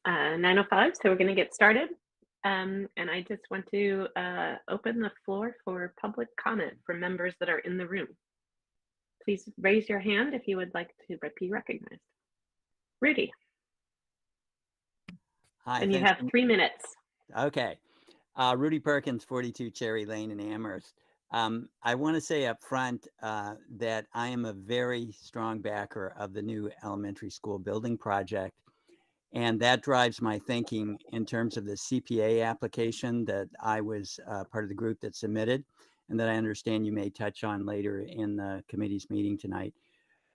9:05, so we're going to get started. And I just want to open the floor for public comment from members that are in the room. Please raise your hand if you would like to be recognized. Rudy. Hi, And you thanks. have 3 minutes. Okay. Rudy Perkins, 42 Cherry Lane in Amherst. I want to say up front that I am a very strong backer of the new elementary school building project. And that drives my thinking in terms of the CPA application that I was part of the group that submitted, and that I understand you may touch on later in the committee's meeting tonight.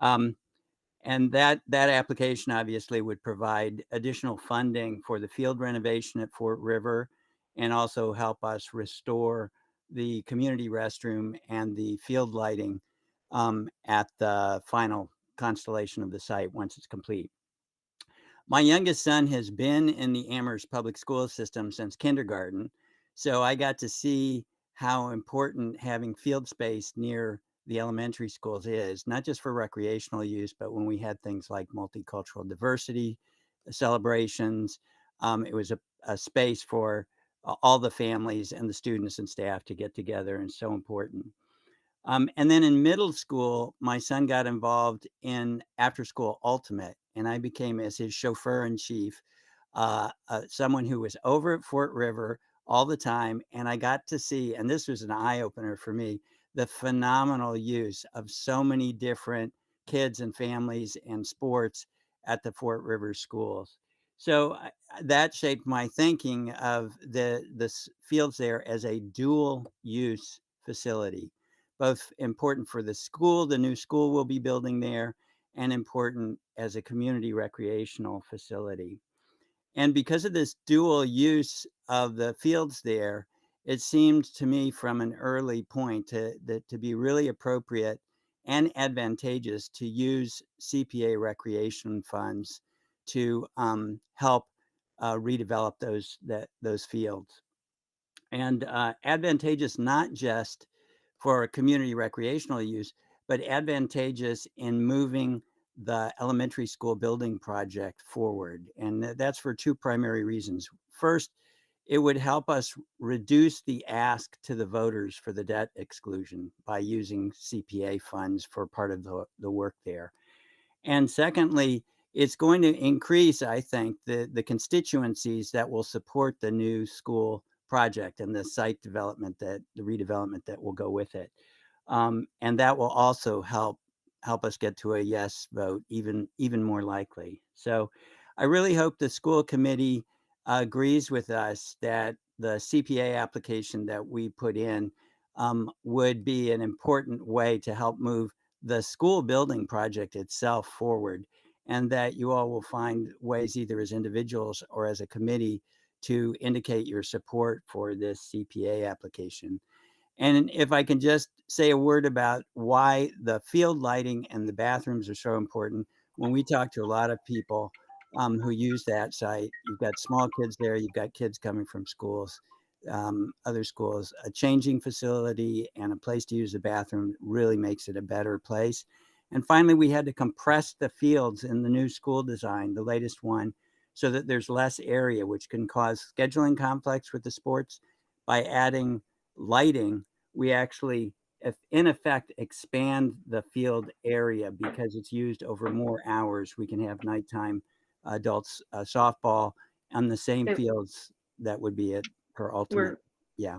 And that application obviously would provide additional funding for the field renovation at Fort River, and also help us restore the community restroom and the field lighting at the final constellation of the site once it's complete. My youngest son has been in the Amherst public school system since kindergarten, so I got to see how important having field space near the elementary schools is, not just for recreational use, but when we had things like multicultural diversity celebrations, it was a space for all the families and the students and staff to get together, and so important. And then in middle school, my son got involved in After School Ultimate, and I became, as his chauffeur in chief, someone who was over at Fort River all the time. And I got to see, and this was an eye opener for me, the phenomenal use of so many different kids and families and sports at the Fort River schools. So that shaped my thinking of the fields there as a dual use facility, both important for the school, the new school we'll be building there, and important as a community recreational facility. And because of this dual use of the fields there, it seemed to me from an early point to be really appropriate and advantageous to use CPA recreation funds to help redevelop those fields. And advantageous not just for community recreational use, but advantageous in moving the elementary school building project forward. And that's for two primary reasons. First, it would help us reduce the ask to the voters for the debt exclusion by using CPA funds for part of the work there. And secondly, it's going to increase, I think, the constituencies that will support the new school project and the site development, the redevelopment that will go with it. And that will also help us get to a yes vote even more likely. So I really hope the school committee agrees with us that the CPA application that we put in would be an important way to help move the school building project itself forward, and that you all will find ways, either as individuals or as a committee, to indicate your support for this CPA application. And if I can just say a word about why the field lighting and the bathrooms are so important. When we talk to a lot of people who use that site, you've got small kids there, you've got kids coming from schools, other schools, a changing facility and a place to use the bathroom really makes it a better place. And finally, we had to compress the fields in the new school design, the latest one, so that there's less area, which can cause scheduling conflicts with the sports. By adding lighting, we actually, in effect, expand the field area because it's used over more hours. We can have nighttime adults softball on the same fields that would be it per ultimate. Yeah.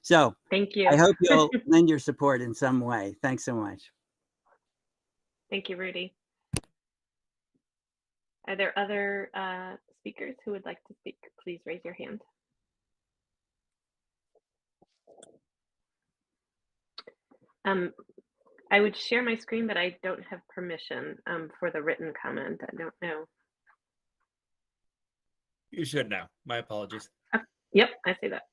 So thank you. I hope you'll lend your support in some way. Thanks so much. Thank you, Rudy. Are there other speakers who would like to speak? Please raise your hand. I would share my screen, but I don't have permission for the written comment. I don't know. You should know. My apologies. Yep, I see that.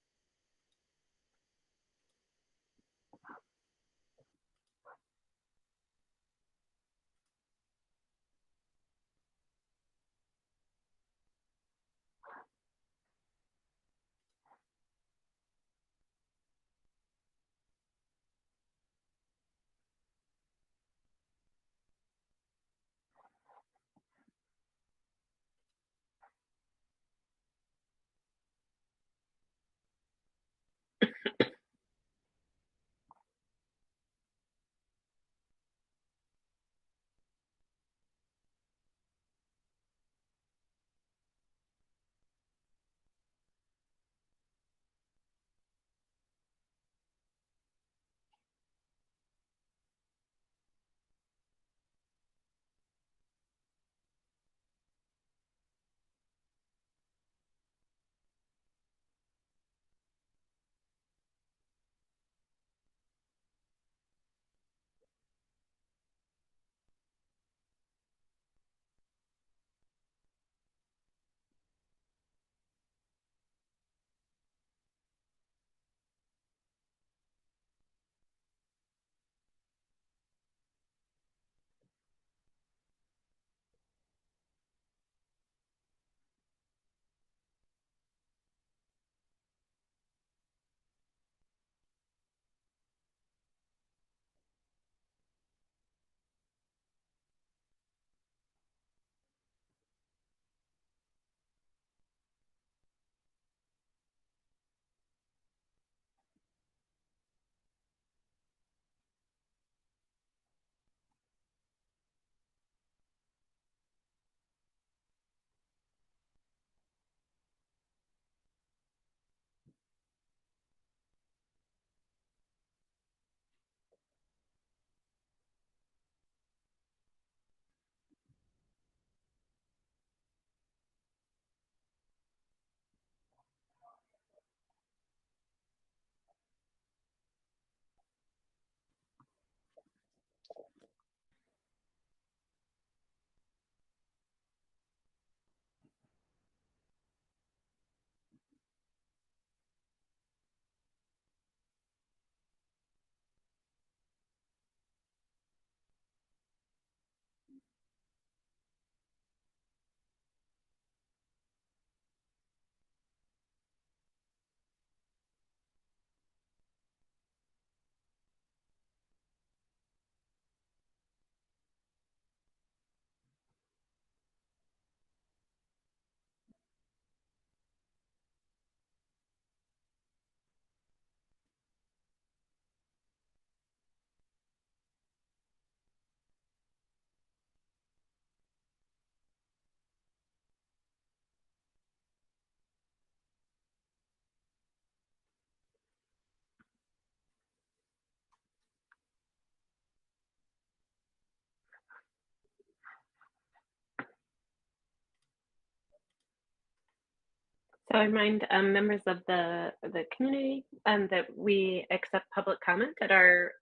So I remind members of the community that we accept public comment at our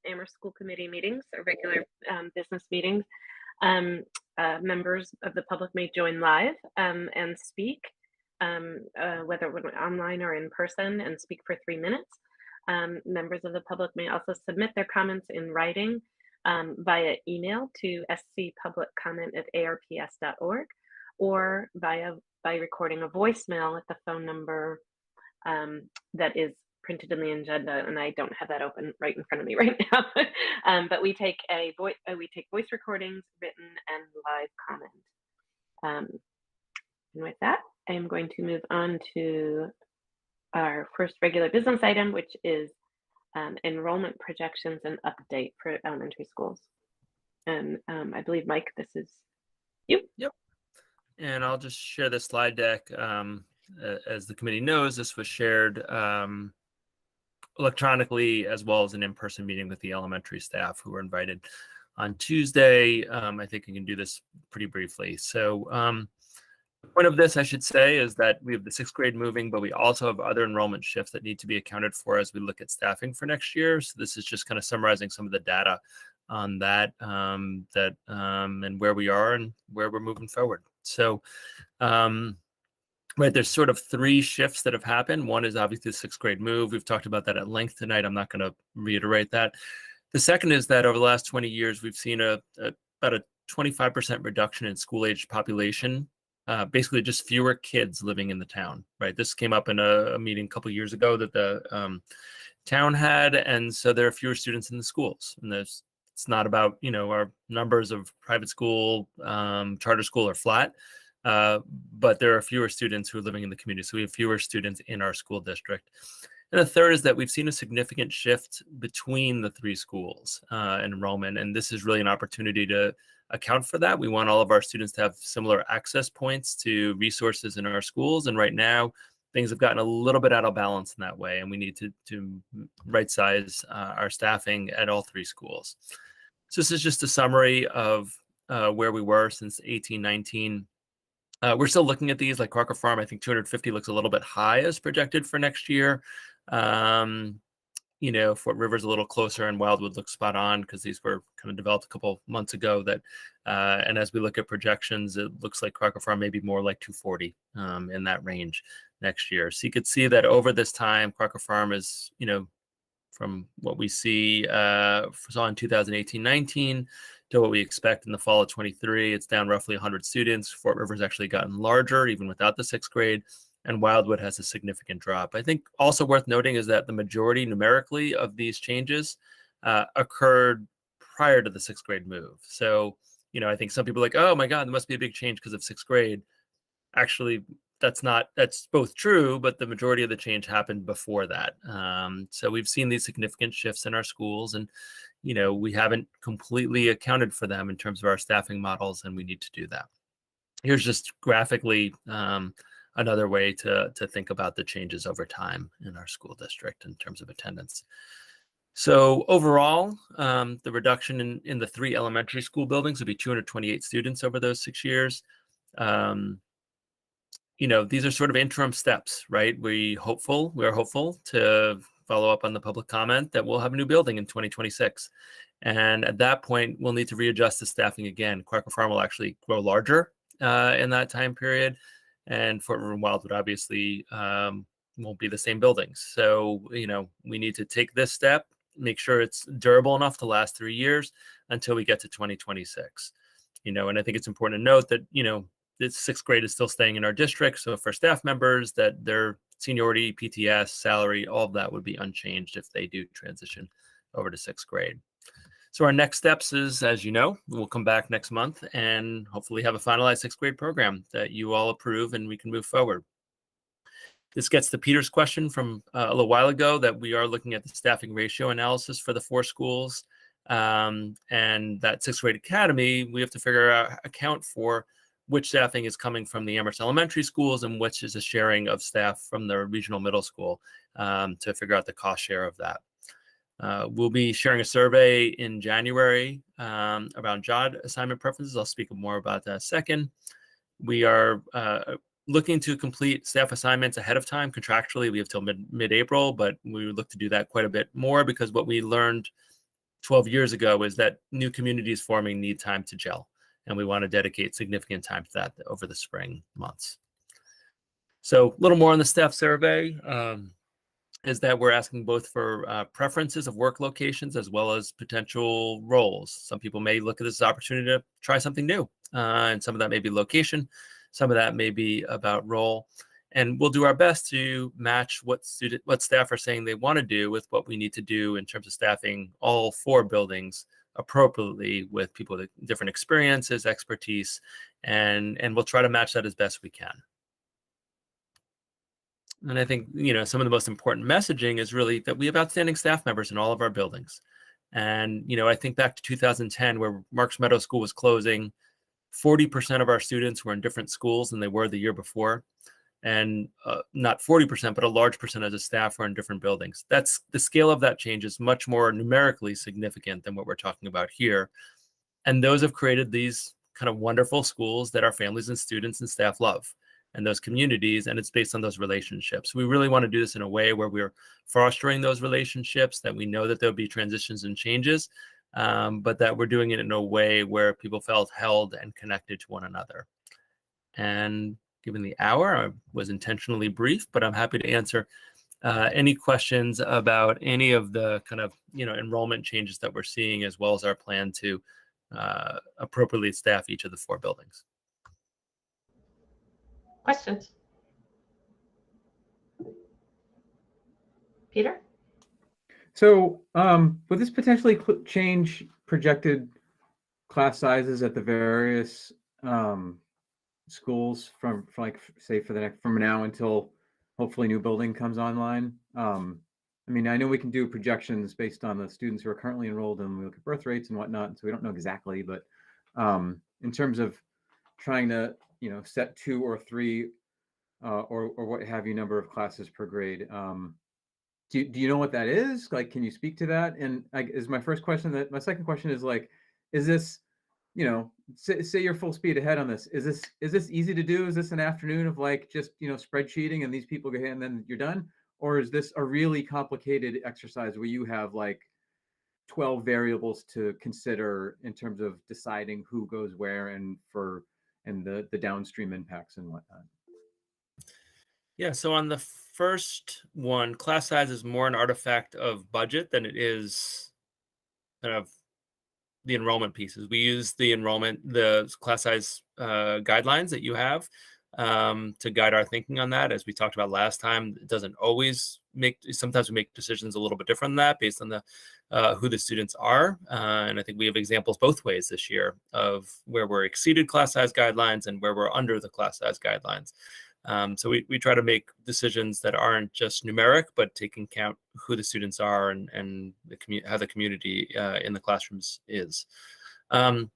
Amherst School Committee meetings or regular business meetings. Members of the public may join live and speak, whether online or in person, and speak for 3 minutes. Members of the public may also submit their comments in writing via email to scpubliccomment@arps.org or by recording a voicemail at the phone number that is printed in the agenda, and I don't have that open right in front of me right now. But we take voice recordings, written and live comment. And with that, I am going to move on to our first regular business item, which is enrollment projections and update for elementary schools. And I believe, Mike, this is you. Yep. And I'll just share the slide deck. As the committee knows, this was shared electronically as well as an in-person meeting with the elementary staff who were invited on Tuesday. I think I can do this pretty briefly. So the point of this, I should say, is that we have the 6th grade moving, but we also have other enrollment shifts that need to be accounted for as we look at staffing for next year. So this is just kind of summarizing some of the data on that, and where we are and where we're moving forward. So, right, there's sort of 3 shifts that have happened. One is obviously the 6th grade move. We've talked about that at length tonight. I'm not going to reiterate that. The second is that over the last 20 years, we've seen about a 25% reduction in school-aged population. Basically just fewer kids living in the town, right? This came up in a meeting a couple of years ago that the town had, and so there are fewer students in the schools. And it's not about, our numbers of private school, charter school are flat, but there are fewer students who are living in the community. So we have fewer students in our school district. And the third is that we've seen a significant shift between the 3 schools in enrollment, and this is really an opportunity to account for that. We want all of our students to have similar access points to resources in our schools. And right now, things have gotten a little bit out of balance in that way. And we need to right size our staffing at all 3 schools. So this is just a summary of where we were since 1819. We're still looking at these, like Crocker Farm. I think 250 looks a little bit high as projected for next year. Fort River's a little closer, and Wildwood looks spot on because these were kind of developed a couple months ago. And as we look at projections, it looks like Crocker Farm may be more like 240 in that range next year. So you could see that over this time, Crocker Farm is, from what we saw in 2018-19 to what we expect in the fall of 23, it's down roughly 100 students. Fort River's actually gotten larger, even without the 6th grade. And Wildwood has a significant drop. I think also worth noting is that the majority numerically of these changes occurred prior to the 6th grade move. So, I think some people are like, oh my God, there must be a big change because of 6th grade. Actually, that's both true, but the majority of the change happened before that. So we've seen these significant shifts in our schools, and, we haven't completely accounted for them in terms of our staffing models, and we need to do that. Here's just graphically another way to think about the changes over time in our school district in terms of attendance. So overall, the reduction in the 3 elementary school buildings would be 228 students over those 6 years. These are sort of interim steps, right? We are hopeful to follow up on the public comment that we'll have a new building in 2026. And at that point, we'll need to readjust the staffing again. Crocker Farm will actually grow larger in that time period. And Fort River and Wildwood obviously won't be the same buildings. So, we need to take this step, make sure it's durable enough to last 3 years until we get to 2026. And I think it's important to note that, the 6th grade is still staying in our district. So for staff members, that their seniority, PTS, salary, all of that would be unchanged if they do transition over to 6th grade. So our next steps is, as you know, we'll come back next month and hopefully have a finalized 6th grade program that you all approve and we can move forward. This gets to Peter's question from a little while ago that we are looking at the staffing ratio analysis for the 4 schools. And that 6th grade academy, we have to account for which staffing is coming from the Amherst elementary schools and which is a sharing of staff from the regional middle school to figure out the cost share of that. We'll be sharing a survey in January around job assignment preferences. I'll speak more about that in a second. We are looking to complete staff assignments ahead of time. Contractually, we have till mid-April, but we would look to do that quite a bit more, because what we learned 12 years ago is that new communities forming need time to gel. And we want to dedicate significant time to that over the spring months. So a little more on the staff survey is that we're asking both for preferences of work locations as well as potential roles. Some people may look at this as an opportunity to try something new. And some of that may be location. Some of that may be about role. And we'll do our best to match what staff are saying they want to do with what we need to do in terms of staffing all 4 buildings appropriately with people with different experiences, expertise, and we'll try to match that as best we can. And I think, some of the most important messaging is really that we have outstanding staff members in all of our buildings. And, I think back to 2010, where Marks Meadow School was closing, 40% of our students were in different schools than they were the year before. And not 40%, but a large percentage of staff were in different buildings. That's the scale of that change is much more numerically significant than what we're talking about here. And those have created these kind of wonderful schools that our families and students and staff love, and those communities, and it's based on those relationships. We really want to do this in a way where we're fostering those relationships, that we know that there'll be transitions and changes, but that we're doing it in a way where people felt held and connected to one another. And given the hour, I was intentionally brief, but I'm happy to answer any questions about any of the kind of, enrollment changes that we're seeing, as well as our plan to appropriately staff each of the 4 buildings. Questions? Peter? So would this potentially change projected class sizes at the various schools from now until hopefully new building comes online? I mean, I know we can do projections based on the students who are currently enrolled, and we look at birth rates and whatnot, so we don't know exactly, but in terms of trying to, set 2 or 3 or what have you number of classes per grade, do you know what that is? Like, can you speak to that? And is my first question. That my second question is like, is this, say you're full speed ahead on this. Is this easy to do? Is this an afternoon of like just spreadsheeting and these people go ahead and then you're done? Or is this a really complicated exercise where you have like 12 variables to consider in terms of deciding who goes where and the downstream impacts and whatnot? Yeah, so on the first one, class size is more an artifact of budget than it is kind of the enrollment pieces. We use the class size guidelines that you have to guide our thinking on that. As we talked about last time, it doesn't always sometimes we make decisions a little bit different than that based on who the students are. And I think we have examples both ways this year of where we're exceeded class size guidelines and where we're under the class size guidelines. So we try to make decisions that aren't just numeric, but take into account who the students are and how the community in the classrooms is. On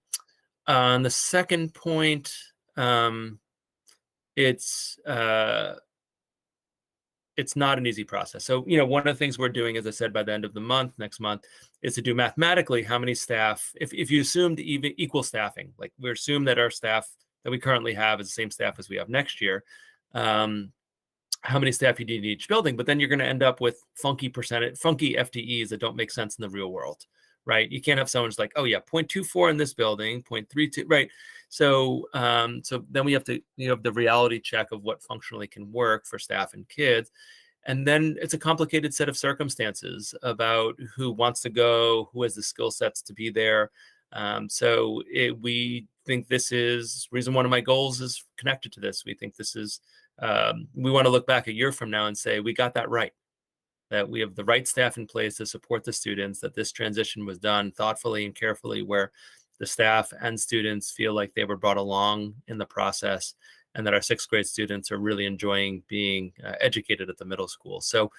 the second point, it's not an easy process. So, one of the things we're doing, as I said, by the end of the month, next month, is to do mathematically how many staff, if you assumed equal staffing, like we assume that our staff that we currently have is the same staff as we have next year, how many staff you need in each building, but then you're going to end up with funky FTEs that don't make sense in the real world, right? You can't have someone who's like, oh yeah, 0.24 in this building, 0.32, right? So then we have to, the reality check of what functionally can work for staff and kids. And then it's a complicated set of circumstances about who wants to go, who has the skill sets to be there. We think this is reason one of my goals is connected to this. We think this is, we want to look back a year from now and say, we got that right, that we have the right staff in place to support the students, that this transition was done thoughtfully and carefully, where the staff and students feel like they were brought along in the process, and that our 6th grade students are really enjoying being educated at the middle school. So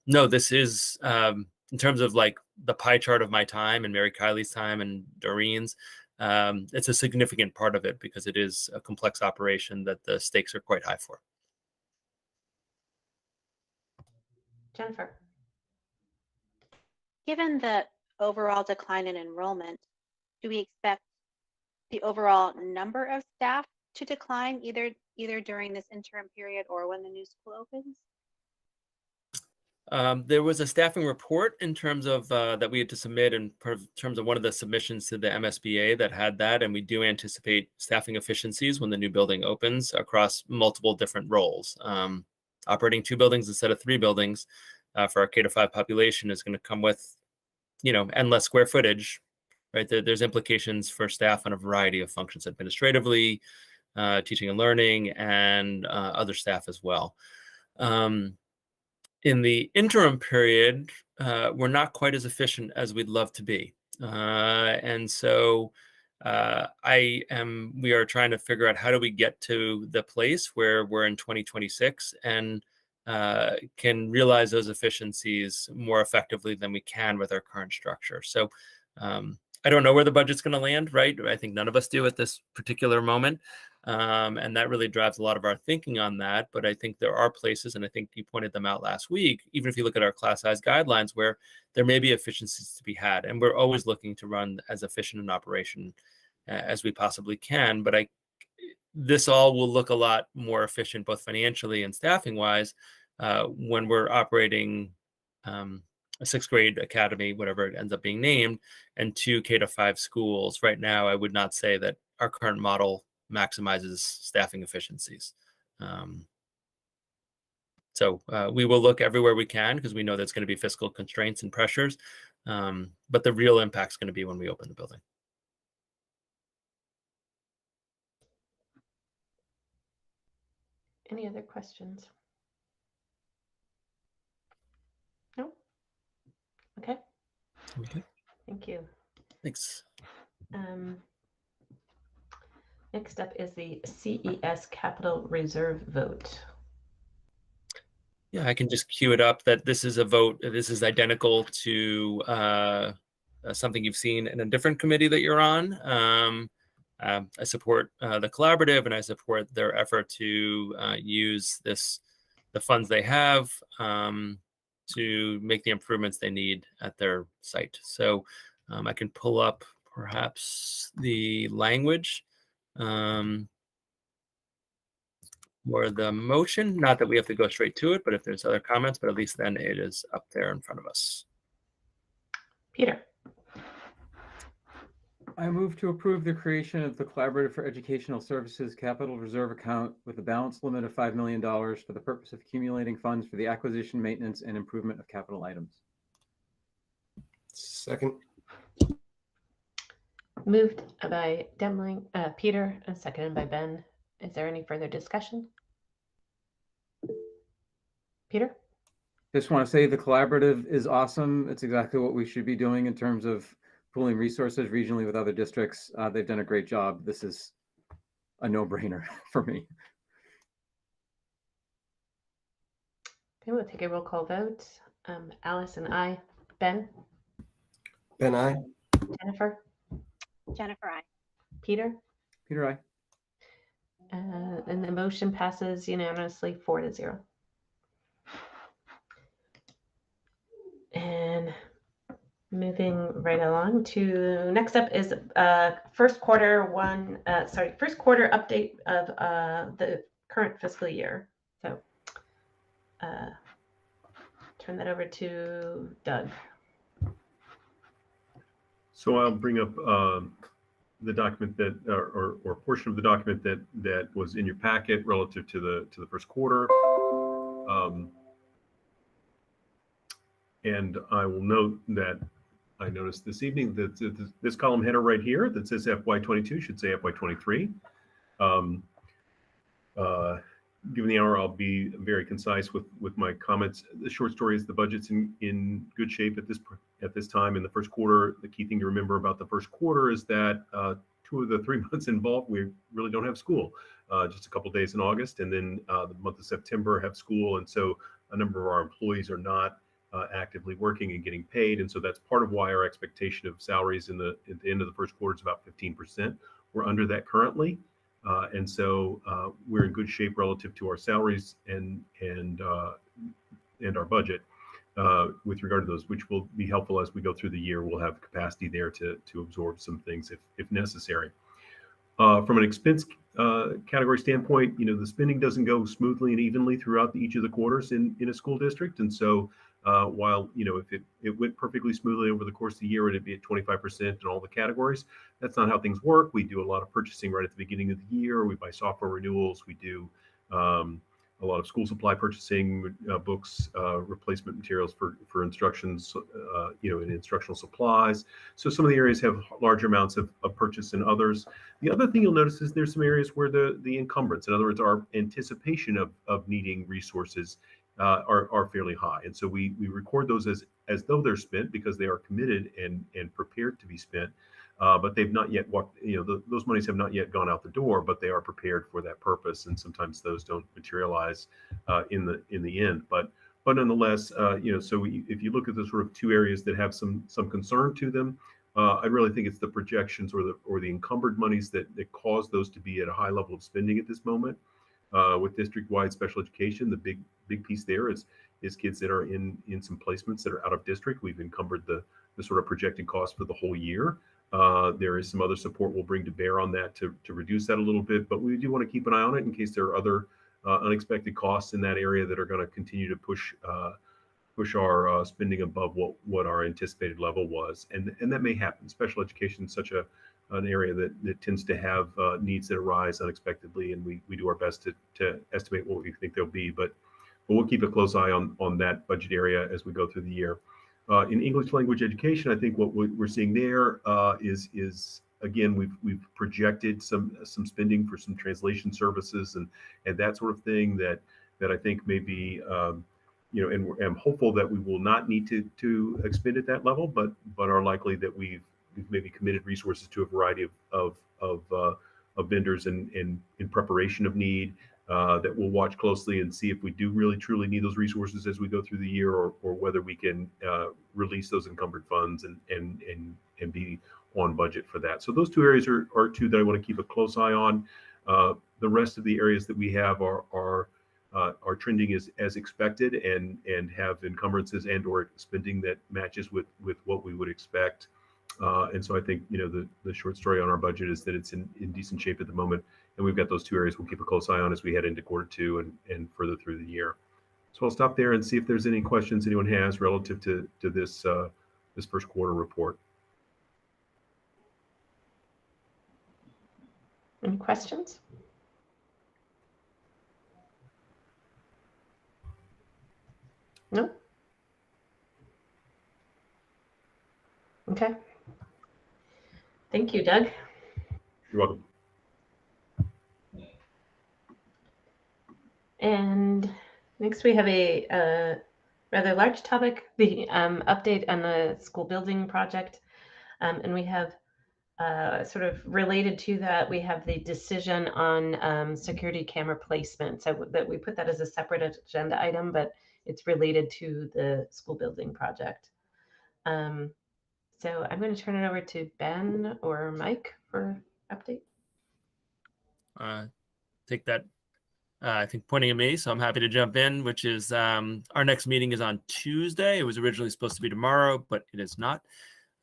no, this is, in terms of like the pie chart of my time and Mary Kiley's time and Doreen's, it's a significant part of it because it is a complex operation that the stakes are quite high for. Jennifer. Given the overall decline in enrollment, do we expect the overall number of staff to decline either either during this interim period or when the new school opens? There was a staffing report in terms of that we had to submit in terms of one of the submissions to the MSBA that had that, and we do anticipate staffing efficiencies when the new building opens across multiple different roles. Operating 2 buildings instead of 3 buildings for our K-5 population is going to come with, endless square footage, right? There's implications for staff on a variety of functions, administratively, teaching and learning, and other staff as well. In the interim period, we're not quite as efficient as we'd love to be. And so we are trying to figure out how do we get to the place where we're in 2026 and can realize those efficiencies more effectively than we can with our current structure. So I don't know where the budget's going to land, right? I think none of us do at this particular moment. And that really drives a lot of our thinking on that. But I think there are places, and I think you pointed them out last week, even if you look at our class size guidelines, where there may be efficiencies to be had. And we're always looking to run as efficient an operation as we possibly can. But this all will look a lot more efficient, both financially and staffing wise, when we're operating a 6th grade academy, whatever it ends up being named, and 2 K-5 schools. Right now, I would not say that our current model maximizes staffing efficiencies. So we will look everywhere we can because we know there's going to be fiscal constraints and pressures. But the real impact is going to be when we open the building. Any other questions? No? Okay. Okay. Thank you. Thanks. Next up is the CES Capital Reserve vote. Yeah, I can just cue it up that this is a vote. This is identical to something you've seen in a different committee that you're on. I support the collaborative, and I support their effort to use the funds they have to make the improvements they need at their site. So I can pull up perhaps the language or the motion. Not that we have to go straight to it, but if there's other comments, but at least then it is up there in front of us. Peter. I move to approve the creation of the Collaborative for Educational Services Capital Reserve Account with a balance limit of $5 million for the purpose of accumulating funds for the acquisition, maintenance, and improvement of capital items. Second. Moved by Demling, Peter, and seconded by Ben. Is there any further discussion? Peter? Just want to say the collaborative is awesome. It's exactly what we should be doing in terms of pooling resources regionally with other districts. They've done a great job. This is a no-brainer for me. Okay, we'll take a roll call vote. Alice and I. Ben? Ben, aye. Jennifer? Jennifer, I. Peter? Peter, I. And the motion passes unanimously 4-0. And moving right along to next up is first quarter update of the current fiscal year. So turn that over to Doug. So I'll bring up the document that, or portion of the document that was in your packet relative to the first quarter. And I will note that I noticed this evening that this column header right here that says FY22 should say FY23. Given the hour, I'll be very concise with my comments. The short story is the budget's in good shape at this time in the first quarter. The key thing to remember about the first quarter is that 2 of the 3 months involved, we really don't have school. Just a couple days in August, and then the month of September have school, and so a number of our employees are not actively working and getting paid, and so that's part of why our expectation of salaries at the end of the first quarter is about 15%. We're under that currently. And so we're in good shape relative to our salaries and our budget with regard to those, which will be helpful as we go through the year. We'll have capacity there to absorb some things if necessary. From an expense category standpoint, the spending doesn't go smoothly and evenly throughout each of the quarters in a school district. And so while, if it went perfectly smoothly over the course of the year, it'd be at 25% in all the categories. That's not how things work. We do a lot of purchasing right at the beginning of the year. We buy software renewals. We do a lot of school supply purchasing, books, replacement materials for instructions, and instructional supplies. So some of the areas have larger amounts of purchase than others. The other thing you'll notice is there's some areas where the encumbrance, in other words, our anticipation of needing resources are fairly high. And so we record those as though they're spent because they are committed and prepared to be spent. But they've not yet walked, those monies have not yet gone out the door, but they are prepared for that purpose. And sometimes those don't materialize in the end. But nonetheless, so if you look at the sort of two areas that have some concern to them, I really think it's the projections or the encumbered monies that cause those to be at a high level of spending at this moment. With district-wide special education, the big piece there is kids that are in some placements that are out of district. We've encumbered the sort of projected cost for the whole year. There is some other support we'll bring to bear on that to reduce that a little bit, but we do want to keep an eye on it in case there are other unexpected costs in that area that are going to continue to push our spending above what our anticipated level was, and that may happen. Special education is such an area that tends to have needs that arise unexpectedly, and we do our best to estimate what we think they'll be, but we'll keep a close eye on that budget area as we go through the year. In English language education, I think what we're seeing there is again, we've projected some spending for some translation services and that sort of thing that I think may be, and I'm hopeful that we will not need to expend at that level, but are likely that we've maybe committed resources to a variety of vendors in preparation of need. That we'll watch closely and see if we do really truly need those resources as we go through the year, or whether we can release those encumbered funds and be on budget for that. So those two areas are two that I want to keep a close eye on. The rest of the areas that we have are trending as expected and have encumbrances and or spending that matches with what we would expect. And so I think, the short story on our budget is that it's in decent shape at the moment. And we've got those two areas we'll keep a close eye on as we head into Q2 and further through the year. So I'll stop there and see if there's any questions anyone has relative to this first quarter report. Any questions? No? Okay. Thank you, Doug. You're welcome. And next we have a rather large topic, the update on the school building project. And we have sort of related to that, we have the decision on security camera placement. So that we put that as a separate agenda item, but it's related to the school building project. So I'm going to turn it over to Ben or Mike for update. Take that, I think, pointing at me, so I'm happy to jump in, which is our next meeting is on Tuesday. It was originally supposed to be tomorrow, but it is not.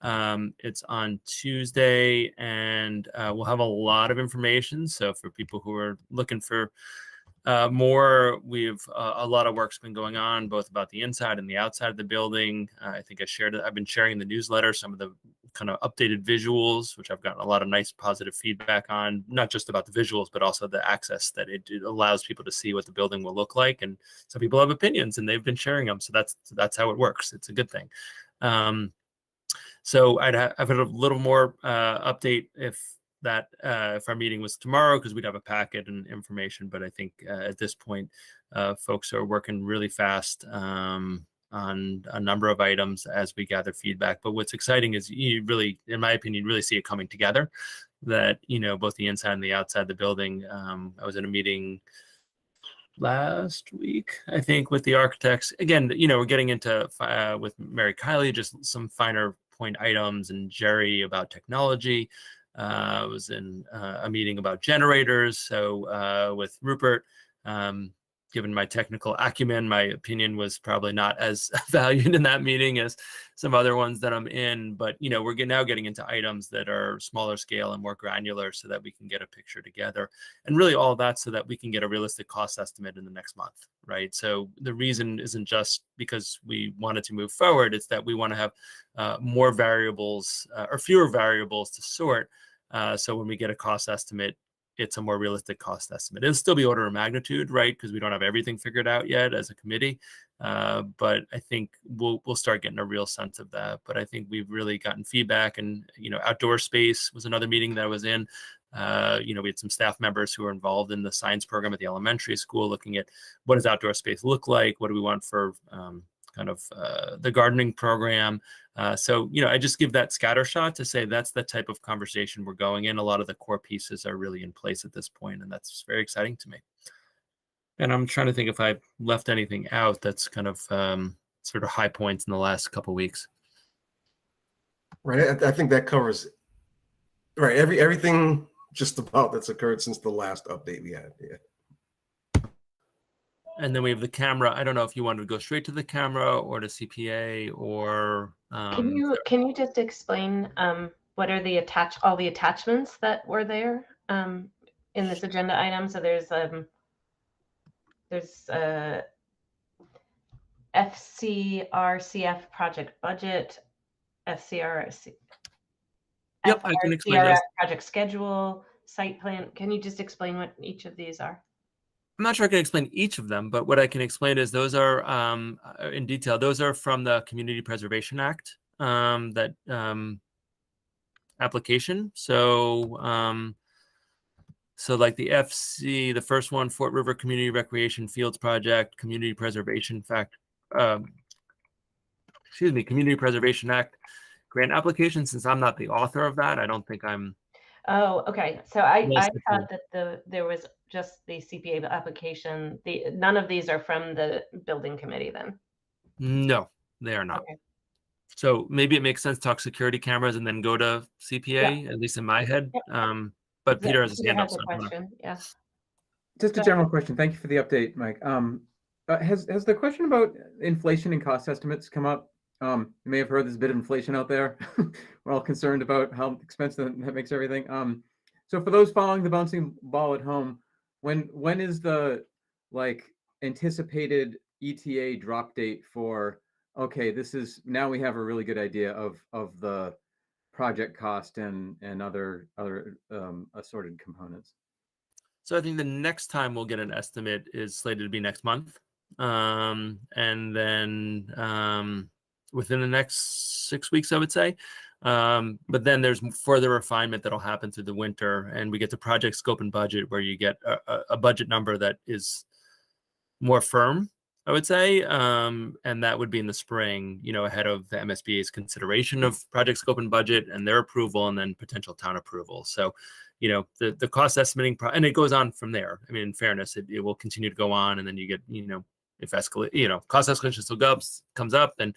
It's on Tuesday, and we'll have a lot of information. So for people who are looking for more, we've a lot of work's been going on, both about the inside and the outside of the building. I think I've been sharing in the newsletter some of the kind of updated visuals, which I've gotten a lot of nice positive feedback on, not just about the visuals, but also the access that it allows people to see what the building will look like. And some people have opinions and they've been sharing them. So that's how it works. It's a good thing. So I've had a little more update if our meeting was tomorrow, because we'd have a packet and information. But I think at this point, folks are working really fast on a number of items as we gather feedback. But what's exciting is you really, in my opinion, really see it coming together, that, both the inside and the outside of the building. I was in a meeting last week, I think, with the architects. Again, we're getting into with Mary Kiley, just some finer point items, and Jerry about technology. I was in a meeting about generators. So with Rupert, given my technical acumen, my opinion was probably not as valued in that meeting as some other ones that I'm in. But, you know, we're now getting into items that are smaller scale and more granular so that we can get a picture together. And really all that so that we can get a realistic cost estimate in the next month, right? So the reason isn't just because we wanted to move forward, it's that we want to have more variables or fewer variables to sort. So when we get a cost estimate, it's a more realistic cost estimate. It'll still be order of magnitude, right? Because we don't have everything figured out yet as a committee. But I think we'll start getting a real sense of that. But I think we've really gotten feedback, and you know, outdoor space was another meeting that I was in. You know, we had some staff members who were involved in the science program at the elementary school, looking at what does outdoor space look like? What do we want for kind of the gardening program? So, you know, I just give that scatter shot to say that's the type of conversation we're going in. A lot of the core pieces are really in place at this point, and that's very exciting to me. And I'm trying to think if I've left anything out that's kind of sort of high points in the last couple of weeks. Right. I think that covers right everything just about that's occurred since the last update we had. Yeah. And then we have the camera. I don't know if you wanted to go straight to the camera or to CPA or. Can you just explain what are all the attachments that were there in this agenda item? So there's FCRCF project budget, FCRC. Yep, I can explain those. Project schedule, site plan. Can you just explain what each of these are? I'm not sure I can explain each of them, but what I can explain is those are in detail. Those are from the Community Preservation Act, that application. So, so like the FC, the first one, Fort River Community Recreation Fields Project, Community Preservation Community Preservation Act grant application. Since I'm not the author of that, I don't think I'm. Oh, okay. So I thought that there was just the CPA application. None of these are from the building committee then? No, they are not. Okay. So maybe it makes sense to talk security cameras and then go to CPA, at least in my head. But Peter has his hand up. So question. Yeah. Just a general question. Thank you for the update, Mike. Has the question about inflation and cost estimates come up? You may have heard there's a bit of inflation out there. We're all concerned about how expensive that makes everything. So for those following the bouncing ball at home, when is the anticipated ETA drop date for, okay, this is, now we have a really good idea of the project cost and other assorted components? So I think the next time we'll get an estimate is slated to be next month. And then within the next 6 weeks, I would say. But then there's further refinement that'll happen through the winter, and we get to project scope and budget, where you get a budget number that is more firm, I would say. And that would be in the spring, you know, ahead of the MSBA's consideration of project scope and budget and their approval, and then potential town approval. So, you know, the cost estimating, and it goes on from there. I mean, in fairness, it will continue to go on, and then you get, you know, if cost escalation still comes up, then,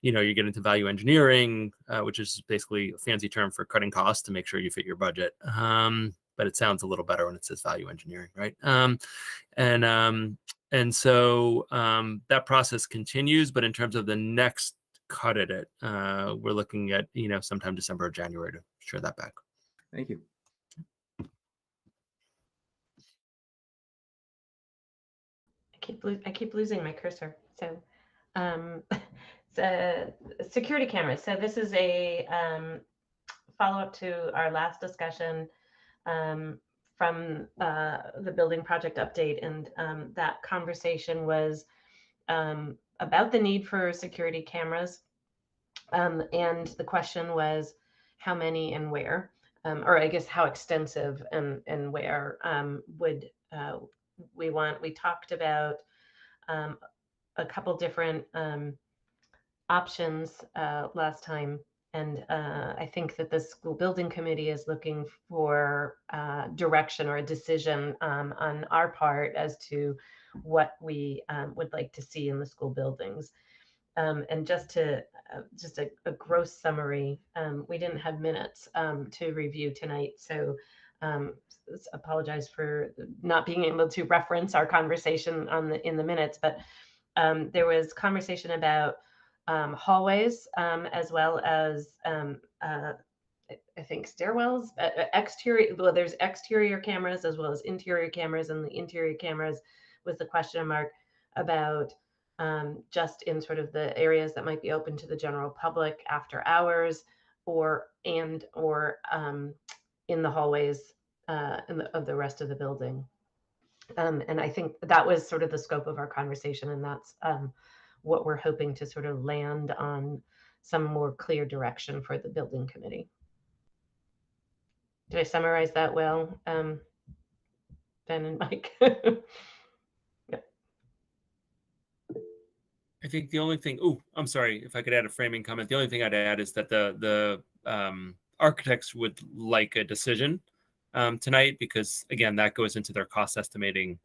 you know, you get into value engineering, which is basically a fancy term for cutting costs to make sure you fit your budget. But it sounds a little better when it says value engineering, right? And so that process continues, but in terms of the next cut at it, we're looking at, you know, sometime December or January to share that back. Thank you. I keep losing my cursor. So, security cameras. So this is a follow-up to our last discussion from the building project update, and that conversation was about the need for security cameras, and the question was how many and where, or I guess how extensive and where would we want. We talked about a couple different options last time. And I think that the school building committee is looking for direction or a decision on our part as to what we would like to see in the school buildings. And just a gross summary, we didn't have minutes to review tonight. So apologize for not being able to reference our conversation in the minutes, but there was conversation about hallways, as well as I think stairwells, exterior. Well, there's exterior cameras as well as interior cameras, and the interior cameras was the question mark about just in sort of the areas that might be open to the general public after hours, or in the hallways of the rest of the building. And I think that was sort of the scope of our conversation, and that's what we're hoping to sort of land on some more clear direction for the building committee. Did I summarize that well, Ben and Mike? Yeah. I think the only thing, oh, I'm sorry, if I could add a framing comment. The only thing I'd add is that the architects would like a decision tonight, because again, that goes into their cost estimating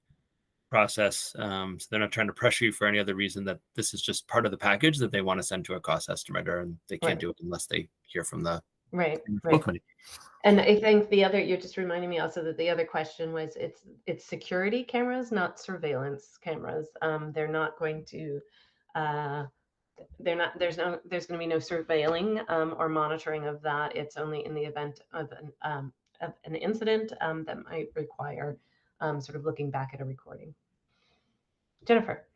process. So they're not trying to pressure you for any other reason, that this is just part of the package that they want to send to a cost estimator, and they can't do it unless they hear from the school committee. And I think the other, you're just reminding me also that the other question was it's security cameras, not surveillance cameras. They're not going to, there's going to be no surveilling or monitoring of that. It's only in the event of an incident that might require sort of looking back at a recording. Jennifer.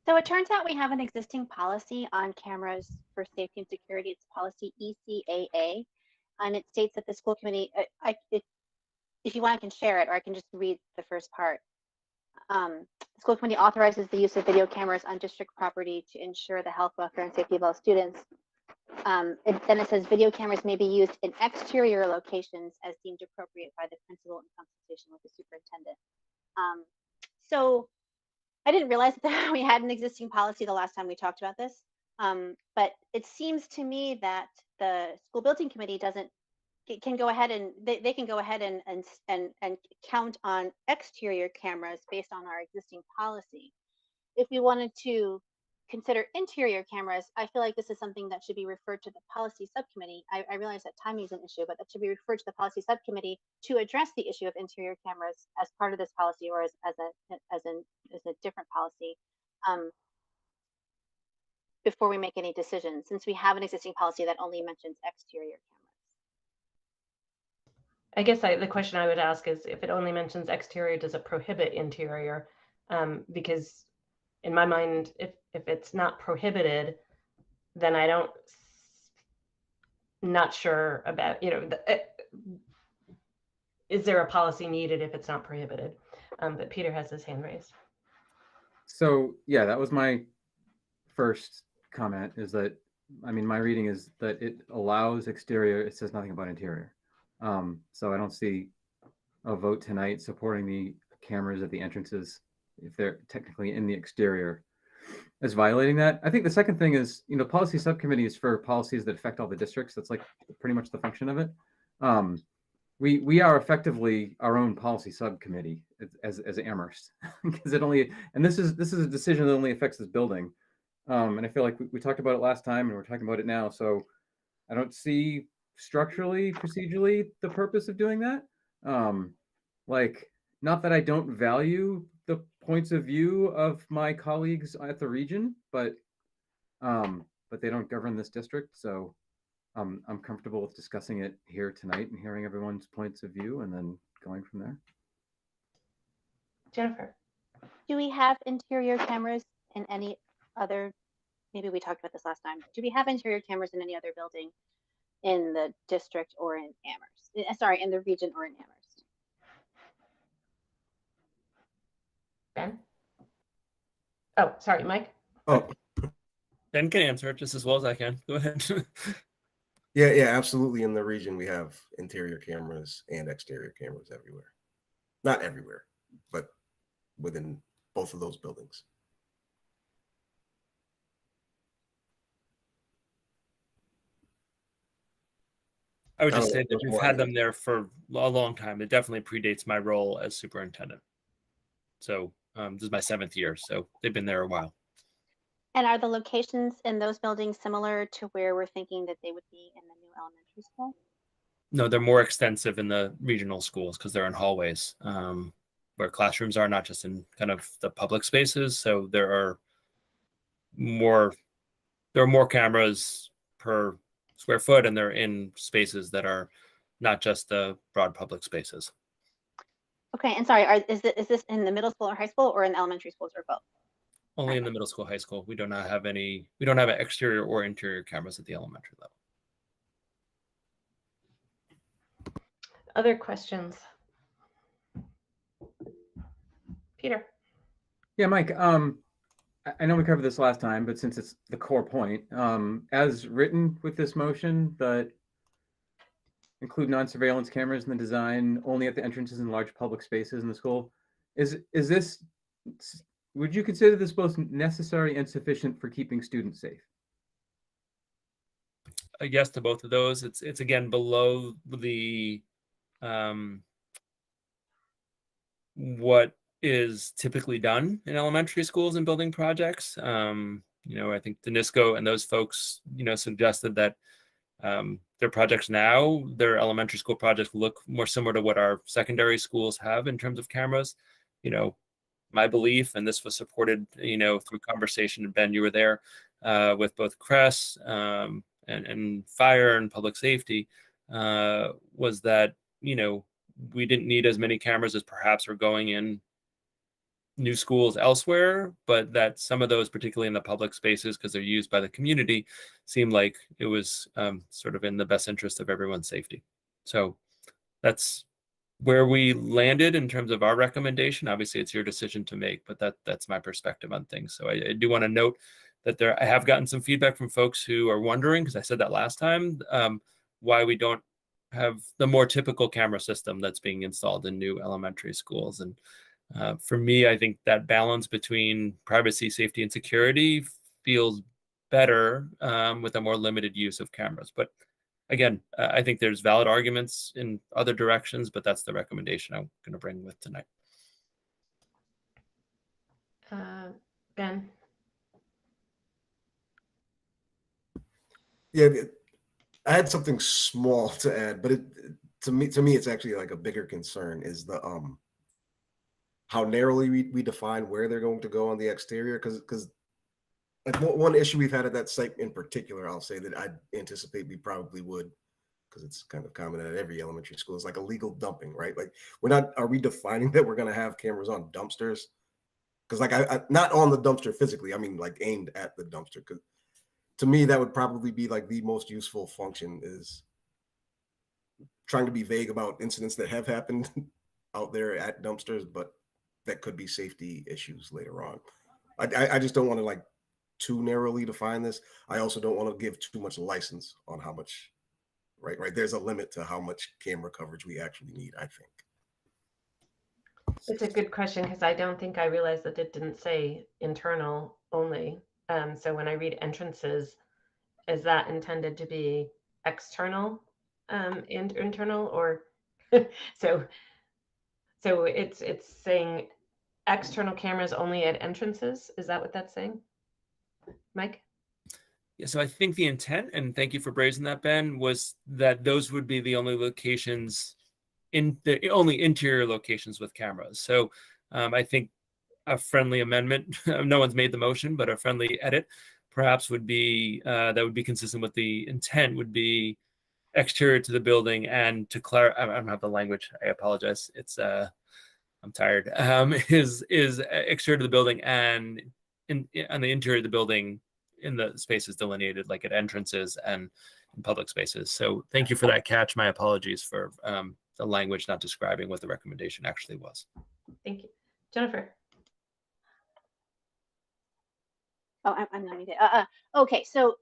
So it turns out we have an existing policy on cameras for safety and security. It's policy ECAA, and it states that the school committee, if you want, I can share it, or I can just read the first part. The school committee authorizes the use of video cameras on district property to ensure the health, welfare, and safety of all students. Then it says video cameras may be used in exterior locations as deemed appropriate by the principal in consultation with the superintendent. So I didn't realize that we had an existing policy the last time we talked about this, but it seems to me that the school building committee can go ahead and they can go ahead and count on exterior cameras based on our existing policy. If we wanted to consider interior cameras, I feel like this is something that should be referred to the policy subcommittee. I realize that timing is an issue, but that should be referred to the policy subcommittee to address the issue of interior cameras as part of this policy, or as a different policy, before we make any decisions, since we have an existing policy that only mentions exterior cameras. I guess the question I would ask is, if it only mentions exterior, does it prohibit interior? Because in my mind, if it's not prohibited, then not sure about, is there a policy needed if it's not prohibited? But Peter has his hand raised. So yeah, that was my first comment, is that, I mean, my reading is that it allows exterior, it says nothing about interior. So I don't see a vote tonight supporting the cameras at the entrances, if they're technically in the exterior, as violating that. I think the second thing is, policy subcommittee is for policies that affect all the districts. That's like pretty much the function of it. We are effectively our own policy subcommittee as Amherst, because this is a decision that only affects this building. And I feel like we talked about it last time, and we're talking about it now. So I don't see structurally, procedurally, the purpose of doing that. Not that I don't value the points of view of my colleagues at the region, but they don't govern this district. So I'm comfortable with discussing it here tonight and hearing everyone's points of view, and then going from there. Jennifer. Do we have interior cameras in any other, maybe we talked about this last time, do we have interior cameras in any other building in the district or in Amherst? Sorry, in the region or in Amherst? Ben? Oh, sorry, Mike. Oh, Ben can answer it just as well as I can. Go ahead. yeah, absolutely. In the region, we have interior cameras and exterior cameras everywhere. Not everywhere, but within both of those buildings. I would just say that we've had them there for a long time. It definitely predates my role as superintendent. So this is my 7th year, so they've been there a while. And are the locations in those buildings similar to where we're thinking that they would be in the new elementary school? No, they're more extensive in the regional schools because they're in hallways, where classrooms are, not just in kind of the public spaces. So there are more cameras per square foot, and they're in spaces that are not just the broad public spaces. Okay, and sorry, is this in the middle school or high school, or in the elementary schools, or both? Only in the middle school, high school. We don't have exterior or interior cameras at the elementary level. Other questions? Peter. Yeah, Mike. I know we covered this last time, but since it's the core point, as written with this motion, that include non-surveillance cameras in the design only at the entrances in large public spaces in the school. Is this? Would you consider this both necessary and sufficient for keeping students safe? A yes to both of those. It's again below the what is typically done in elementary schools and building projects. I think DeNisco and those folks, suggested that their projects now, their elementary school projects look more similar to what our secondary schools have in terms of cameras. My belief, and this was supported, through conversation, and Ben, you were there, with both CRES and fire and public safety, was that, we didn't need as many cameras as perhaps are going in new schools elsewhere, but that some of those, particularly in the public spaces, because they're used by the community, seemed like it was sort of in the best interest of everyone's safety. So that's where we landed in terms of our recommendation. Obviously, it's your decision to make, but that's my perspective on things. So I do want to note that I have gotten some feedback from folks who are wondering, because I said that last time, why we don't have the more typical camera system that's being installed in new elementary schools. And for me, I think that balance between privacy, safety, and security feels better with a more limited use of cameras. But again, I think there's valid arguments in other directions, but that's the recommendation I'm going to bring with tonight. Ben. Yeah, I had something small to add, but to me, it's actually like a bigger concern is the how narrowly we define where they're going to go on the exterior. Because like one issue we've had at that site in particular, I'll say that I anticipate we probably would, because it's kind of common at every elementary school, is like illegal dumping, right? Like are we defining that we're going to have cameras on dumpsters? Because like I not on the dumpster physically, I mean like aimed at the dumpster. Because to me, that would probably be like the most useful function, is trying to be vague about incidents that have happened out there at dumpsters, but that could be safety issues later on. I just don't want to like too narrowly define this. I also don't want to give too much license on how much, right? There's a limit to how much camera coverage we actually need, I think. It's a good question, because I don't think I realized that it didn't say internal only. So when I read entrances, is that intended to be external and internal, or so it's saying external cameras only at entrances? Is that what that's saying, Mike? Yeah, so I think the intent, and thank you for raising that, Ben, was that those would be the only locations, in the only interior locations with cameras. So I think a friendly amendment, no one's made the motion, but a friendly edit perhaps would be, that would be consistent with the intent, would be exterior to the building, and to clarify, I don't have the language, I apologize. It's, I'm tired, is exterior to the building, and on the interior of the building in the spaces delineated, like at entrances and in public spaces. So thank you for that catch. My apologies for the language not describing what the recommendation actually was. Thank you. Jennifer. Oh, I'm not muted. Okay, so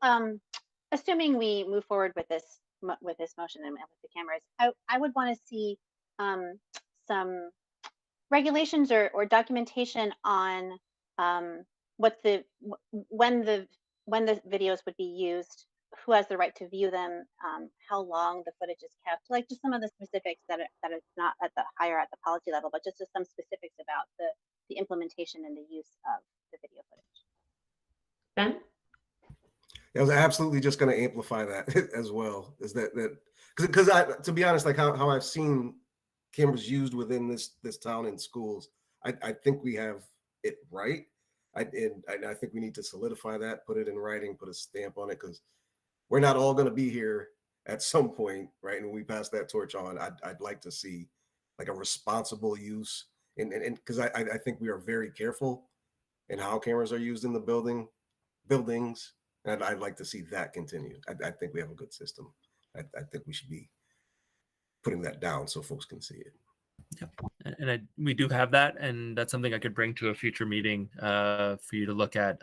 assuming we move forward with this motion and with the cameras, I would want to see some regulations or documentation on when the videos would be used, who has the right to view them, how long the footage is kept, like just some of the specifics that are not at the policy level, but just some specifics about the implementation and the use of the video footage. Ben? I was absolutely just going to amplify that as well. Is that because to be honest, like how I've seen cameras used within this town in schools, I think we have it right. I think we need to solidify that, put it in writing, put a stamp on it, because we're not all going to be here at some point, right? And when we pass that torch on, I'd like to see like a responsible use, and because I think we are very careful in how cameras are used in the buildings, and I'd like to see that continue. I think we have a good system. I think we should be putting that down so folks can see it. Yeah, and we do have that, and that's something I could bring to a future meeting for you to look at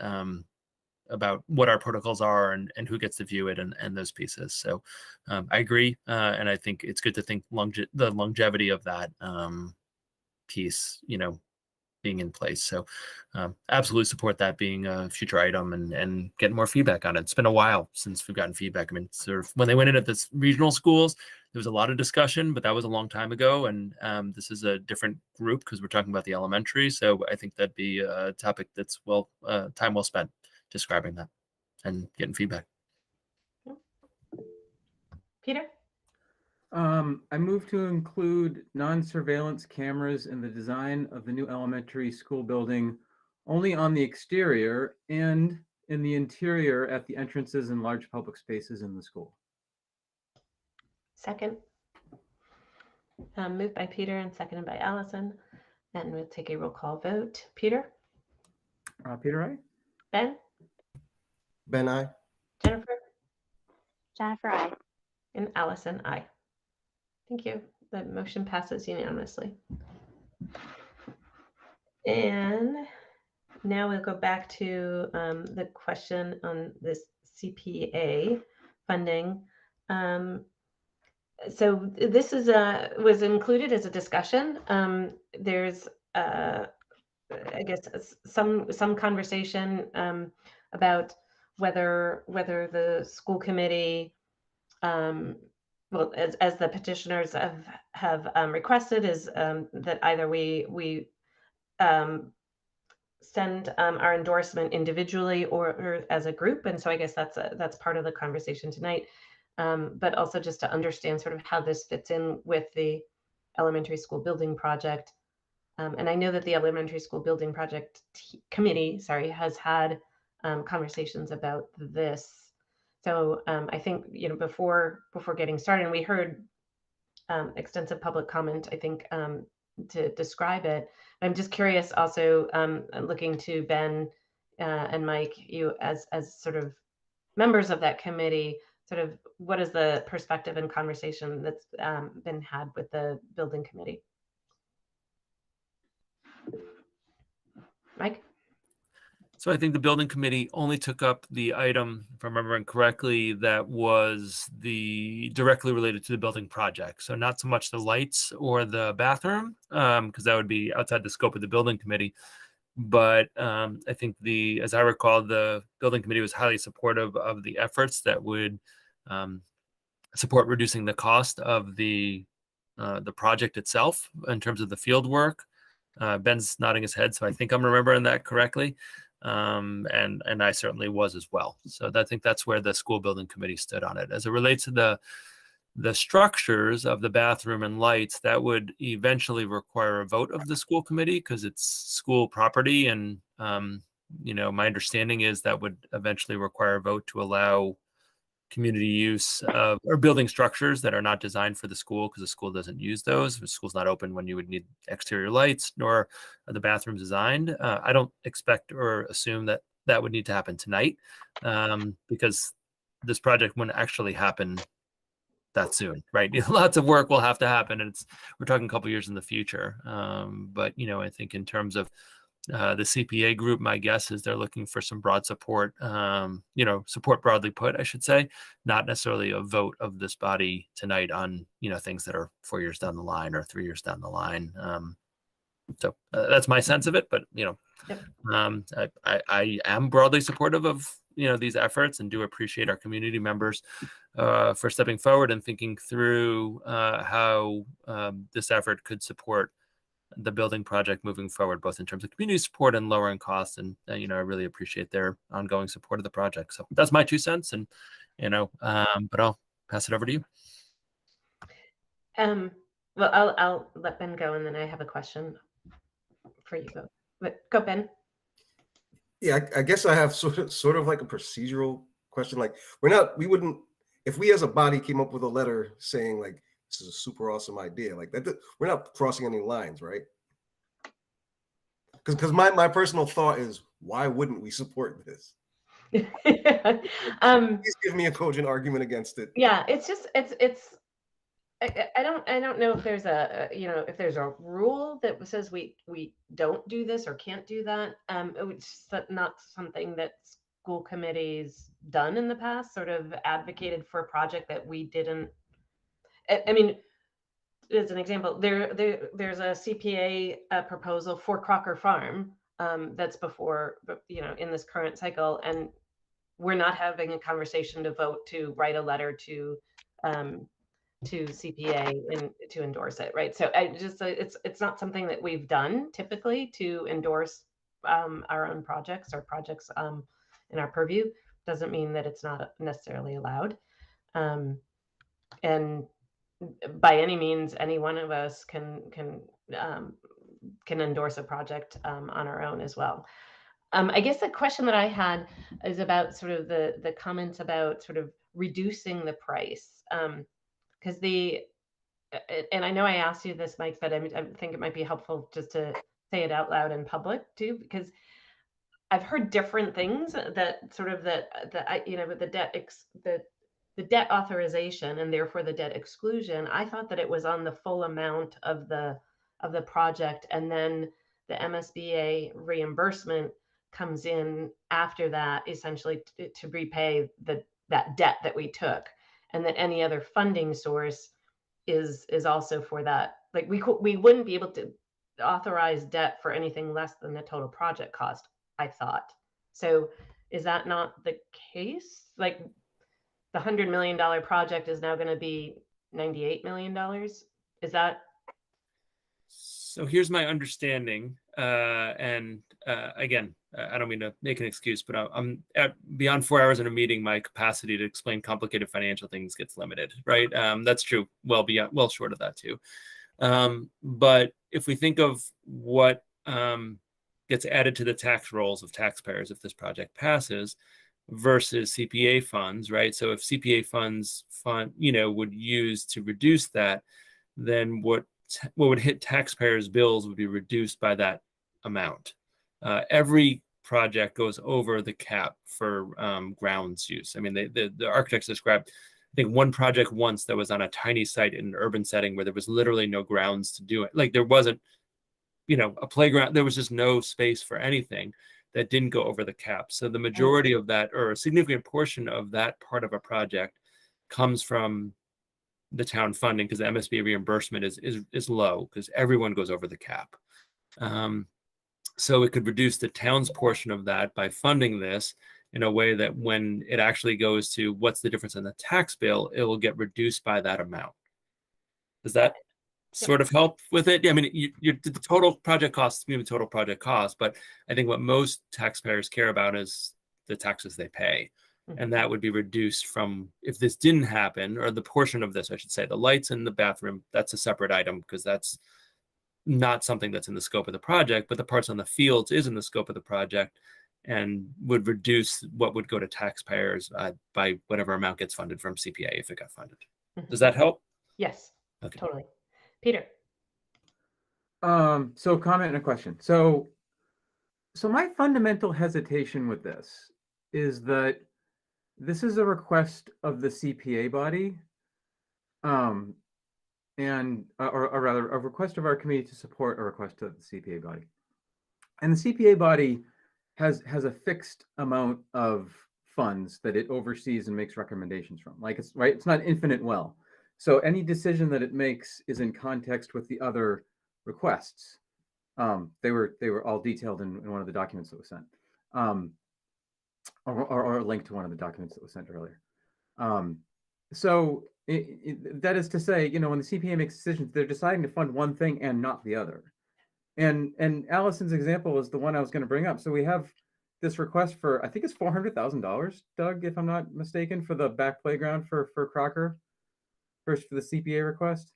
about what our protocols are and who gets to view it and those pieces. So I agree, and I think it's good to think the longevity of that piece, being in place. So absolutely support that being a future item and getting more feedback on it. It's been a while since we've gotten feedback. I mean, sort of when they went in at this regional schools, there was a lot of discussion, but that was a long time ago. And this is a different group because we're talking about the elementary. So I think that'd be a topic that's time well spent describing that and getting feedback. Peter? I move to include non-surveillance cameras in the design of the new elementary school building only on the exterior and in the interior at the entrances and large public spaces in the school. Second. Moved by Peter and seconded by Allison. And we'll take a roll call vote. Peter? Peter, aye. Ben? Ben, aye. Jennifer? Jennifer, aye. And Allison, aye. Thank you. The motion passes unanimously. And now we'll go back to the question on this CPA funding. So this is was included as a discussion. There's I guess some conversation about whether the school committee, well, as the petitioners have requested, is that either we send our endorsement individually or as a group. And so I guess that's part of the conversation tonight. But also just to understand sort of how this fits in with the elementary school building project. And I know that the elementary school building project committee, has had conversations about this. So I think, before getting started, and we heard extensive public comment, I think, to describe it. I'm just curious also, looking to Ben and Mike, you as sort of members of that committee, sort of what is the perspective and conversation that's been had with the building committee? Mike? So I think the building committee only took up the item, if I'm remembering correctly, that was directly related to the building project. So not so much the lights or the bathroom, because that would be outside the scope of the building committee. But I think as I recall, the building committee was highly supportive of the efforts that would support reducing the cost of the project itself in terms of the field work. Ben's nodding his head, so I think I'm remembering that correctly. And I certainly was as well. So I think that's where the school building committee stood on it. As it relates to the structures of the bathroom and lights, that would eventually require a vote of the school committee because it's school property. And, my understanding is that would eventually require a vote to allow community use of or building structures that are not designed for the school because the school doesn't use those. The school's not open when you would need exterior lights, nor are the bathrooms designed. I don't expect or assume that would need to happen tonight because this project wouldn't actually happen that soon, right? Lots of work will have to happen, and we're talking a couple years in the future. But I think in terms of the CPA group, my guess is they're looking for some broad support, support broadly put, I should say, not necessarily a vote of this body tonight on, things that are 4 years down the line or 3 years down the line. So that's my sense of it, but, I am broadly supportive of, these efforts and do appreciate our community members for stepping forward and thinking through how this effort could support the building project moving forward, both in terms of community support and lowering costs. And you know, I really appreciate their ongoing support of the project. So that's my 2 cents. And you know, but I'll pass it over to you. Well, I'll let Ben go, and then I have a question for you both. But go, Ben. Yeah, I guess I have sort of like a procedural question. Like we wouldn't, if we as a body came up with a letter saying like this is a super awesome idea, like that, we're not crossing any lines, right? Because my personal thought is, why wouldn't we support this? Please give me a cogent argument against it. Yeah, it's just I don't know if there's if there's a rule that says we don't do this or can't do that. It's not something that school committees done in the past, sort of advocated for a project that we didn't. I mean, as an example, there's a CPA proposal for Crocker Farm that's before, in this current cycle, and we're not having a conversation to vote to write a letter to CPA to endorse it, right? So I just it's not something that we've done typically to endorse our own projects or projects in our purview. Doesn't mean that it's not necessarily allowed. And by any means, any one of us can endorse a project on our own as well. I guess the question that I had is about sort of the comments about sort of reducing the price. Because and I know I asked you this, Mike, but I think it might be helpful just to say it out loud in public too, because I've heard different things that sort of the debt authorization and therefore the debt exclusion. I thought that it was on the full amount of the project, and then the MSBA reimbursement comes in after that, essentially to repay that debt that we took, and that any other funding source is also for that. Like we wouldn't be able to authorize debt for anything less than the total project cost, I thought. So is that not the case? Like the $100 million project is now going to be $98 million. Is that? So here's my understanding. Again, I don't mean to make an excuse, but I'm at beyond 4 hours in a meeting. My capacity to explain complicated financial things gets limited, right? That's true. Well short of that too. But if we think of what gets added to the tax rolls of taxpayers if this project passes versus CPA funds, right? So if CPA funds would use to reduce that, then what would hit taxpayers' bills would be reduced by that amount. Every project goes over the cap for grounds use. I mean, the architects described, I think, one project once that was on a tiny site in an urban setting where there was literally no grounds to do it. Like there wasn't, a playground. There was just no space for anything that didn't go over the cap. So the majority of that, or a significant portion of that part of a project, comes from the town funding, because the MSBA reimbursement is low because everyone goes over the cap. So it could reduce the town's portion of that by funding this in a way that when it actually goes to what's the difference in the tax bill, it will get reduced by that amount. Does that sort of help with it? I mean, the total project cost, the total project cost, but I think what most taxpayers care about is the taxes they pay. And that would be reduced from, if this didn't happen, or the portion of this, I should say, the lights in the bathroom, that's a separate item because that's not something that's in the scope of the project, but the parts on the fields is in the scope of the project and would reduce what would go to taxpayers by whatever amount gets funded from CPA if it got funded. Does that help? Yes, okay. Totally. Peter. So comment and a question. So my fundamental hesitation with this is that this is a request of the CPA body, or rather a request of our committee to support a request of the CPA body. And the CPA body has a fixed amount of funds that it oversees and makes recommendations from. Like it's not infinite well. So any decision that it makes is in context with the other requests. They were all detailed in one of the documents that was sent. Or a link to one of the documents that was sent earlier. So that is to say, when the CPA makes decisions, they're deciding to fund one thing and not the other. And Allison's example is the one I was going to bring up. So we have this request for, I think it's $400,000, Doug, if I'm not mistaken, for the back playground for Crocker, first for the CPA request.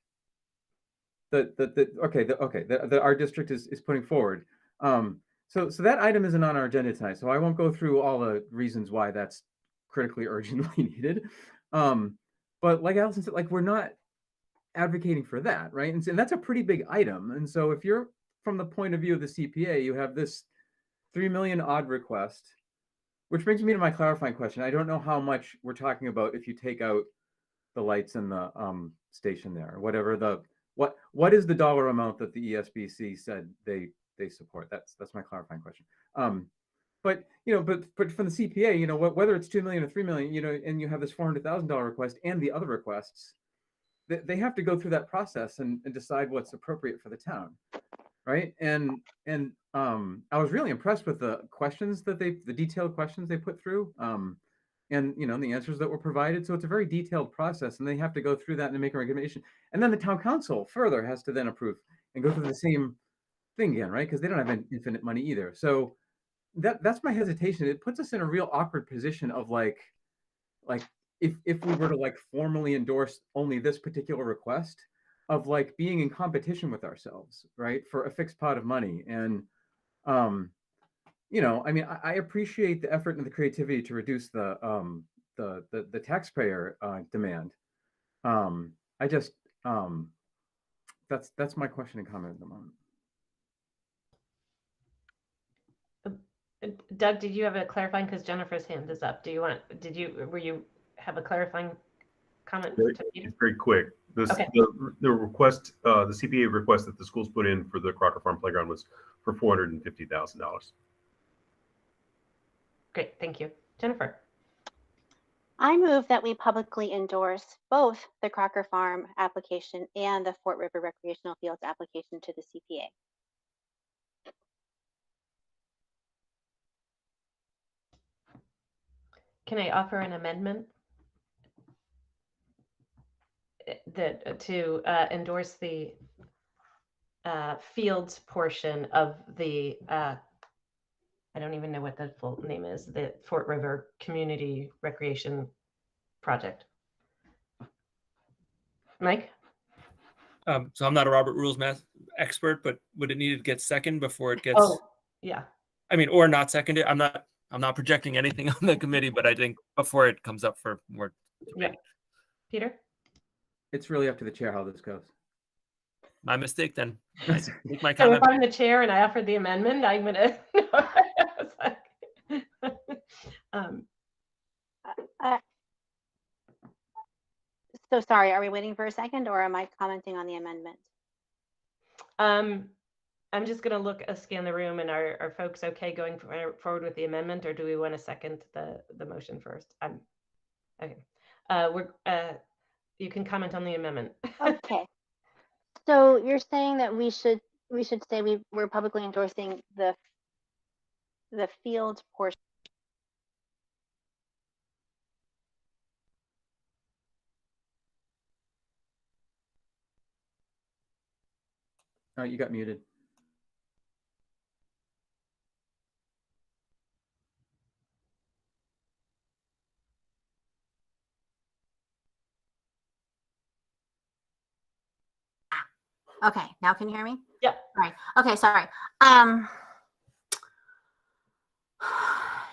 That our district is putting forward. So that item isn't on our agenda tonight, so I won't go through all the reasons why that's critically urgently needed. But like Allison said, like we're not advocating for that, right? And that's a pretty big item. And so if you're from the point of view of the CPA, you have this 3 million odd request, which brings me to my clarifying question. I don't know how much we're talking about if you take out the lights in the station there, or whatever the what is the dollar amount that the ESBC said they support? That's my clarifying question. But but from the CPA, whether it's 2 million or 3 million, and you have this $400,000 request and the other requests, they have to go through that process and decide what's appropriate for the town, right? And I was really impressed with the questions that the detailed questions they put through, and the answers that were provided. So it's a very detailed process, and they have to go through that and make a recommendation. And then the town council further has to then approve and go through the same thing again, right? Because they don't have infinite money either. So that's my hesitation. It puts us in a real awkward position of like if we were to like formally endorse only this particular request, of like being in competition with ourselves, right, for a fixed pot of money. And I mean, I appreciate the effort and the creativity to reduce the taxpayer demand. I just that's my question and comment at the moment. Doug, did you have a clarifying? Because Jennifer's hand is up. Were you have a clarifying comment? It's very quick. Okay. The request, the CPA request that the schools put in for the Crocker Farm Playground was for $450,000. Great, thank you. Jennifer. I move that we publicly endorse both the Crocker Farm application and the Fort River Recreational Fields application to the CPA. Can I offer an amendment that to endorse the fields portion of the I don't even know what the full name is, the Fort River Community Recreation Project. Mike? So I'm not a Robert Rules math expert, but would it need to get second before it gets? Oh, yeah. I mean, or not seconded. I'm not projecting anything on the committee, but I think before it comes up for more debate. Yeah. Peter? It's really up to the chair how this goes. My mistake then. I make my So if comment. I'm the chair and I offered the amendment, I'm gonna. So sorry, are we waiting for a second, or am I commenting on the amendment? I'm just gonna scan the room, and are folks okay going forward with the amendment, or do we want to second the motion first? Okay. You can comment on the amendment. Okay. So you're saying that we should say we're publicly endorsing the field portion. You got muted. Okay, now can you hear me? Yep. All right. Okay, sorry.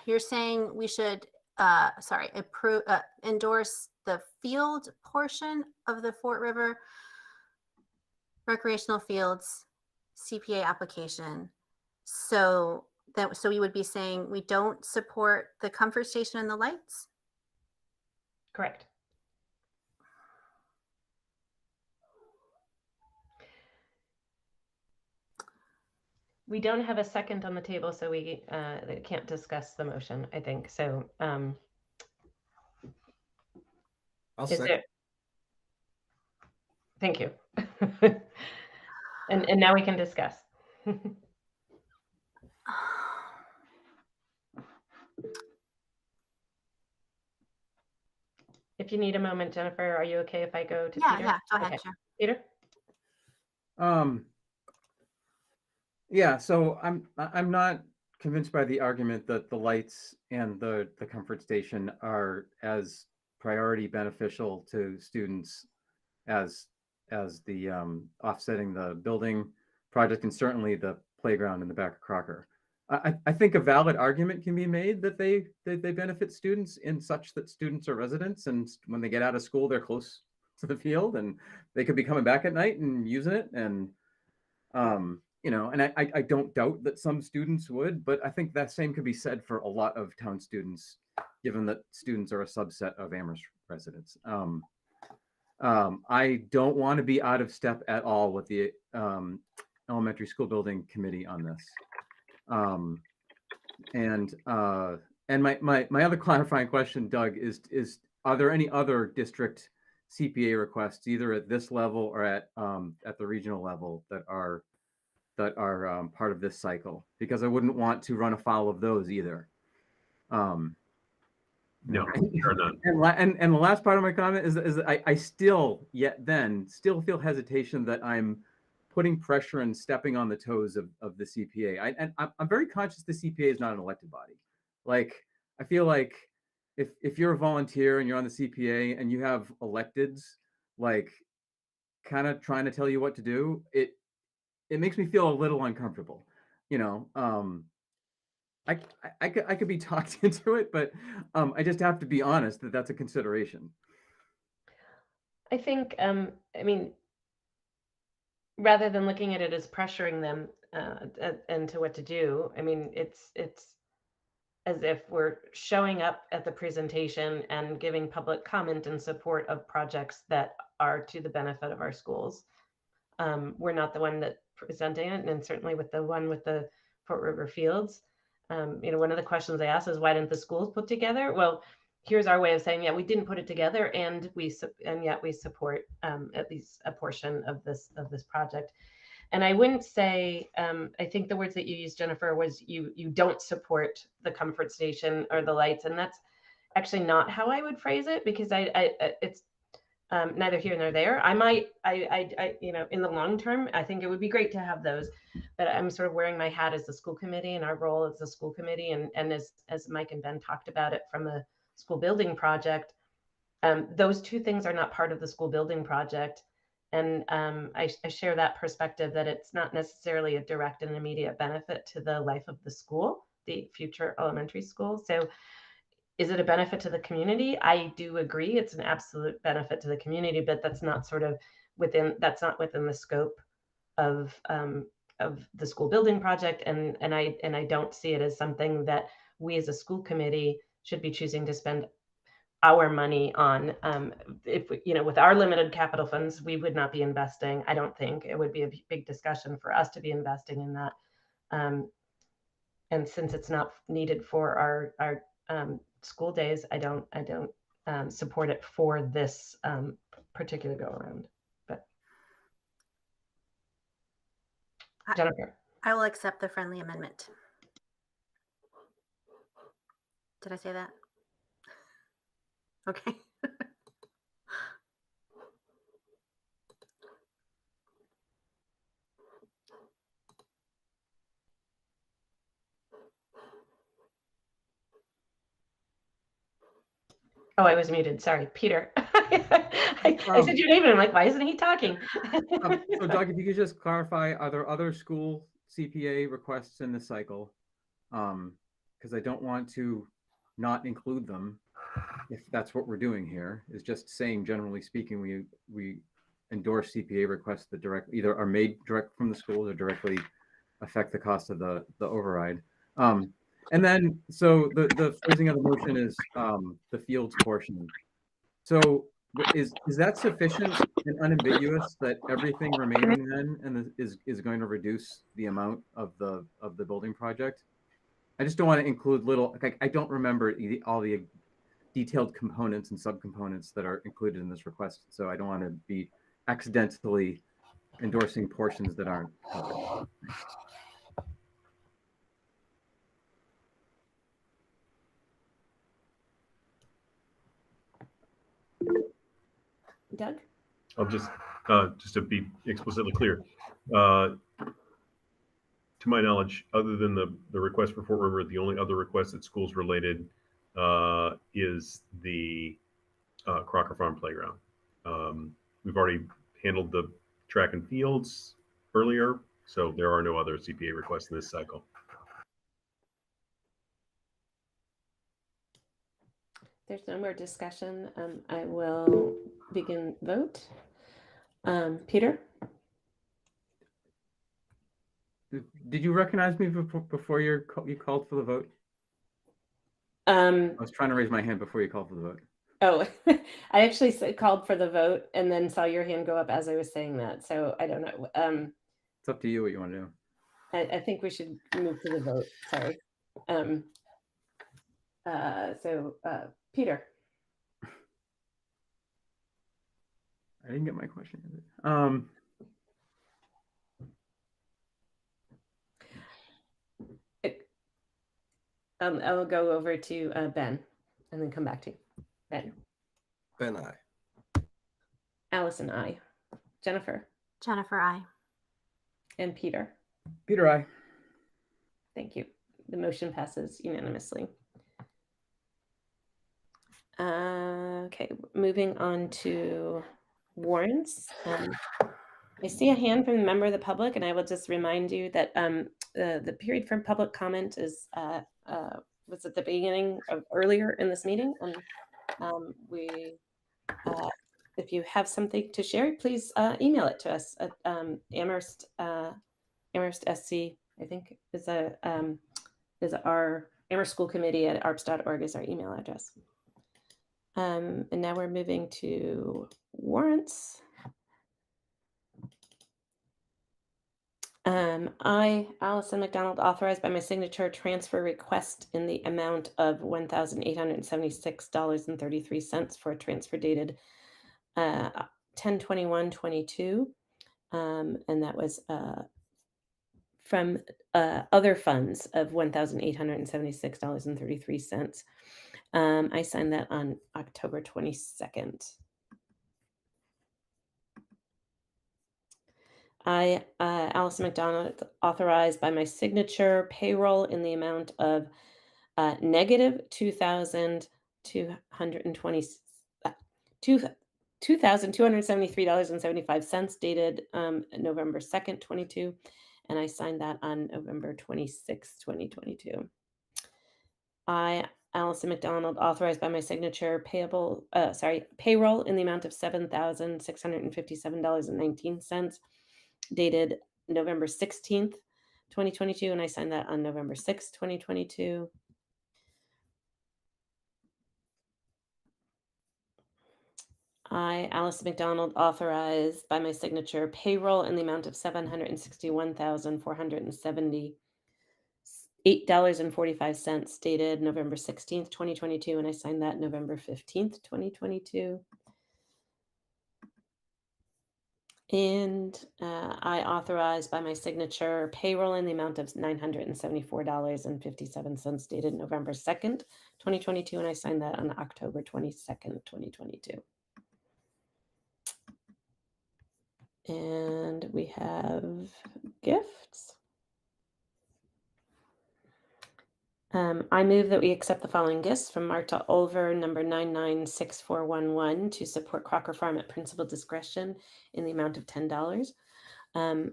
You're saying we should endorse the field portion of the Fort River Recreational Fields CPA application. So we would be saying we don't support the comfort station and the lights? Correct. We don't have a second on the table, so we can't discuss the motion, I think. So I'll is second. there... Thank you. and now we can discuss. If you need a moment, Jennifer, are you okay if I go to Peter? Yeah, go ahead, okay. sure. Peter? Yeah, so I'm not convinced by the argument that the lights and the comfort station are as priority beneficial to students as the offsetting the building project and certainly the playground in the back of Crocker. I think a valid argument can be made that they benefit students in such that students are residents, and when they get out of school, they're close to the field and they could be coming back at night and using it. And you know, and I don't doubt that some students would, but I think that same could be said for a lot of town students, given that students are a subset of Amherst residents. I don't want to be out of step at all with the elementary school building committee on this. And my other clarifying question, Doug, is are there any other district CPA requests, either at this level or at the regional level, that are part of this cycle? Because I wouldn't want to run afoul of those either. No, sure not. And the last part of my comment is that I still feel hesitation that I'm putting pressure and stepping on the toes of the CPA. I'm very conscious the CPA is not an elected body. Like, I feel like if you're a volunteer and you're on the CPA and you have electeds like kind of trying to tell you what to do, it makes me feel a little uncomfortable. You know, I could be talked into it, but I just have to be honest that that's a consideration. I think, I mean, rather than looking at it as pressuring them and to what to do, I mean, it's as if we're showing up at the presentation and giving public comment in support of projects that are to the benefit of our schools. We're not the one that presenting it, and certainly with the one with the Fort River Fields. You know, one of the questions I asked is, why didn't the schools put together? Well, here's our way of saying, yeah, we didn't put it together, and yet we support at least a portion of this project. And I wouldn't say, I think the words that you used, Jennifer, was you don't support the comfort station or the lights, and that's actually not how I would phrase it, because it's neither here nor there. I you know, in the long term, I think it would be great to have those, but I'm sort of wearing my hat as the school committee and our role as the school committee. And as Mike and Ben talked about it from the school building project, those two things are not part of the school building project. And I share that perspective that it's not necessarily a direct and immediate benefit to the life of the school, the future elementary school. So is it a benefit to the community? I do agree it's an absolute benefit to the community, but that's not within the scope of the school building project. And I don't see it as something that we as a school committee should be choosing to spend our money on. If we, you know, with our limited capital funds, we would not be investing. I don't think it would be a big discussion for us to be investing in that. And since it's not needed for our school days, I don't support it for this particular go around. But Jennifer, I will accept the friendly amendment. Did I say that? Okay. oh, I was muted. Sorry, Peter. I said your name and I'm like, why isn't he talking? So Doug, if you could just clarify, are there other school CPA requests in this cycle? Because I don't want to not include them if that's what we're doing here, is just saying, generally speaking, we endorse CPA requests that either are made direct from the schools or directly affect the cost of the override. And then, so the phrasing of the motion is the fields portion. So is that sufficient and unambiguous that everything remaining then is going to reduce the amount of the building project? I just don't want to include little, like, I don't remember all the detailed components and subcomponents that are included in this request. So I don't want to be accidentally endorsing portions that aren't covered. Doug? I'll just to be explicitly clear, to my knowledge, other than the request for Fort River, the only other request that's schools related is the Crocker Farm Playground. We've already handled the track and fields earlier, so there are no other CPA requests in this cycle. There's no more discussion. I will begin vote. Peter? Did you recognize me before you called for the vote? I was trying to raise my hand before you called for the vote. Oh, I actually called for the vote and then saw your hand go up as I was saying that. So I don't know. It's up to you what you want to do. I think we should move to the vote. Sorry. Peter. I didn't get my question. I'll go over to Ben and then come back to you. Ben. Ben, aye. Allison, aye. Jennifer. Jennifer, aye. And Peter. Peter, aye. Thank you. The motion passes unanimously. Okay, moving on to warrants. I see a hand from a member of the public, and I will just remind you that the period for public comment is was at the beginning of earlier in this meeting, and if you have something to share, please email it to us at Amherst SC, I think is our Amherst School Committee at arps.org is our email address. And now we're moving to warrants. I, Allison McDonald, authorized by my signature transfer request in the amount of $1,876.33 for a transfer dated 10/21/22, and that was from other funds of $1,876.33. I signed that on October 22nd. I, Allison McDonald, authorized by my signature payroll in the amount of negative $2,273.75 dated November 2nd, 22, and I signed that on November 26th, 2022. I, Allison McDonald, authorized by my signature payroll in the amount of $7,657.19 dated November 16th, 2022, and I signed that on November 6th, 2022. I, Alice McDonald, authorized by my signature payroll in the amount of $761,478.45 dated November 16th, 2022, and I signed that November 15th, 2022. And I authorized by my signature payroll in the amount of $974.57 dated November 2nd, 2022, and I signed that on October 22nd, 2022. And we have gifts. I move that we accept the following gifts from Marta Olver, number 996411, to support Crocker Farm at principal discretion in the amount of $10. From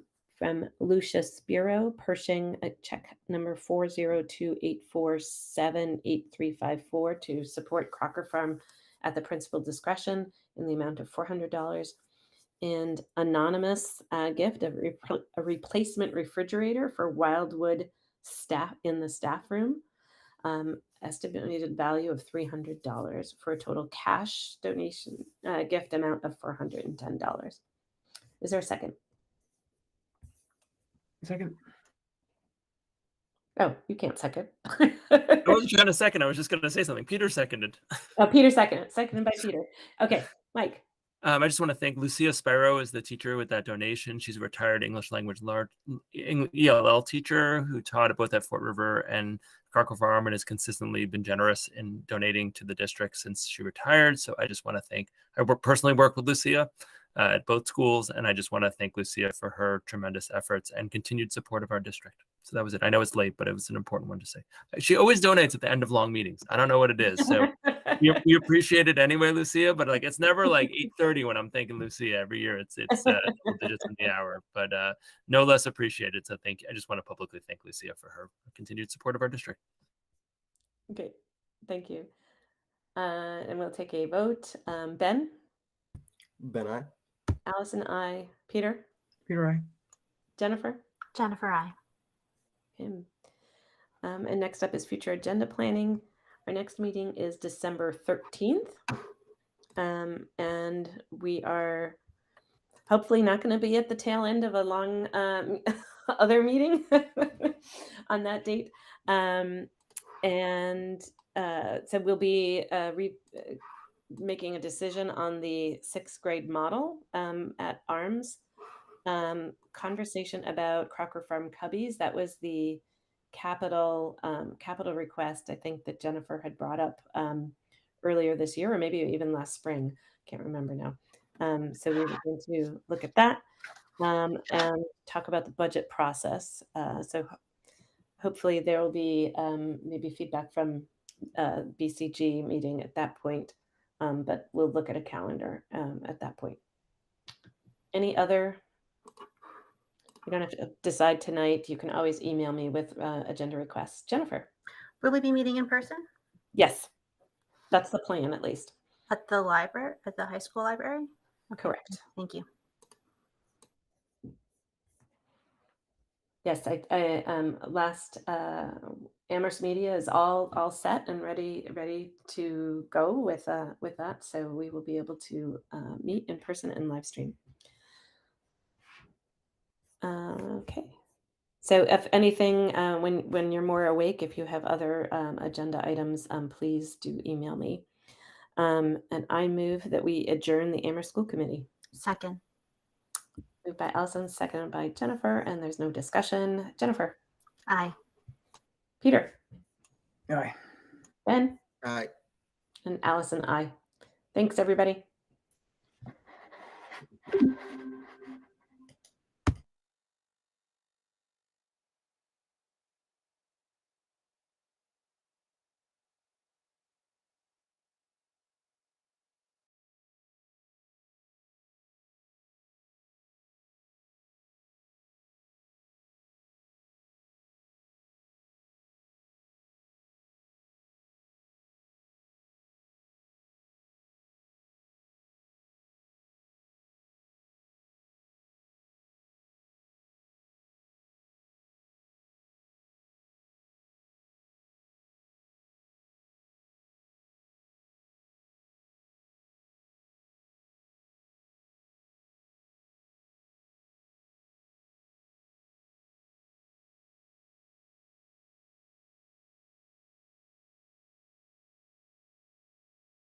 Lucia Spiro, Pershing, check number 40284788354, to support Crocker Farm at the principal discretion in the amount of $400. And anonymous gift of a replacement refrigerator for Wildwood staff in the staff room. Estimated value of $300 for a total cash donation gift amount of $410. Is there a second? Second. Oh, you can't second. I wasn't trying to second. I was just going to say something. Peter seconded. Oh, Peter seconded. Seconded by Peter. Okay, Mike. I just want to thank Lucia Sparrow as the teacher with that donation. She's a retired English language ELL teacher who taught both at Fort River and Crocker Farm and has consistently been generous in donating to the district since she retired. So I just want to thank, I personally work with Lucia at both schools. And I just want to thank Lucia for her tremendous efforts and continued support of our district. So that was it. I know it's late, but it was an important one to say. She always donates at the end of long meetings. I don't know what it is. So we appreciate it anyway, Lucia, but like, it's never like 8:30 when I'm thanking Lucia every year. It's double digits in the hour, but no less appreciated. So thank you. I just want to publicly thank Lucia for her continued support of our district. Okay, thank you. And we'll take a vote. Ben? Ben, I. Allison, I. Peter? Peter, I. Jennifer? Jennifer, I. Him. And next up is future agenda planning. Our next meeting is December 13th. And we are hopefully not going to be at the tail end of a long other meeting on that date. So we'll be making a decision on the 6th grade model at ARMS. Conversation about Crocker Farm Cubbies. That was the capital request, I think, that Jennifer had brought up earlier this year, or maybe even last spring. Can't remember now. So we were going to look at that and talk about the budget process. So hopefully there will be maybe feedback from BCG meeting at that point, but we'll look at a calendar at that point. Any other? You don't have to decide tonight. You can always email me with agenda requests. Jennifer? Will we be meeting in person? Yes, that's the plan at least. At the library, at the high school library? Okay. Correct. Thank you. Yes, I last Amherst Media is all set and ready to go with that. So we will be able to meet in person and live stream. Okay. So if anything, when you're more awake, if you have other agenda items, please do email me. And I move that we adjourn the Amherst School Committee. Second. Moved by Allison, seconded by Jennifer, and there's no discussion. Jennifer? Aye. Peter? Aye. Ben? Aye. And Allison, aye. Thanks, everybody.